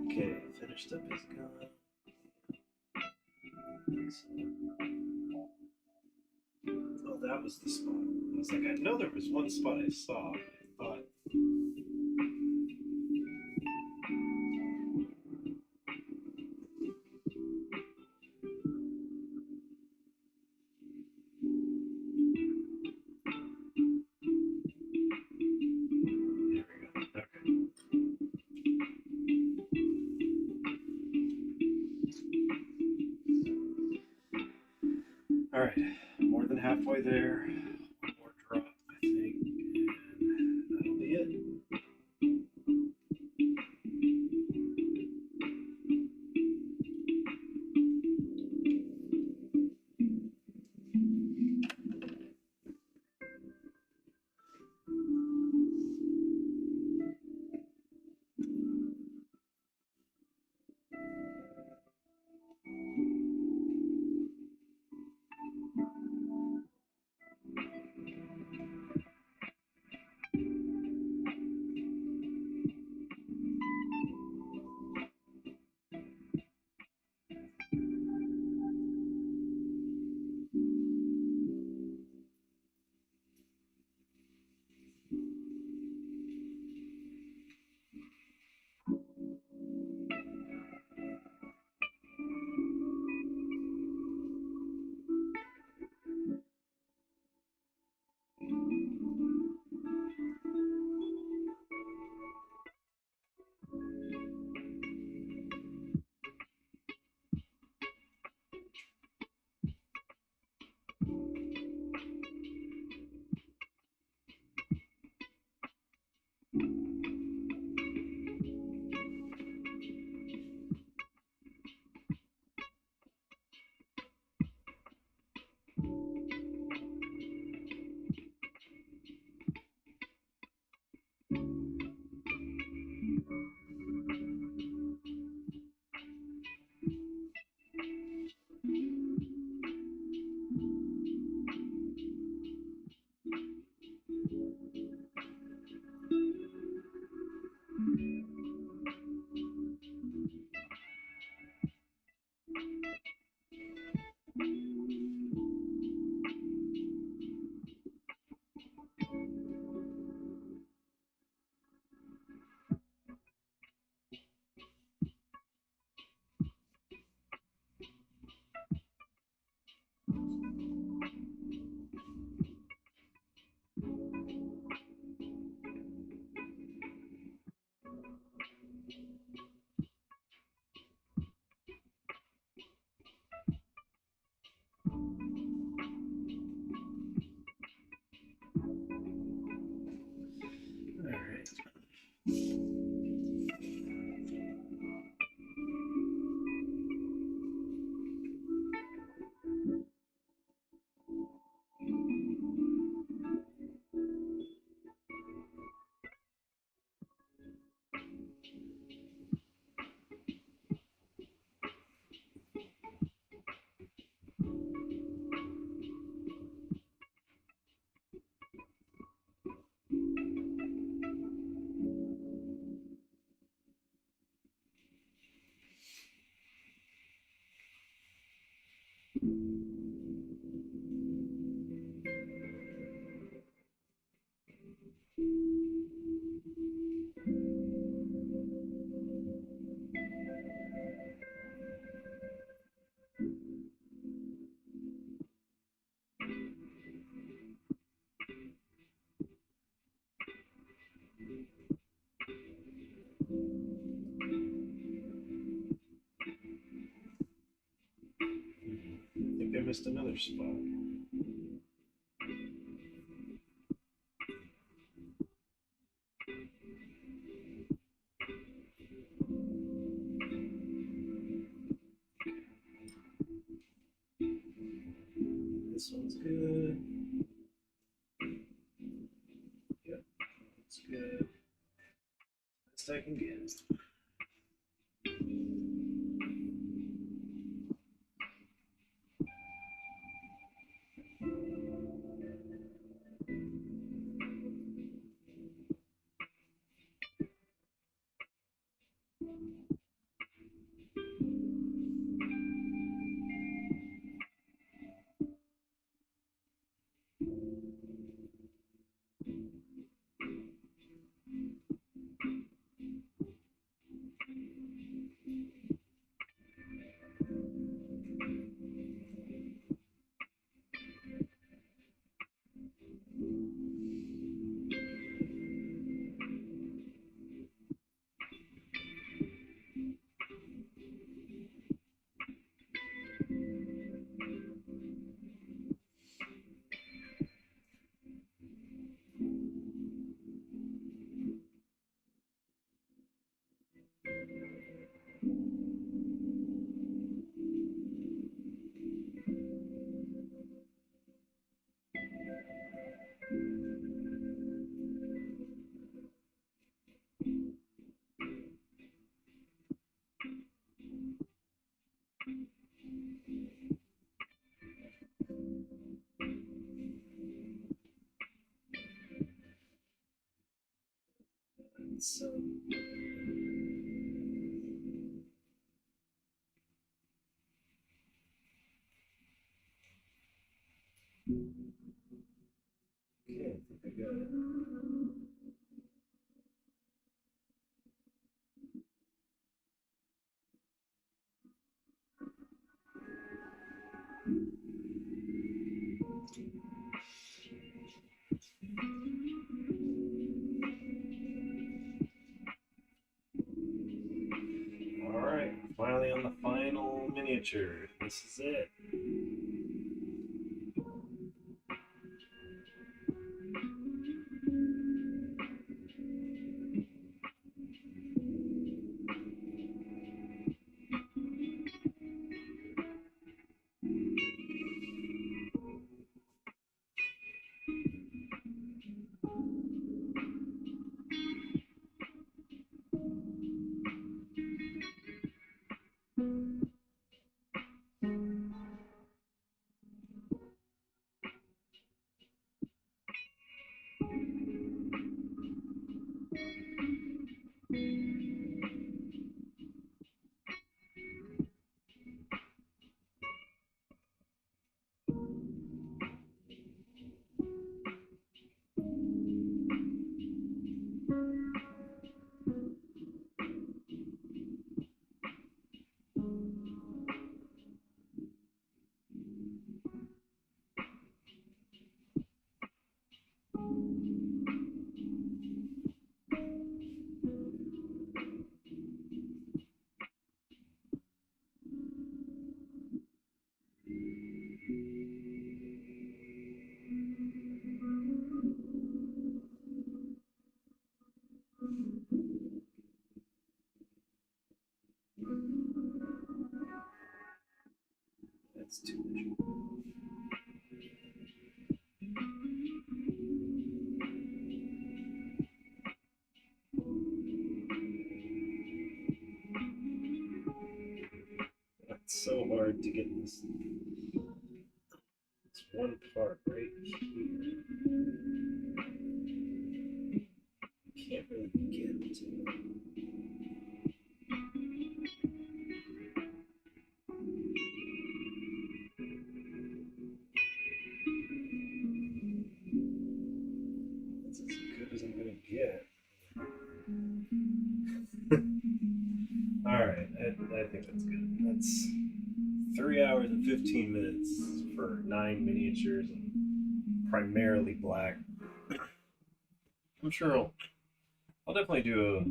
Okay, finished up his gun. Oh, that was the spot. I was like, I know there was one spot I saw. I thought. There we go. Okay. All right, more than halfway there. One more drop, I think, and that'll be it. missed another spot. This one's good. Yep, that's good. Best I can get. So okay, I think I got it. Alright, finally on the final miniature. This is it. That's too much. It's so hard to get this one part right here. Can't really get to it. That's as good as I'm gonna get. Alright, I think that's good. That's 3 hours and 15 minutes for 9 miniatures and primarily black. I'm sure I'll definitely do a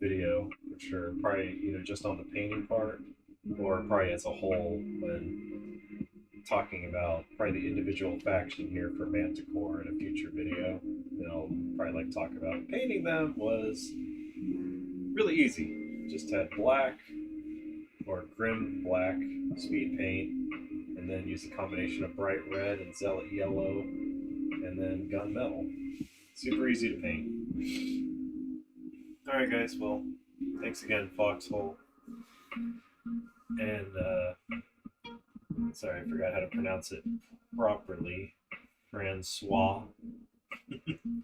video for sure. Probably either just on the painting part or probably as a whole when talking about probably the individual faction here for Manticor in a future video. And I'll probably like talk about painting them was really easy. Just had black or grim black speed paint, and then use a combination of bright red and zealot yellow, and then gunmetal. Super easy to paint. Alright guys, well, thanks again, Foxhole. And, sorry, I forgot how to pronounce it properly. Francois.